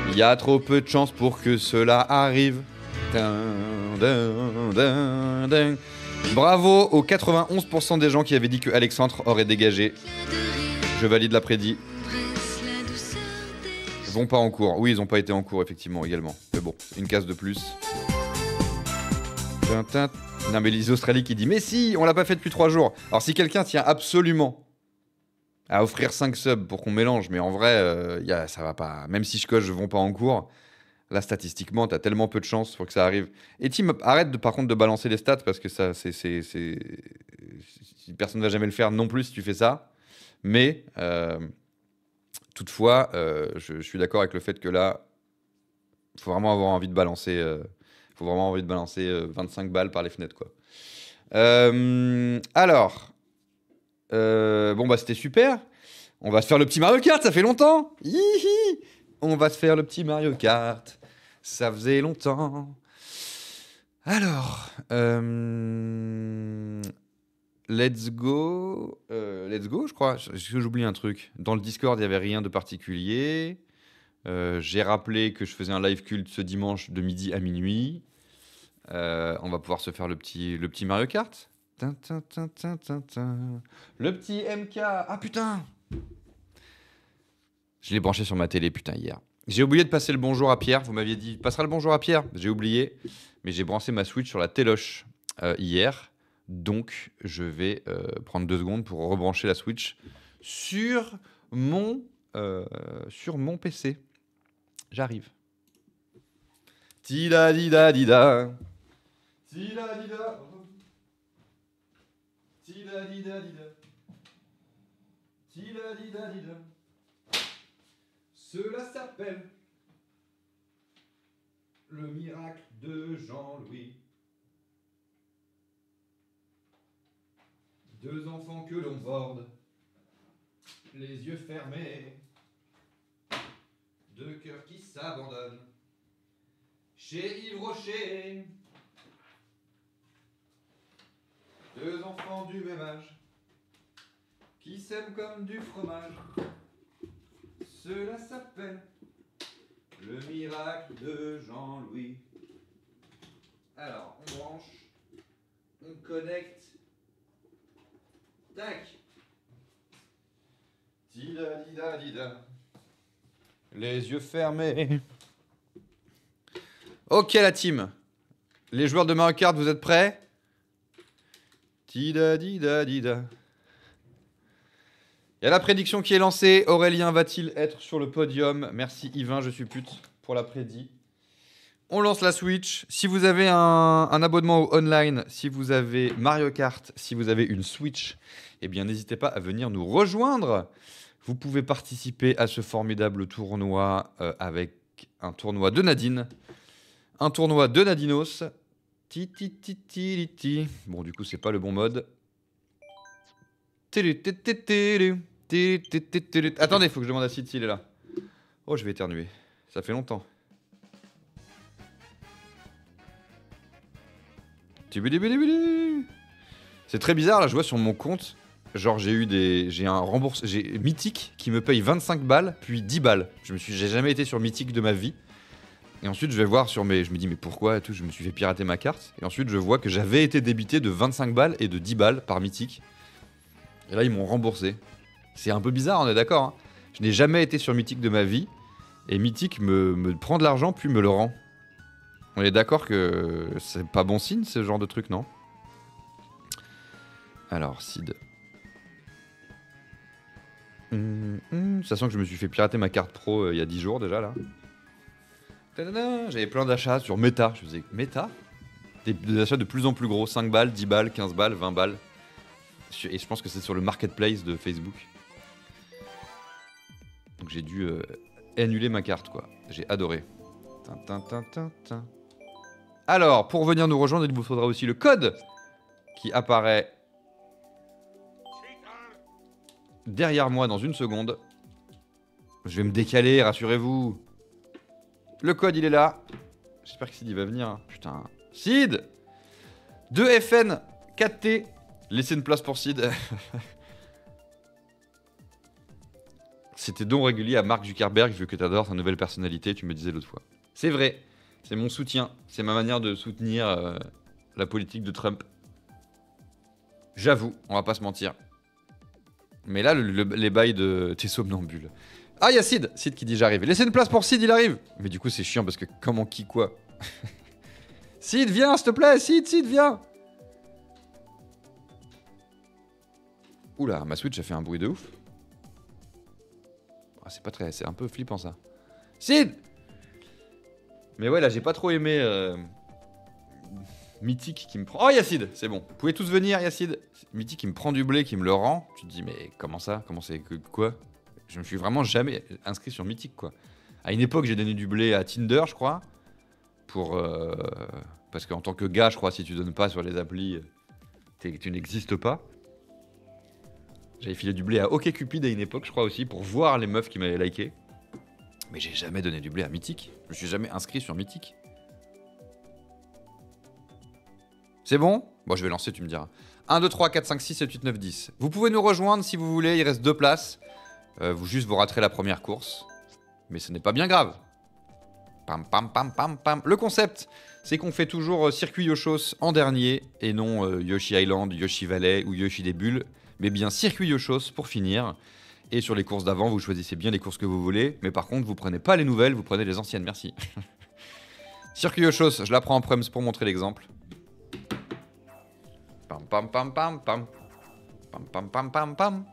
Il y a trop peu de chances pour que cela arrive. Bravo aux 91% des gens qui avaient dit que Alexandre aurait dégagé. Je valide la prédit. Vont pas en cours. Oui, ils ont pas été en cours, effectivement, également. Mais bon, une case de plus. Non, mais Lise Australie qui dit mais si, on l'a pas fait depuis 3 jours. Alors, si quelqu'un tient absolument à offrir 5 subs pour qu'on mélange, mais en vrai, ça va pas. Même si je coche, vont pas en cours. Là, statistiquement, t'as tellement peu de chances pour que ça arrive. Et Tim, arrête par contre de balancer les stats parce que ça, personne ne va jamais le faire non plus si tu fais ça. Mais. Toutefois, je suis d'accord avec le fait que là, il faut vraiment avoir envie de balancer, 25 balles par les fenêtres, quoi. Alors, bon bah c'était super. On va se faire le petit Mario Kart, ça fait longtemps. Hihi. On va se faire le petit Mario Kart, ça faisait longtemps. Alors, let's go, je crois. Est-ce que j'oublie un truc? Dans le Discord, il n'y avait rien de particulier. J'ai rappelé que je faisais un live culte ce dimanche de midi à minuit. On va pouvoir se faire le petit Mario Kart. Le petit MK. Ah putain! Je l'ai branché sur ma télé, putain, hier. J'ai oublié de passer le bonjour à Pierre. Vous m'aviez dit, passera le bonjour à Pierre. J'ai oublié. Mais j'ai branché ma Switch sur la téloche hier. Donc, je vais prendre 2 secondes pour rebrancher la Switch sur mon PC. J'arrive. Tida-dida-dida. Tida-dida. Tida-dida-dida. Tida-dida-dida. Cela s'appelle le miracle de Jean-Louis. 2 enfants que l'on borde, les yeux fermés, 2 cœurs qui s'abandonnent, chez Yves Rocher. 2 enfants du même âge, qui sème comme du fromage. Cela s'appelle le miracle de Jean-Louis. Alors, on branche, on connecte. Tac. Dida dida dida. Les yeux fermés. Ok la team. Les joueurs de Mario Kart, vous êtes prêts? Dida dida dida. Il y a la prédiction qui est lancée. Aurélien va-t-il être sur le podium? Merci Yvain, je suis pute, pour la prédit. On lance la Switch. Si vous avez un abonnement au online, si vous avez Mario Kart, si vous avez une Switch, eh bien n'hésitez pas à venir nous rejoindre. Vous pouvez participer à ce formidable tournoi avec un tournoi de Nadine, un tournoi de Nadinos. Bon, du coup, c'est pas le bon mode. Attendez, faut que je demande à Sid s'il est là. Oh, je vais éternuer. Ça fait longtemps. C'est très bizarre, là, je vois sur mon compte. Genre, j'ai un remboursement. J'ai Mythique qui me paye 25 balles, puis 10 balles. J'ai jamais été sur Mythique de ma vie. Et ensuite, je vais voir sur mes. Je me dis, mais pourquoi et tout, je me suis fait pirater ma carte. Et ensuite, je vois que j'avais été débité de 25 balles et de 10 balles par Mythique. Et là, ils m'ont remboursé. C'est un peu bizarre, on est d'accord. Hein. Je n'ai jamais été sur Mythique de ma vie. Et Mythique me prend de l'argent, puis me le rend. On est d'accord que c'est pas bon signe, ce genre de truc, non? Alors, Sid. Sachant que je me suis fait pirater ma carte pro il y a 10 jours déjà, là. J'avais plein d'achats sur Meta. Je faisais Meta? Des achats de plus en plus gros. 5 balles, 10 balles, 15 balles, 20 balles. Et je pense que c'est sur le marketplace de Facebook. Donc j'ai dû annuler ma carte, quoi. J'ai adoré. Alors, pour venir nous rejoindre, il vous faudra aussi le code qui apparaît derrière moi dans une seconde. Je vais me décaler, rassurez-vous. Le code, il est là. J'espère que Sid, il va venir. Hein. Putain. Sid 2FN 4T. Laissez une place pour Sid. C'était don régulier à Mark Zuckerberg, vu que t'adores sa nouvelle personnalité, tu me disais l'autre fois. C'est vrai. C'est mon soutien. C'est ma manière de soutenir la politique de Trump. J'avoue, on va pas se mentir. Mais là, les bails de... T'es somnambule. Ah, il y a Sid. Sid qui dit j'arrive. Laissez une place pour Sid, il arrive. Mais du coup, c'est chiant parce que comment, qui, quoi. Sid, viens, s'il te plaît. Sid, viens. Oula, ma Switch a fait un bruit de ouf. Oh, c'est pas très... C'est un peu flippant, ça. Sid. Mais ouais, là, j'ai pas trop aimé... Mythique qui me prend... Oh, Yacide, c'est bon. Vous pouvez tous venir, Yacide. Mythique qui me prend du blé, qui me le rend. Tu te dis, mais comment ça? Comment c'est que quoi? Je me suis vraiment jamais inscrit sur Mythique, quoi. À une époque, j'ai donné du blé à Tinder, je crois. Pour... Parce qu'en tant que gars, je crois, si tu donnes pas sur les applis, tu n'existes pas. J'avais filé du blé à OkCupid à une époque, je crois aussi, pour voir les meufs qui m'avaient liké. Mais j'ai jamais donné du blé à Mythique. Je me suis jamais inscrit sur Mythique. C'est bon? Bon, je vais lancer, tu me diras. 1, 2, 3, 4, 5, 6, 7, 8, 9, 10. Vous pouvez nous rejoindre si vous voulez, il reste 2 places. Vous raterez la première course. Mais ce n'est pas bien grave. Pam, pam, pam, pam, pam. Le concept, c'est qu'on fait toujours circuit Yoshos en dernier, et non Yoshi Island, Yoshi Valley ou Yoshi des bulles, mais bien circuit Yoshos pour finir. Et sur les courses d'avant, vous choisissez bien les courses que vous voulez, mais par contre, vous prenez pas les nouvelles, vous prenez les anciennes, merci. Circuit Yoshos, je la prends en prems pour montrer l'exemple. Pam pam pam pam pam. Pam pam pam pam pam.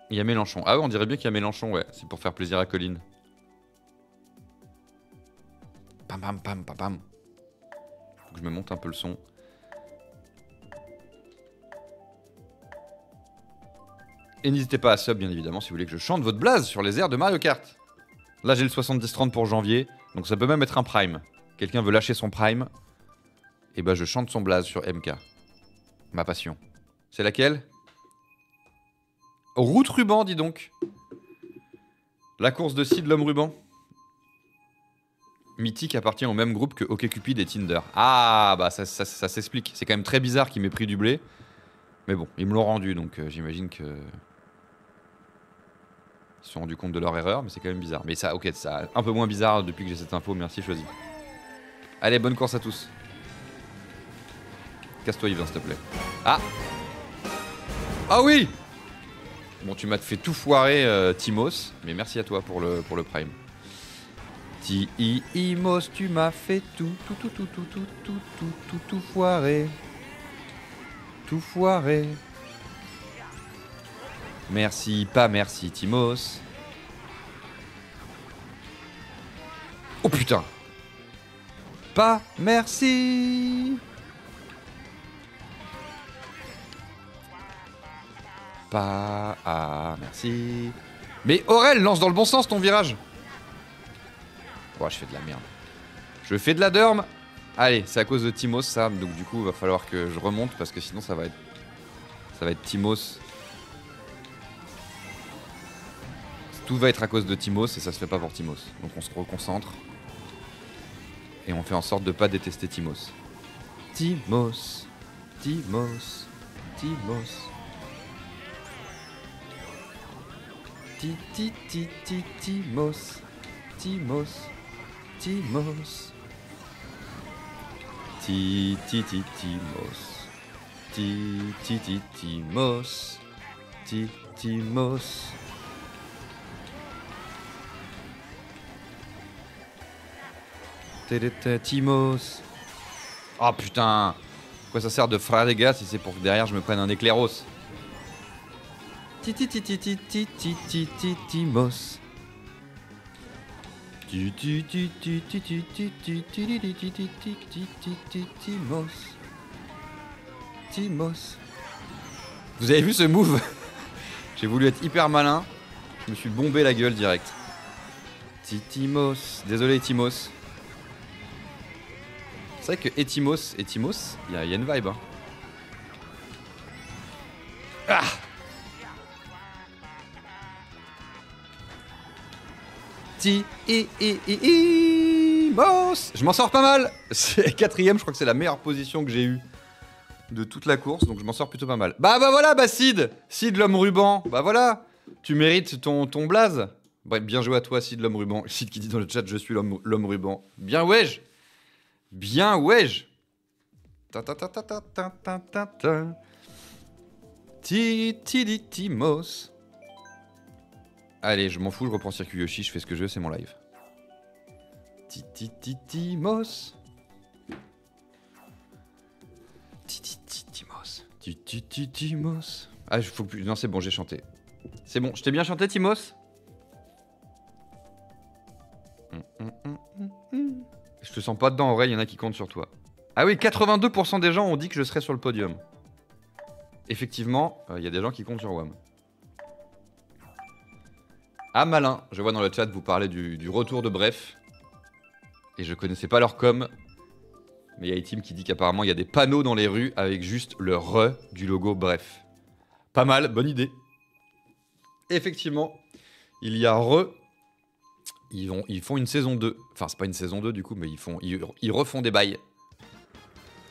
Il y a Mélenchon. Ah ouais, on dirait bien qu'il y a Mélenchon, ouais. C'est pour faire plaisir à Colline. Pam pam pam pam pam. Faut que je me monte un peu le son. Et n'hésitez pas à sub, bien évidemment, si vous voulez que je chante votre blaze sur les airs de Mario Kart. Là, j'ai le 70-30 pour janvier, donc ça peut même être un prime. Quelqu'un veut lâcher son prime, et bah je chante son blaze sur MK. Ma passion. C'est laquelle? Route ruban, dis donc. La course de Sid l'homme ruban. Mythique appartient au même groupe que OkCupid et Tinder. Ah, bah ça s'explique. C'est quand même très bizarre qu'il m'ait pris du blé. Mais bon, ils me l'ont rendu, donc j'imagine que... Ils se sont rendus compte de leur erreur, mais c'est quand même bizarre. Mais ça, ok, ça un peu moins bizarre depuis que j'ai cette info. Merci, choisi. Allez, bonne course à tous. Casse-toi, Yves, s'il te plaît. Ah! Ah oui! Bon, tu m'as fait tout foirer, Timos, mais merci à toi pour le prime. Timos, tu m'as fait tout foirer. Tout foiré. Merci, pas merci, Timos. Oh putain. Pas merci. Pas merci. Mais Aurel, lance dans le bon sens ton virage. Oh, je fais de la merde. Je fais de la derme. Allez, c'est à cause de Timos ça, donc du coup il va falloir que je remonte parce que sinon ça va être Timos. Tout va être à cause de Timos et ça se fait pas pour Timos. Donc on se reconcentre et on fait en sorte de pas détester Timos. Timos, Timos, Timos. Timos, Timos, Timos. Timos. Timos. Timos. Timos. Oh putain. Pourquoi ça sert de Fradegas si c'est pour que derrière je me prenne un éclairos? Timos. Timos. Vous avez vu ce move? J'ai voulu être hyper malin. Je me suis bombé la gueule direct. Timos. Désolé Timos. C'est vrai que Timos, il y a une vibe. Hein. Ah! Timos. Je m'en sors pas mal. C'est 4ème, je crois que c'est la meilleure position que j'ai eue de toute la course, donc je m'en sors plutôt pas mal. Bah voilà, bah Sid l'homme ruban. Bah voilà, tu mérites ton blaze. Bref, bien joué à toi Sid l'homme ruban. Sid qui dit dans le chat je suis l'homme ruban. Bien wesh. Bien wesh. Timos. Allez, je m'en fous, je reprends Circuit Yoshi, je fais ce que je veux, c'est mon live. Timos. Timos. Ah, faut plus. Non, c'est bon, j'ai chanté. C'est bon, je t'ai bien chanté, Timos? Je te sens pas dedans, Aurel, il y en a qui comptent sur toi. Ah oui, 82% des gens ont dit que je serais sur le podium. Effectivement, il y a des gens qui comptent sur WAM. Ah malin, je vois dans le chat vous parlez du retour de Bref. Et je connaissais pas leur com. Mais il y a Etim qui dit qu'apparemment il y a des panneaux dans les rues avec juste le re du logo Bref. Pas mal, bonne idée. Effectivement, il y a re. Ils font une saison 2. Enfin, c'est pas une saison 2 du coup, mais ils refont des bails.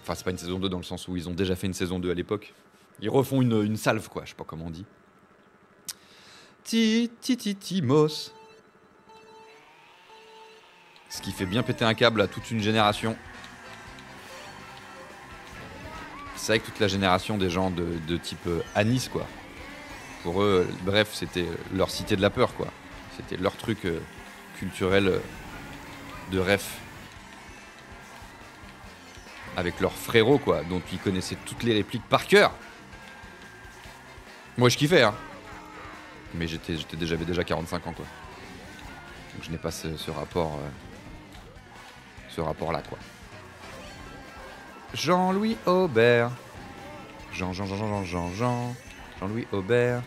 Enfin, c'est pas une saison 2 dans le sens où ils ont déjà fait une saison 2 à l'époque. Ils refont une salve, quoi, je sais pas comment on dit. Timos. Ce qui fait bien péter un câble à toute une génération. C'est vrai que toute la génération des gens de type Anis, quoi. Pour eux, Bref, c'était leur cité de la peur, quoi. C'était leur truc culturel de ref. Avec leurs frérots, quoi, dont ils connaissaient toutes les répliques par cœur. Moi, je kiffais, hein. Mais j'avais déjà 45 ans, quoi. Donc je n'ai pas ce rapport-là, quoi. Jean-Louis Aubert. Jean-Louis Aubert.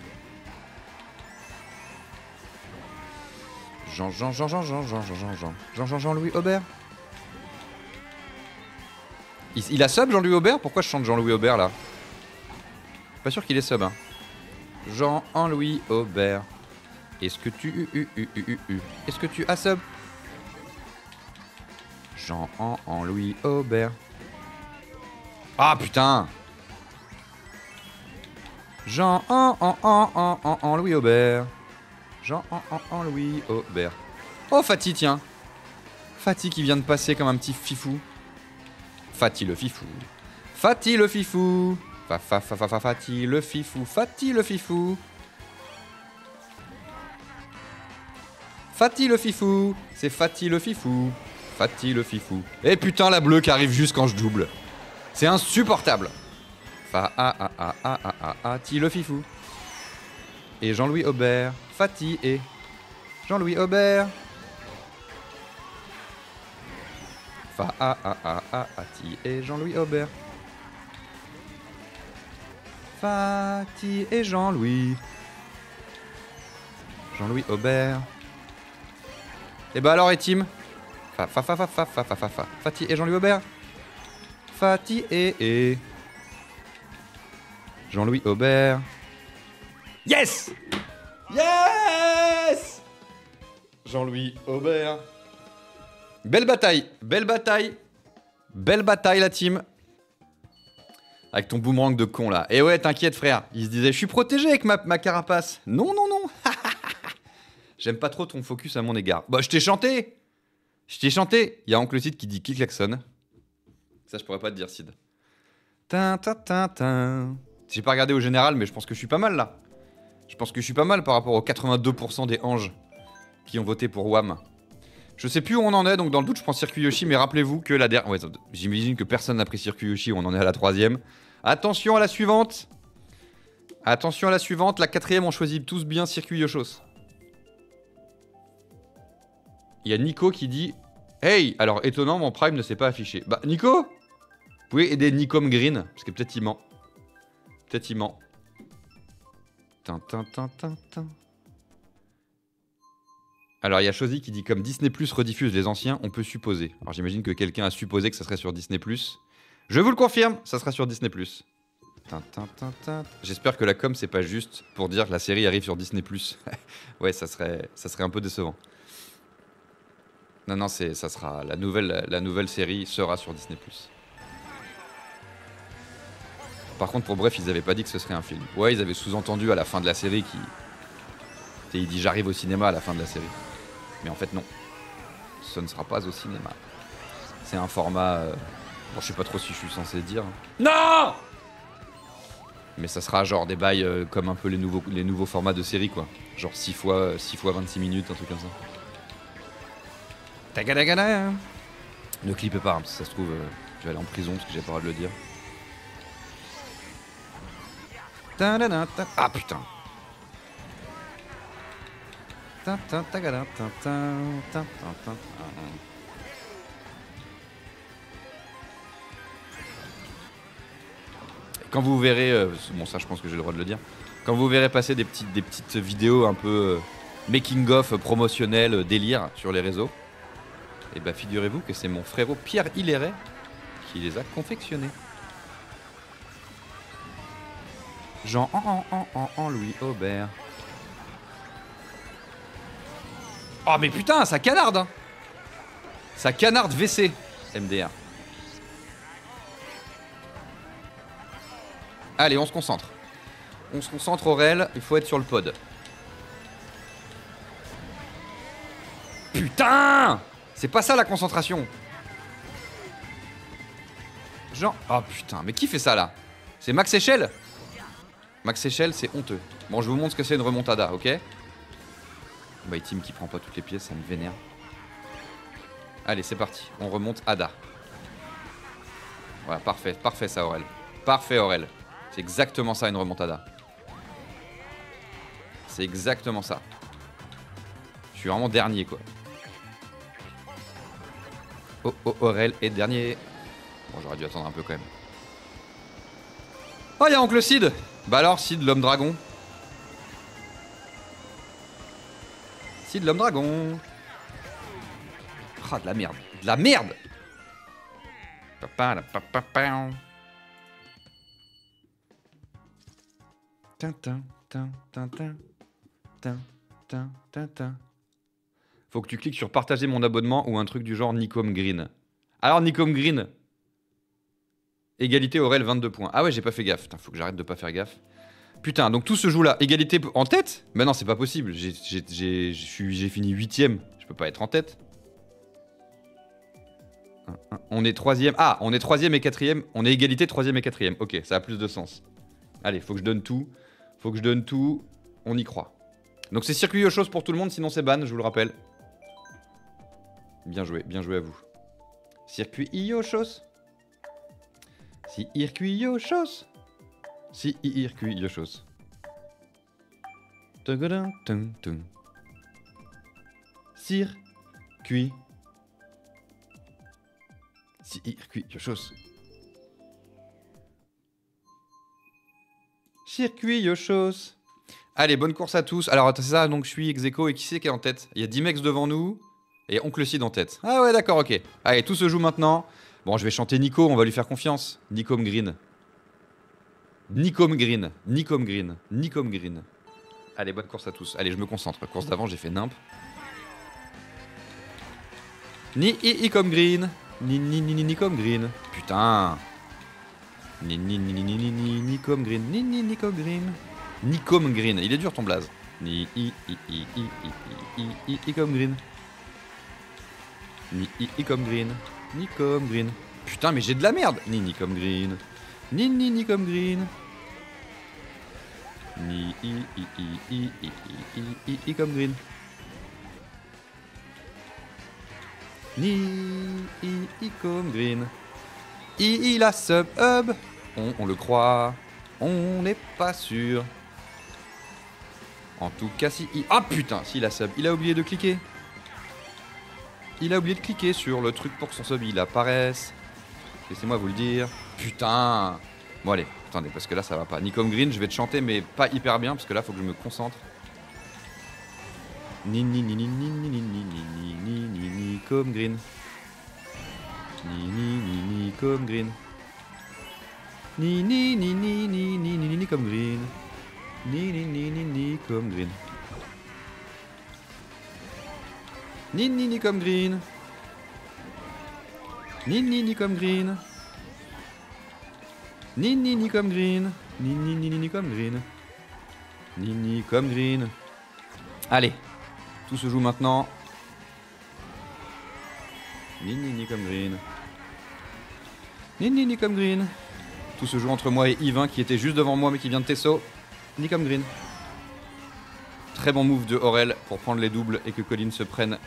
Jean-Louis Aubert. Il a sub Jean-Louis Aubert? Pourquoi je chante Jean-Louis Aubert là? Pas sûr qu'il est sub, hein. Jean-Louis Aubert. Est-ce que tu as sub? Jean-Louis Aubert. Ah putain. Jean-Louis Aubert. Jean-Louis Aubert. Oh Fatih, tiens. Fatih qui vient de passer comme un petit fifou. Fatih le fifou. Fatih le fifou. Fatih le fifou. Fatih le fifou. Fatih le fifou. C'est Fatih le fifou. Fatih le fifou. Et putain la bleue qui arrive juste quand je double. C'est insupportable. Fatih le fifou. Et Jean-Louis Aubert. Fatih et Jean-Louis Aubert. Fatih et Jean-Louis Aubert. Fatih et Jean-Louis. Jean-Louis Aubert. Et bah alors, et team. Fatih et Jean-Louis Aubert. Fatih et Jean-Louis Aubert. Yes! Yes! Jean-Louis Aubert. Belle bataille, belle bataille. Belle bataille la team. Avec ton boomerang de con là. Et ouais, t'inquiète frère. Il se disait, je suis protégé avec ma carapace. Non, non, non. J'aime pas trop ton focus à mon égard. Bah, je t'ai chanté. Je t'ai chanté. Il y a Oncle Sid qui dit qui klaxonne. Ça, je pourrais pas te dire, Sid. J'ai pas regardé au général, mais je pense que je suis pas mal là. Je pense que je suis pas mal par rapport aux 82% des anges qui ont voté pour Wham. Je sais plus où on en est, donc dans le doute, je prends Circuit Yoshi, mais rappelez-vous que la dernière. Ouais, j'imagine que personne n'a pris Circuit Yoshi, on en est à la 3ème. Attention à la suivante. Attention à la suivante, la 4ème, on choisit tous bien Circuit Yoshos. Il y a Nico qui dit hey, alors étonnant, mon Prime ne s'est pas affiché. Bah, Nico, vous pouvez aider Nicom Green, parce que peut-être il ment. Peut-être il ment. Alors il y a Chosy qui dit comme Disney Plus rediffuse les anciens, on peut supposer. Alors j'imagine que quelqu'un a supposé que ça serait sur Disney Plus. Je vous le confirme, ça sera sur Disney Plus. J'espère que la com c'est pas juste pour dire que la série arrive sur Disney Plus. Ouais, ça serait un peu décevant. Non, non, ça sera la nouvelle série sera sur Disney Plus. Par contre, pour Bref, ils avaient pas dit que ce serait un film. Ouais, ils avaient sous-entendu à la fin de la série il dit j'arrive au cinéma à la fin de la série. Mais en fait, non. Ce ne sera pas au cinéma. C'est un format. Bon, je sais pas trop si je suis censé dire. Non! Mais ça sera genre des bails comme un peu les nouveaux formats de série, quoi. Genre 6 fois 26 minutes, un truc comme ça. Tagadagada. Ne clippez pas, hein, parce que ça se trouve, je vais aller en prison parce que j'ai pas le droit de le dire. Ah putain. Quand vous verrez, bon ça je pense que j'ai le droit de le dire, quand vous verrez passer des petites vidéos un peu making of promotionnel délire sur les réseaux, et bah figurez-vous que c'est mon frérot Pierre Hilleret qui les a confectionnés. Jean-Louis Aubert. Oh mais putain, ça canarde hein. Ça canarde WC, MDR. Allez, on se concentre. On se concentre, Aurel, il faut être sur le pod. Putain! C'est pas ça la concentration. Jean... Oh putain, mais qui fait ça là? C'est Max Echel? Max Echel, c'est honteux. Bon, je vous montre ce que c'est une remontada, ok? Bah, team qui prend pas toutes les pièces, ça me vénère. Allez, c'est parti. On remonte Ada. Voilà, parfait. Parfait ça, Aurel. Parfait, Aurel. C'est exactement ça, une remontada. C'est exactement ça. Je suis vraiment dernier, quoi. Oh, oh, Aurel est dernier. Bon, j'aurais dû attendre un peu, quand même. Oh, il y a Oncle Sid. Bah alors, Sid, l'homme dragon. Sid, l'homme dragon. Ah, de la merde. De la merde. Faut que tu cliques sur partager mon abonnement ou un truc du genre Nicom Green. Alors, Nicom Green. Égalité Aurel, 22 points. Ah ouais, j'ai pas fait gaffe. Putain, faut que j'arrête de pas faire gaffe. Putain, donc tout se joue là. Égalité en tête? Mais non, c'est pas possible. J'ai fini 8ème. Je peux pas être en tête. On est 3ème. Ah, on est 3ème et 4ème. On est égalité 3ème et 4ème. Ok, ça a plus de sens. Allez, faut que je donne tout. Faut que je donne tout. On y croit. Donc c'est circuit aux choses pour tout le monde, sinon c'est ban, je vous le rappelle. Bien joué à vous. Circuit Yoshos. Circuit Yoshos. Circuit Yoshos. Circuit. Circuit Yoshos. Circuit Yoshos. Allez, bonne course à tous. Alors, c'est ça, donc je suis ex-aequo et qui c'est qui est en tête? Il y a D-Mex devant nous et Oncle Sid en tête. Ah ouais, d'accord, ok. Allez, tout se joue maintenant. Bon, je vais chanter Nico, on va lui faire confiance. Nicom Green. Nicom Green. Nicom Green. Nicom Green. Allez, bonne course à tous. Allez, je me concentre. Course d'avant, j'ai fait nimp. Nicom Green. Nicom Green. Putain. Nicom Green. Nicom Green. Nicom Green. Il est dur ton blaze. Nicom Green. Nicom Green. Nicom Green. Putain, mais j'ai de la merde. Nicom Green. Nicom Green. Nicom Green. Nicom Green. Il a sub-hub. On le croit. On n'est pas sûr. En tout cas, si... Ah putain, s'il a sub. Il a oublié de cliquer. Il a oublié de cliquer sur le truc pour que son sub il apparaisse. Laissez-moi vous le dire. Putain. Bon allez, attendez, parce que là ça va pas. Nicom Green, je vais te chanter, mais pas hyper bien, parce que là faut que je me concentre. Nicom Green. Nicom Green. Nicom Green. Nicom Green. Nicom Green. Nicom Green. Nicom Green. Nicom Green. Nicom Green. Allez, tout se joue maintenant. Nicom Green. Nicom Green. Tout se joue entre moi et Yvain qui était juste devant moi mais qui vient de Tesso. Nicom Green. Très bon move de Aurel pour prendre les doubles et que Colin se prenne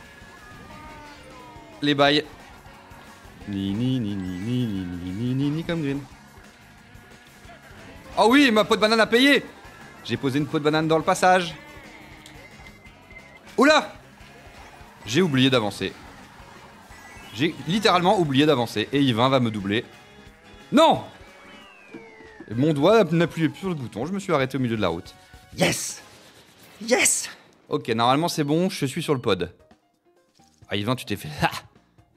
les bails. Nicom Green. Oh oui, ma peau de banane a payé. J'ai posé une peau de banane dans le passage. Oula! J'ai oublié d'avancer. J'ai littéralement oublié d'avancer et Yvain va me doubler. Non! Mon doigt n'appuyait plus sur le bouton, je me suis arrêté au milieu de la route. Yes! Yes! Ok, normalement c'est bon, je suis sur le pod. Ah Yvain, tu t'es fait... Ah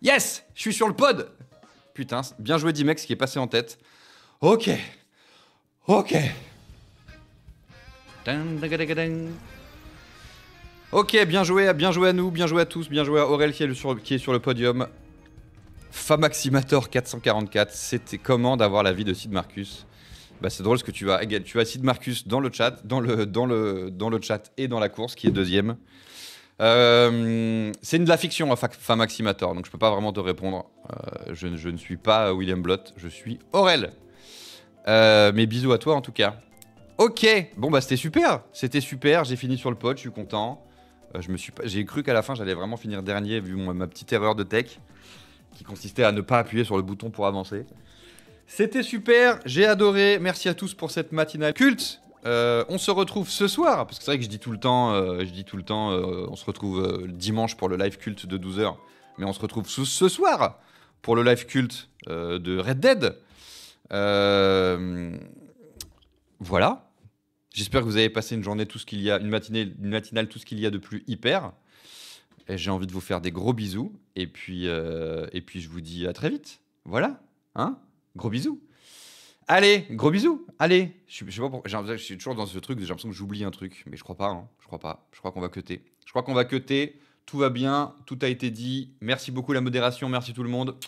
yes! Je suis sur le pod! Putain, bien joué D-Mex qui est passé en tête. Ok. Ok. Ok, bien joué à nous, bien joué à tous, bien joué à Aurel qui est sur le podium. Famaximator 444, c'était comment d'avoir la vie de Sid Marcus? Bah c'est drôle ce que tu as Sid Marcus dans le chat, dans le chat et dans la course qui est deuxième. C'est de la fiction Famaximator, donc je peux pas vraiment te répondre. Je ne suis pas William Blott, je suis Aurel. Mais bisous à toi en tout cas. Ok, bon bah c'était super, j'ai fini sur le pod, je suis content. J'ai cru qu'à la fin j'allais vraiment finir dernier vu ma petite erreur de tech qui consistait à ne pas appuyer sur le bouton pour avancer. C'était super, j'ai adoré, merci à tous pour cette matinale culte. On se retrouve ce soir, parce que c'est vrai que je dis tout le temps, on se retrouve dimanche pour le live culte de 12h, mais on se retrouve ce soir pour le live culte de Red Dead. Voilà. J'espère que vous avez passé une journée, une matinale, tout ce qu'il y a de plus hyper. Et j'ai envie de vous faire des gros bisous. Et puis je vous dis à très vite. Voilà. Hein? Gros bisous. Allez, gros bisous. Allez. Je sais pas pourquoi. Je suis toujours dans ce truc. J'ai l'impression que j'oublie un truc. Mais je crois pas. Hein. Je crois pas. Je crois qu'on va cutter. Tout va bien. Tout a été dit. Merci beaucoup la modération. Merci tout le monde.